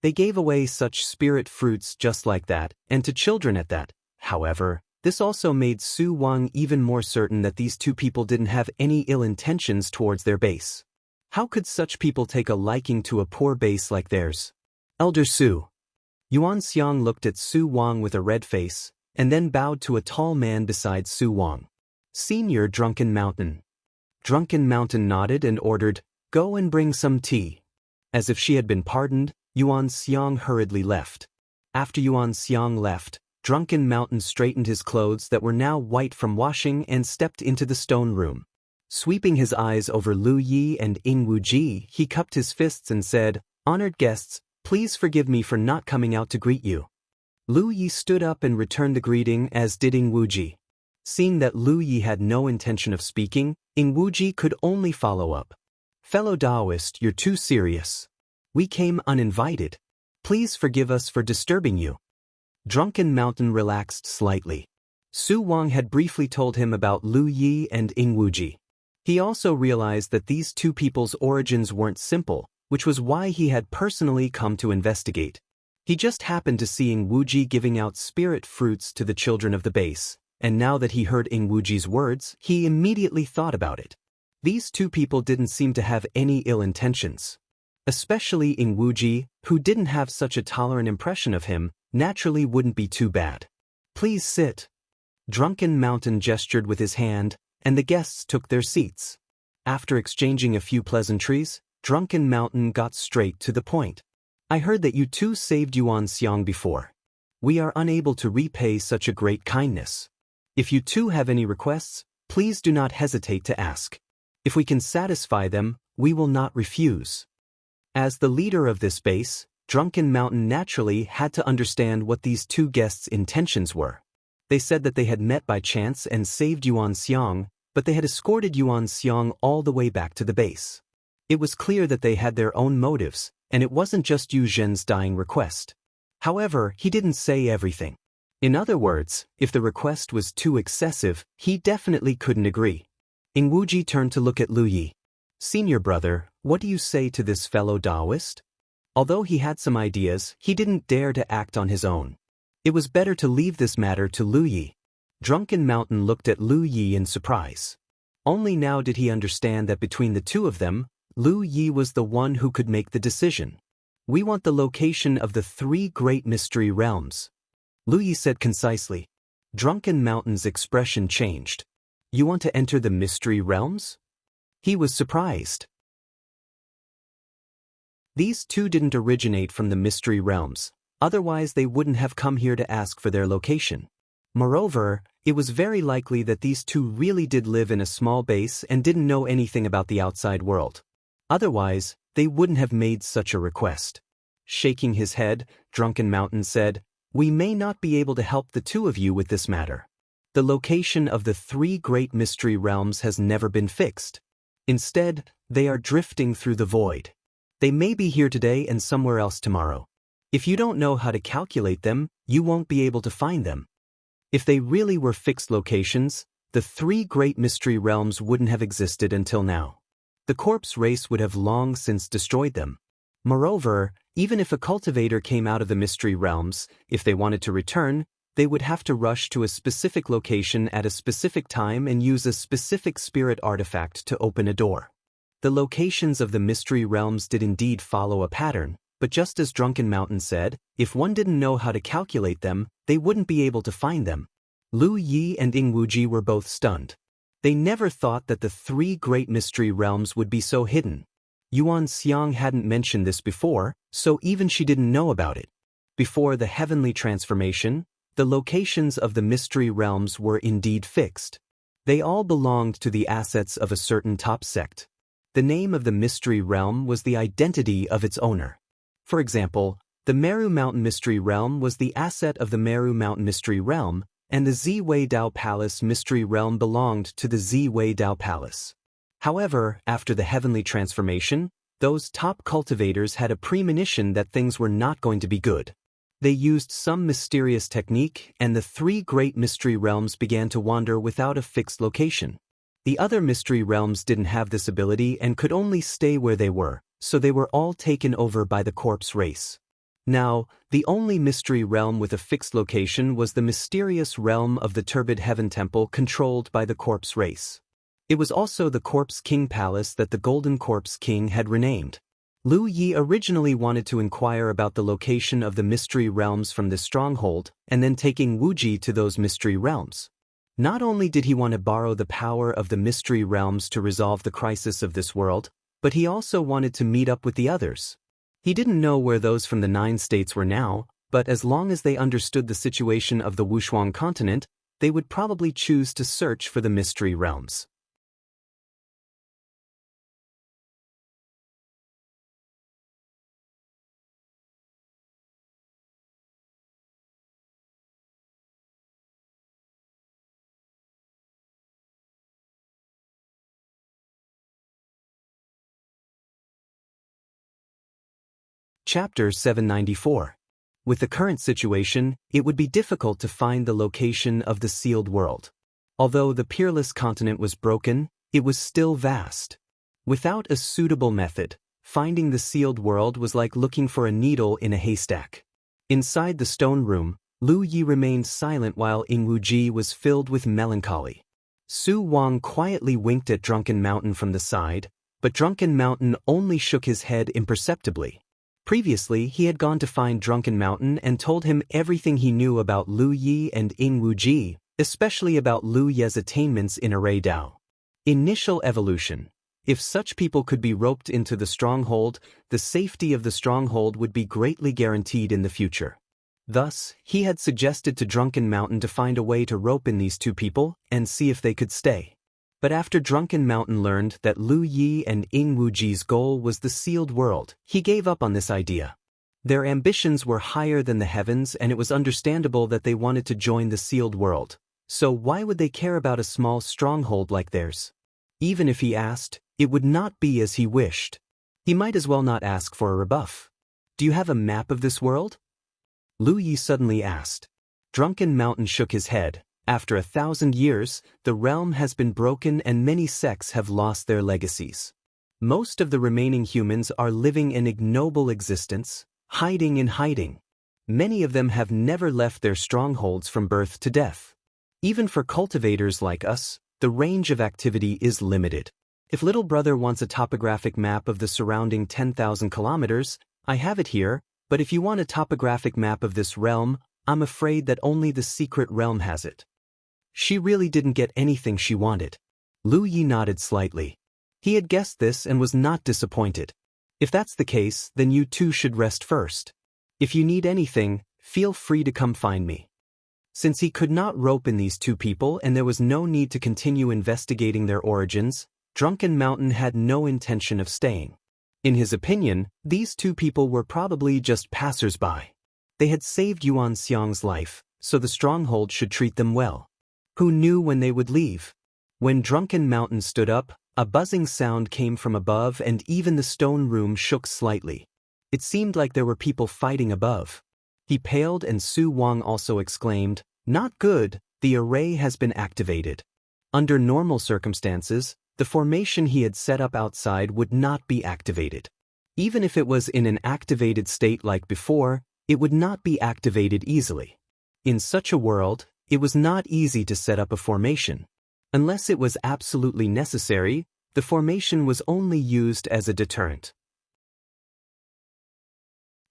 They gave away such spirit fruits just like that, and to children at that. However, this also made Su Wang even more certain that these two people didn't have any ill intentions towards their base. How could such people take a liking to a poor base like theirs? Elder Su. Yuan Xiang looked at Su Wang with a red face, and then bowed to a tall man beside Su Wang. Senior Drunken Mountain. Drunken Mountain nodded and ordered, "Go and bring some tea." As if she had been pardoned, Yuan Xiang hurriedly left. After Yuan Xiang left, Drunken Mountain straightened his clothes that were now white from washing and stepped into the stone room. Sweeping his eyes over Lu Yi and Ingwuji, he cupped his fists and said, "Honored guests, please forgive me for not coming out to greet you." Lu Yi stood up and returned the greeting, as did Ingwuji. Seeing that Lu Yi had no intention of speaking, Ingwuji could only follow up. "Fellow Taoist, you're too serious. We came uninvited. Please forgive us for disturbing you." Drunken Mountain relaxed slightly. Su Wang had briefly told him about Lu Yi and Ingwuji. He also realized that these two people's origins weren't simple, which was why he had personally come to investigate. He just happened to see Ingwuji giving out spirit fruits to the children of the base, and now that he heard Ingwuji's words, he immediately thought about it. These two people didn't seem to have any ill intentions. Especially Ingwuji, who didn't have such a tolerant impression of him, naturally wouldn't be too bad. "Please sit." Drunken Mountain gestured with his hand, and the guests took their seats. After exchanging a few pleasantries, Drunken Mountain got straight to the point. "I heard that you two saved Yuan Xiang before. We are unable to repay such a great kindness. If you two have any requests, please do not hesitate to ask. If we can satisfy them, we will not refuse." As the leader of this base, Drunken Mountain naturally had to understand what these two guests' intentions were. They said that they had met by chance and saved Yuan Xiang, but they had escorted Yuan Xiang all the way back to the base. It was clear that they had their own motives, and it wasn't just Yu Zhen's dying request. However, he didn't say everything. In other words, if the request was too excessive, he definitely couldn't agree. Ingwuji turned to look at Lu Yi. "Senior brother, what do you say to this fellow Taoist?" Although he had some ideas, he didn't dare to act on his own. It was better to leave this matter to Lu Yi. Drunken Mountain looked at Lu Yi in surprise. Only now did he understand that between the two of them, Lu Yi was the one who could make the decision. "We want the location of the 3 great mystery realms," Lu Yi said concisely. Drunken Mountain's expression changed. "You want to enter the mystery realms?" He was surprised. These two didn't originate from the mystery realms, otherwise they wouldn't have come here to ask for their location. Moreover, it was very likely that these two really did live in a small base and didn't know anything about the outside world. Otherwise, they wouldn't have made such a request. Shaking his head, Drunken Mountain said, "We may not be able to help the two of you with this matter. The location of the 3 great mystery realms has never been fixed. Instead, they are drifting through the void. They may be here today and somewhere else tomorrow. If you don't know how to calculate them, you won't be able to find them. If they really were fixed locations, the three great mystery realms wouldn't have existed until now. The corpse race would have long since destroyed them. Moreover, even if a cultivator came out of the mystery realms, if they wanted to return, they would have to rush to a specific location at a specific time and use a specific spirit artifact to open a door. The locations of the mystery realms did indeed follow a pattern, but just as Drunken Mountain said, if one didn't know how to calculate them, they wouldn't be able to find them. Lu Yi and Ying Wuji were both stunned. They never thought that the three great mystery realms would be so hidden. Yuan Xiang hadn't mentioned this before, so even she didn't know about it. Before the heavenly transformation, the locations of the mystery realms were indeed fixed. They all belonged to the assets of a certain top sect. The name of the mystery realm was the identity of its owner. For example, the Meru Mountain Mystery Realm was the asset of the Meru Mountain Mystery Realm, and the Ziwei Dao Palace Mystery Realm belonged to the Ziwei Dao Palace. However, after the heavenly transformation, those top cultivators had a premonition that things were not going to be good. They used some mysterious technique, and the three great mystery realms began to wander without a fixed location. The other mystery realms didn't have this ability and could only stay where they were, so they were all taken over by the corpse race. Now, the only mystery realm with a fixed location was the mysterious realm of the Turbid Heaven Temple controlled by the corpse race. It was also the Corpse King Palace that the Golden Corpse King had renamed. Lu Yi originally wanted to inquire about the location of the mystery realms from this stronghold, and then taking Wuji to those mystery realms. Not only did he want to borrow the power of the mystery realms to resolve the crisis of this world, but he also wanted to meet up with the others. He didn't know where those from the 9 states were now, but as long as they understood the situation of the Wushuang continent, they would probably choose to search for the mystery realms. Chapter 794. With the current situation, it would be difficult to find the location of the sealed world. Although the peerless continent was broken, it was still vast. Without a suitable method, finding the sealed world was like looking for a needle in a haystack. Inside the stone room, Lu Yi remained silent while Ying Wuji was filled with melancholy. Su Wang quietly winked at Drunken Mountain from the side, but Drunken Mountain only shook his head imperceptibly. Previously, he had gone to find Drunken Mountain and told him everything he knew about Lu Yi and Ying Wuji, especially about Lu Ye's attainments in Array Dao. Initial evolution. If such people could be roped into the stronghold, the safety of the stronghold would be greatly guaranteed in the future. Thus, he had suggested to Drunken Mountain to find a way to rope in these two people and see if they could stay. But after Drunken Mountain learned that Lu Yi and Ying Wuji's goal was the sealed world, he gave up on this idea. Their ambitions were higher than the heavens, and it was understandable that they wanted to join the sealed world. So why would they care about a small stronghold like theirs? Even if he asked, it would not be as he wished. He might as well not ask for a rebuff. Do you have a map of this world? Lu Yi suddenly asked. Drunken Mountain shook his head. After 1,000 years, the realm has been broken and many sects have lost their legacies. Most of the remaining humans are living an ignoble existence, hiding in hiding. Many of them have never left their strongholds from birth to death. Even for cultivators like us, the range of activity is limited. If little brother wants a topographic map of the surrounding 10,000 kilometers, I have it here, but if you want a topographic map of this realm, I'm afraid that only the secret realm has it. She really didn't get anything she wanted. Lu Yi nodded slightly. He had guessed this and was not disappointed. If that's the case, then you two should rest first. If you need anything, feel free to come find me. Since he could not rope in these two people and there was no need to continue investigating their origins, Drunken Mountain had no intention of staying. In his opinion, these two people were probably just passers-by. They had saved Yuan Xiang's life, so the stronghold should treat them well. Who knew when they would leave? When Drunken Mountain stood up, A buzzing sound came from above and even the stone room shook slightly. It seemed like there were people fighting above. He paled and Su Wang also exclaimed, "Not good, the array has been activated." Under normal circumstances, the formation he had set up outside would not be activated. Even if it was in an activated state like before, it would not be activated easily. In such a world, it was not easy to set up a formation. Unless it was absolutely necessary, the formation was only used as a deterrent.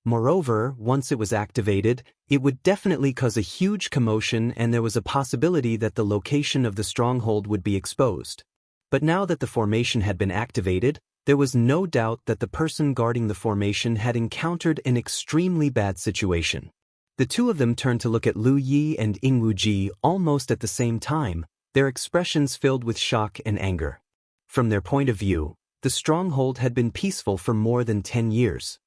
Moreover, once it was activated, it would definitely cause a huge commotion and there was a possibility that the location of the stronghold would be exposed. But now that the formation had been activated, there was no doubt that the person guarding the formation had encountered an extremely bad situation. The two of them turned to look at Lu Yi and Ying Wuji almost at the same time, their expressions filled with shock and anger. From their point of view, the stronghold had been peaceful for more than 10 years.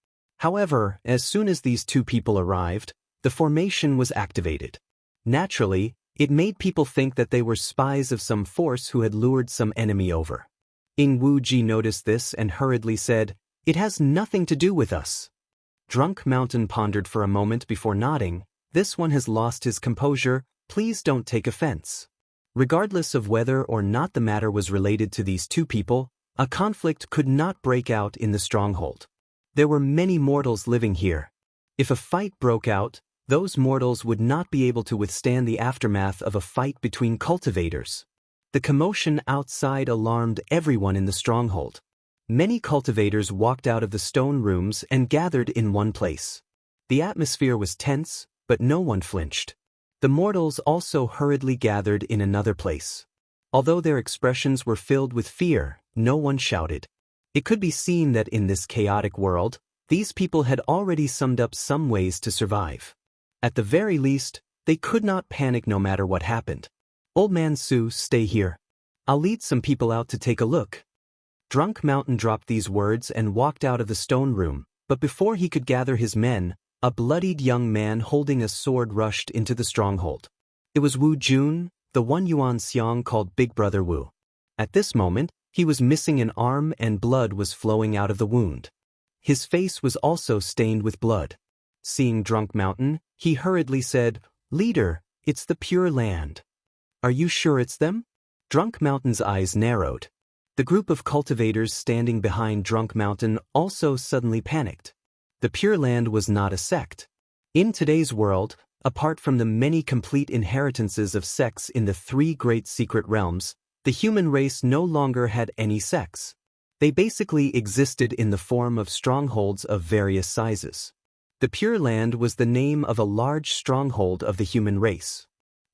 However, as soon as these two people arrived, the formation was activated. Naturally, it made people think that they were spies of some force who had lured some enemy over. Ying Wuji noticed this and hurriedly said, "It has nothing to do with us." Drunk Mountain pondered for a moment before nodding. "This one has lost his composure, please don't take offense." Regardless of whether or not the matter was related to these two people, a conflict could not break out in the stronghold. There were many mortals living here. If a fight broke out, those mortals would not be able to withstand the aftermath of a fight between cultivators. The commotion outside alarmed everyone in the stronghold. Many cultivators walked out of the stone rooms and gathered in one place. The atmosphere was tense, but no one flinched. The mortals also hurriedly gathered in another place. Although their expressions were filled with fear, no one shouted. It could be seen that in this chaotic world, these people had already summed up some ways to survive. At the very least, they could not panic no matter what happened. "Old Man Su, stay here. I'll lead some people out to take a look." Drunk Mountain dropped these words and walked out of the stone room, but before he could gather his men, a bloodied young man holding a sword rushed into the stronghold. It was Wu Jun, the one Yuan Xiang called Big Brother Wu. At this moment, he was missing an arm and blood was flowing out of the wound. His face was also stained with blood. Seeing Drunk Mountain, he hurriedly said, "Leader, it's the Pure Land." "Are you sure it's them?" Drunk Mountain's eyes narrowed. The group of cultivators standing behind Drunk Mountain also suddenly panicked. The Pure Land was not a sect. In today's world, apart from the many complete inheritances of sects in the three great secret realms, the human race no longer had any sects. They basically existed in the form of strongholds of various sizes. The Pure Land was the name of a large stronghold of the human race.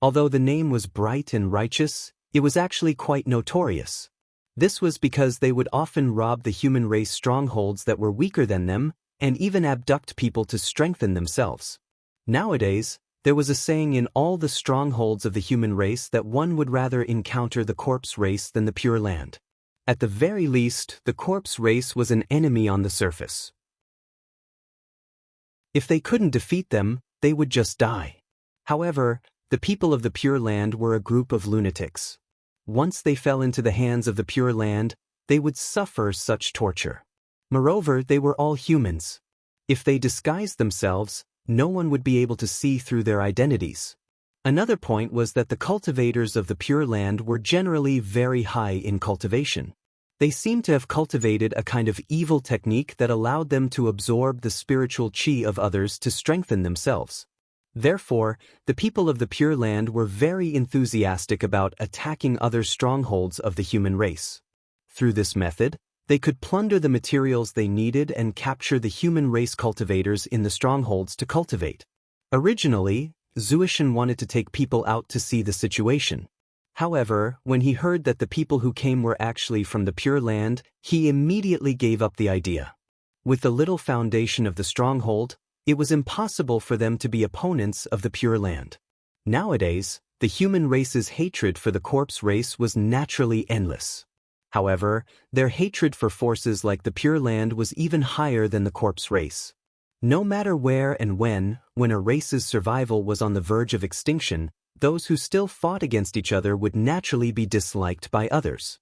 Although the name was bright and righteous, it was actually quite notorious. This was because they would often rob the human race strongholds that were weaker than them, and even abduct people to strengthen themselves. Nowadays, there was a saying in all the strongholds of the human race that one would rather encounter the corpse race than the Pure Land. At the very least, the corpse race was an enemy on the surface. If they couldn't defeat them, they would just die. However, the people of the Pure Land were a group of lunatics. Once they fell into the hands of the Pure Land, they would suffer such torture. Moreover, they were all humans. If they disguised themselves, no one would be able to see through their identities. Another point was that the cultivators of the Pure Land were generally very high in cultivation. They seemed to have cultivated a kind of evil technique that allowed them to absorb the spiritual chi of others to strengthen themselves. Therefore, the people of the Pure Land were very enthusiastic about attacking other strongholds of the human race. Through this method, they could plunder the materials they needed and capture the human race cultivators in the strongholds to cultivate. Originally, Zuishan wanted to take people out to see the situation. However, when he heard that the people who came were actually from the Pure Land, he immediately gave up the idea. With the little foundation of the stronghold, it was impossible for them to be opponents of the Pure Land. Nowadays, the human race's hatred for the corpse race was naturally endless. However, their hatred for forces like the Pure Land was even higher than the corpse race. No matter where and when a race's survival was on the verge of extinction, those who still fought against each other would naturally be disliked by others.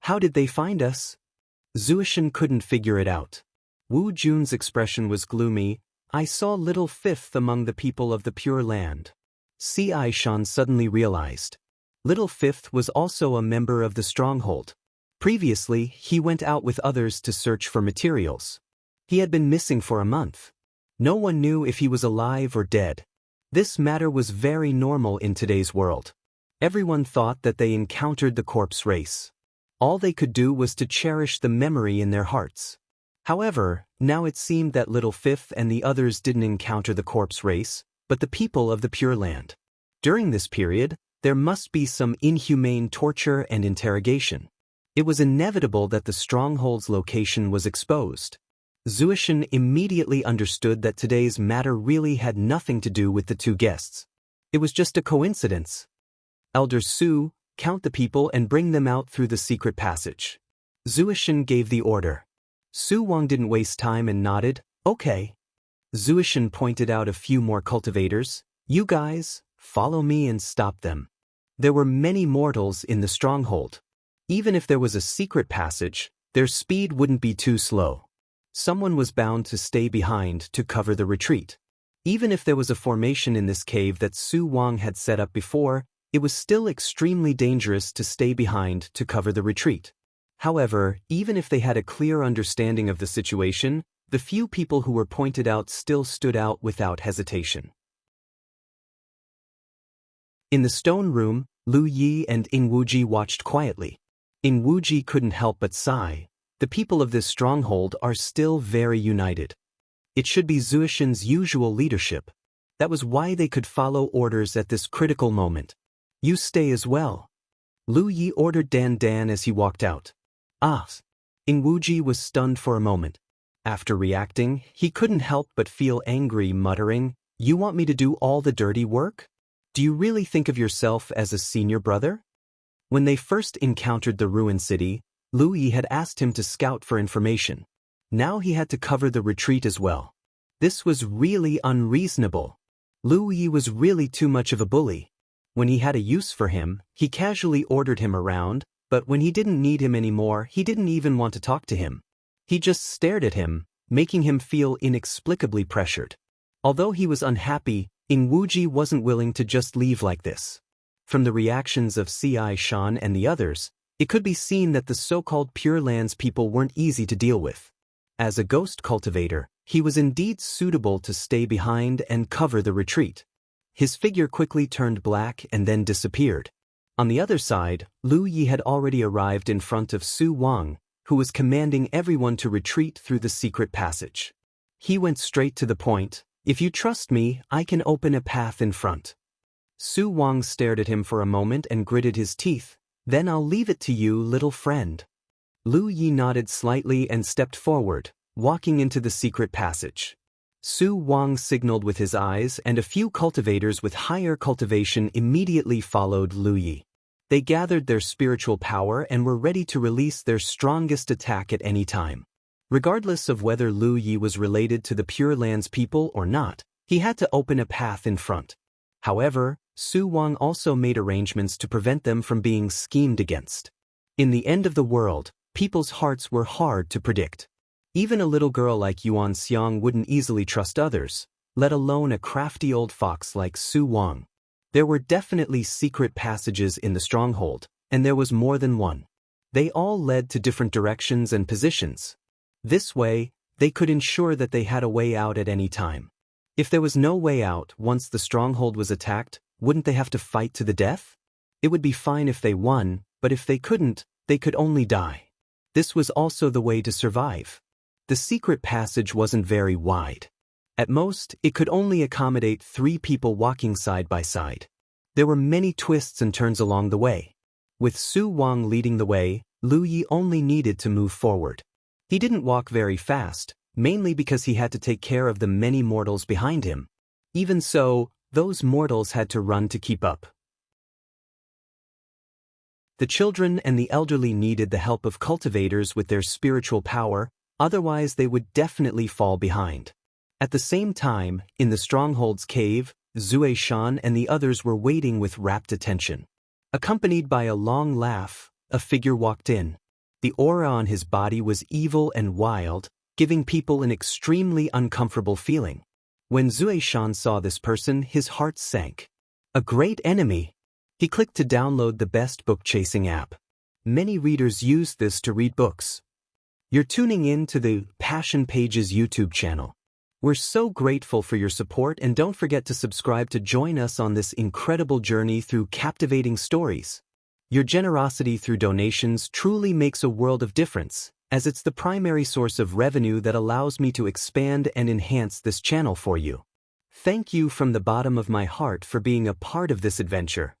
How did they find us? Zuishan couldn't figure it out. Wu Jun's expression was gloomy. I saw little Fifth among the people of the Pure Land. Si Shan suddenly realized. Little Fifth was also a member of the stronghold. Previously, he went out with others to search for materials. He had been missing for a month. No one knew if he was alive or dead. This matter was very normal in today's world. Everyone thought that they encountered the corpse race. All they could do was to cherish the memory in their hearts. However, now it seemed that Little Fifth and the others didn't encounter the corpse race, but the people of the Pure Land. During this period, there must be some inhumane torture and interrogation. It was inevitable that the stronghold's location was exposed. Zuishan immediately understood that today's matter really had nothing to do with the two guests. It was just a coincidence. Elder Su, count the people and bring them out through the secret passage. Zuishan gave the order. Su Wang didn't waste time and nodded, okay. Zuishan pointed out a few more cultivators. You guys, follow me and stop them. There were many mortals in the stronghold. Even if there was a secret passage, their speed wouldn't be too slow. Someone was bound to stay behind to cover the retreat. Even if there was a formation in this cave that Su Wang had set up before, it was still extremely dangerous to stay behind to cover the retreat. However, even if they had a clear understanding of the situation, the few people who were pointed out still stood out without hesitation. In the stone room, Lu Yi and Ing Wuji watched quietly. Ing Wuji couldn't help but sigh. The people of this stronghold are still very united. It should be Zuishan's usual leadership. That was why they could follow orders at this critical moment. You stay as well. Lu Yi ordered Dan Dan as he walked out. Ah! Ing Wuji was stunned for a moment. After reacting, he couldn't help but feel angry, muttering, You want me to do all the dirty work? Do you really think of yourself as a senior brother? When they first encountered the ruined city, Lu Yi had asked him to scout for information. Now he had to cover the retreat as well. This was really unreasonable. Lu Yi was really too much of a bully. When he had a use for him, he casually ordered him around, but when he didn't need him anymore, he didn't even want to talk to him. He just stared at him, making him feel inexplicably pressured. Although he was unhappy, Ing Wuji wasn't willing to just leave like this. From the reactions of Si Shan and the others, it could be seen that the so-called Pure Lands people weren't easy to deal with. As a ghost cultivator, he was indeed suitable to stay behind and cover the retreat. His figure quickly turned black and then disappeared. On the other side, Lu Yi had already arrived in front of Su Wang, who was commanding everyone to retreat through the secret passage. He went straight to the point. If you trust me, I can open a path in front. Su Wang stared at him for a moment and gritted his teeth. Then I'll leave it to you, little friend. Lu Yi nodded slightly and stepped forward, walking into the secret passage. Su Wang signaled with his eyes, and a few cultivators with higher cultivation immediately followed Lu Yi. They gathered their spiritual power and were ready to release their strongest attack at any time. Regardless of whether Lu Yi was related to the Pure Lands people or not, he had to open a path in front. However, Su Wang also made arrangements to prevent them from being schemed against. In the end of the world, people's hearts were hard to predict. Even a little girl like Yuan Xiang wouldn't easily trust others, let alone a crafty old fox like Su Wang. There were definitely secret passages in the stronghold, and there was more than one. They all led to different directions and positions. This way, they could ensure that they had a way out at any time. If there was no way out once the stronghold was attacked, wouldn't they have to fight to the death? It would be fine if they won, but if they couldn't, they could only die. This was also the way to survive. The secret passage wasn't very wide. At most, it could only accommodate 3 people walking side by side. There were many twists and turns along the way. With Su Wang leading the way, Lu Yi only needed to move forward. He didn't walk very fast, mainly because he had to take care of the many mortals behind him. Even so, those mortals had to run to keep up. The children and the elderly needed the help of cultivators with their spiritual power, otherwise they would definitely fall behind. At the same time, in the stronghold's cave, Zui Shan and the others were waiting with rapt attention. Accompanied by a long laugh, a figure walked in. The aura on his body was evil and wild, giving people an extremely uncomfortable feeling. When Zui Shan saw this person, his heart sank. A great enemy! He clicked to download the best book-chasing app. Many readers use this to read books. You're tuning in to the Passion Pages YouTube channel. We're so grateful for your support, and don't forget to subscribe to join us on this incredible journey through captivating stories. Your generosity through donations truly makes a world of difference, as it's the primary source of revenue that allows me to expand and enhance this channel for you. Thank you from the bottom of my heart for being a part of this adventure.